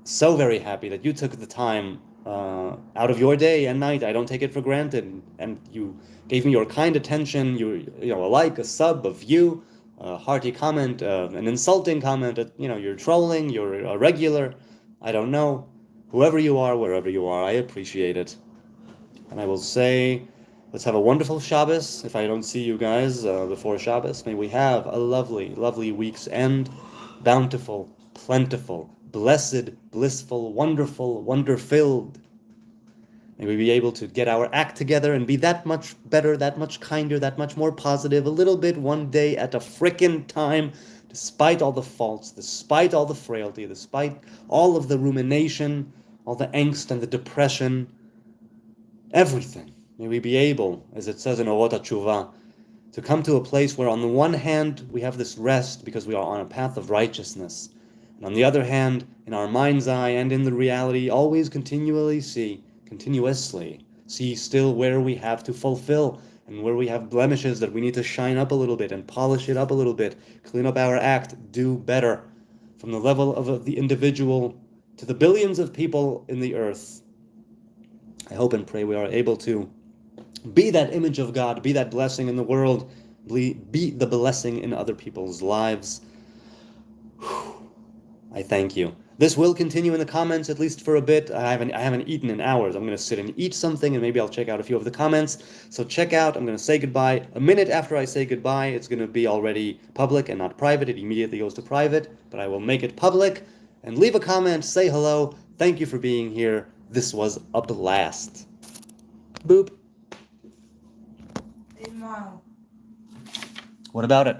so very happy that you took the time out of your day and night. I don't take it for granted, and you gave me your kind attention. A like, a sub, a view, a hearty comment, an insulting comment. You're trolling. You're a regular. I don't know. Whoever you are, wherever you are, I appreciate it. And I will say, let's have a wonderful Shabbos. If I don't see you guys before Shabbos, may we have a lovely, lovely week's end. Bountiful, plentiful, blessed, blissful, wonderful, wonder-filled. May we be able to get our act together and be that much better, that much kinder, that much more positive, a little bit one day at a frickin' time, despite all the faults, despite all the frailty, despite all of the rumination, all the angst and the depression, everything. May we be able, as it says in Orot HaTshuvah, to come to a place where on the one hand we have this rest because we are on a path of righteousness, and on the other hand, in our mind's eye and in the reality, always continuously see still where we have to fulfill and where we have blemishes that we need to shine up a little bit and polish it up a little bit, clean up our act, do better, from the level of the individual to the billions of people in the earth. I hope and pray we are able to be that image of God, be that blessing in the world, be the blessing in other people's lives. I thank you. This will continue in the comments, at least for a bit. I haven't eaten in hours. I'm going to sit and eat something, and maybe I'll check out a few of the comments. So check out. I'm going to say goodbye. A minute after I say goodbye, it's going to be already public and not private. It immediately goes to private, but I will make it public. And leave a comment, say hello. Thank you for being here. This was a blast. Boop. Hey, Mom. What about it?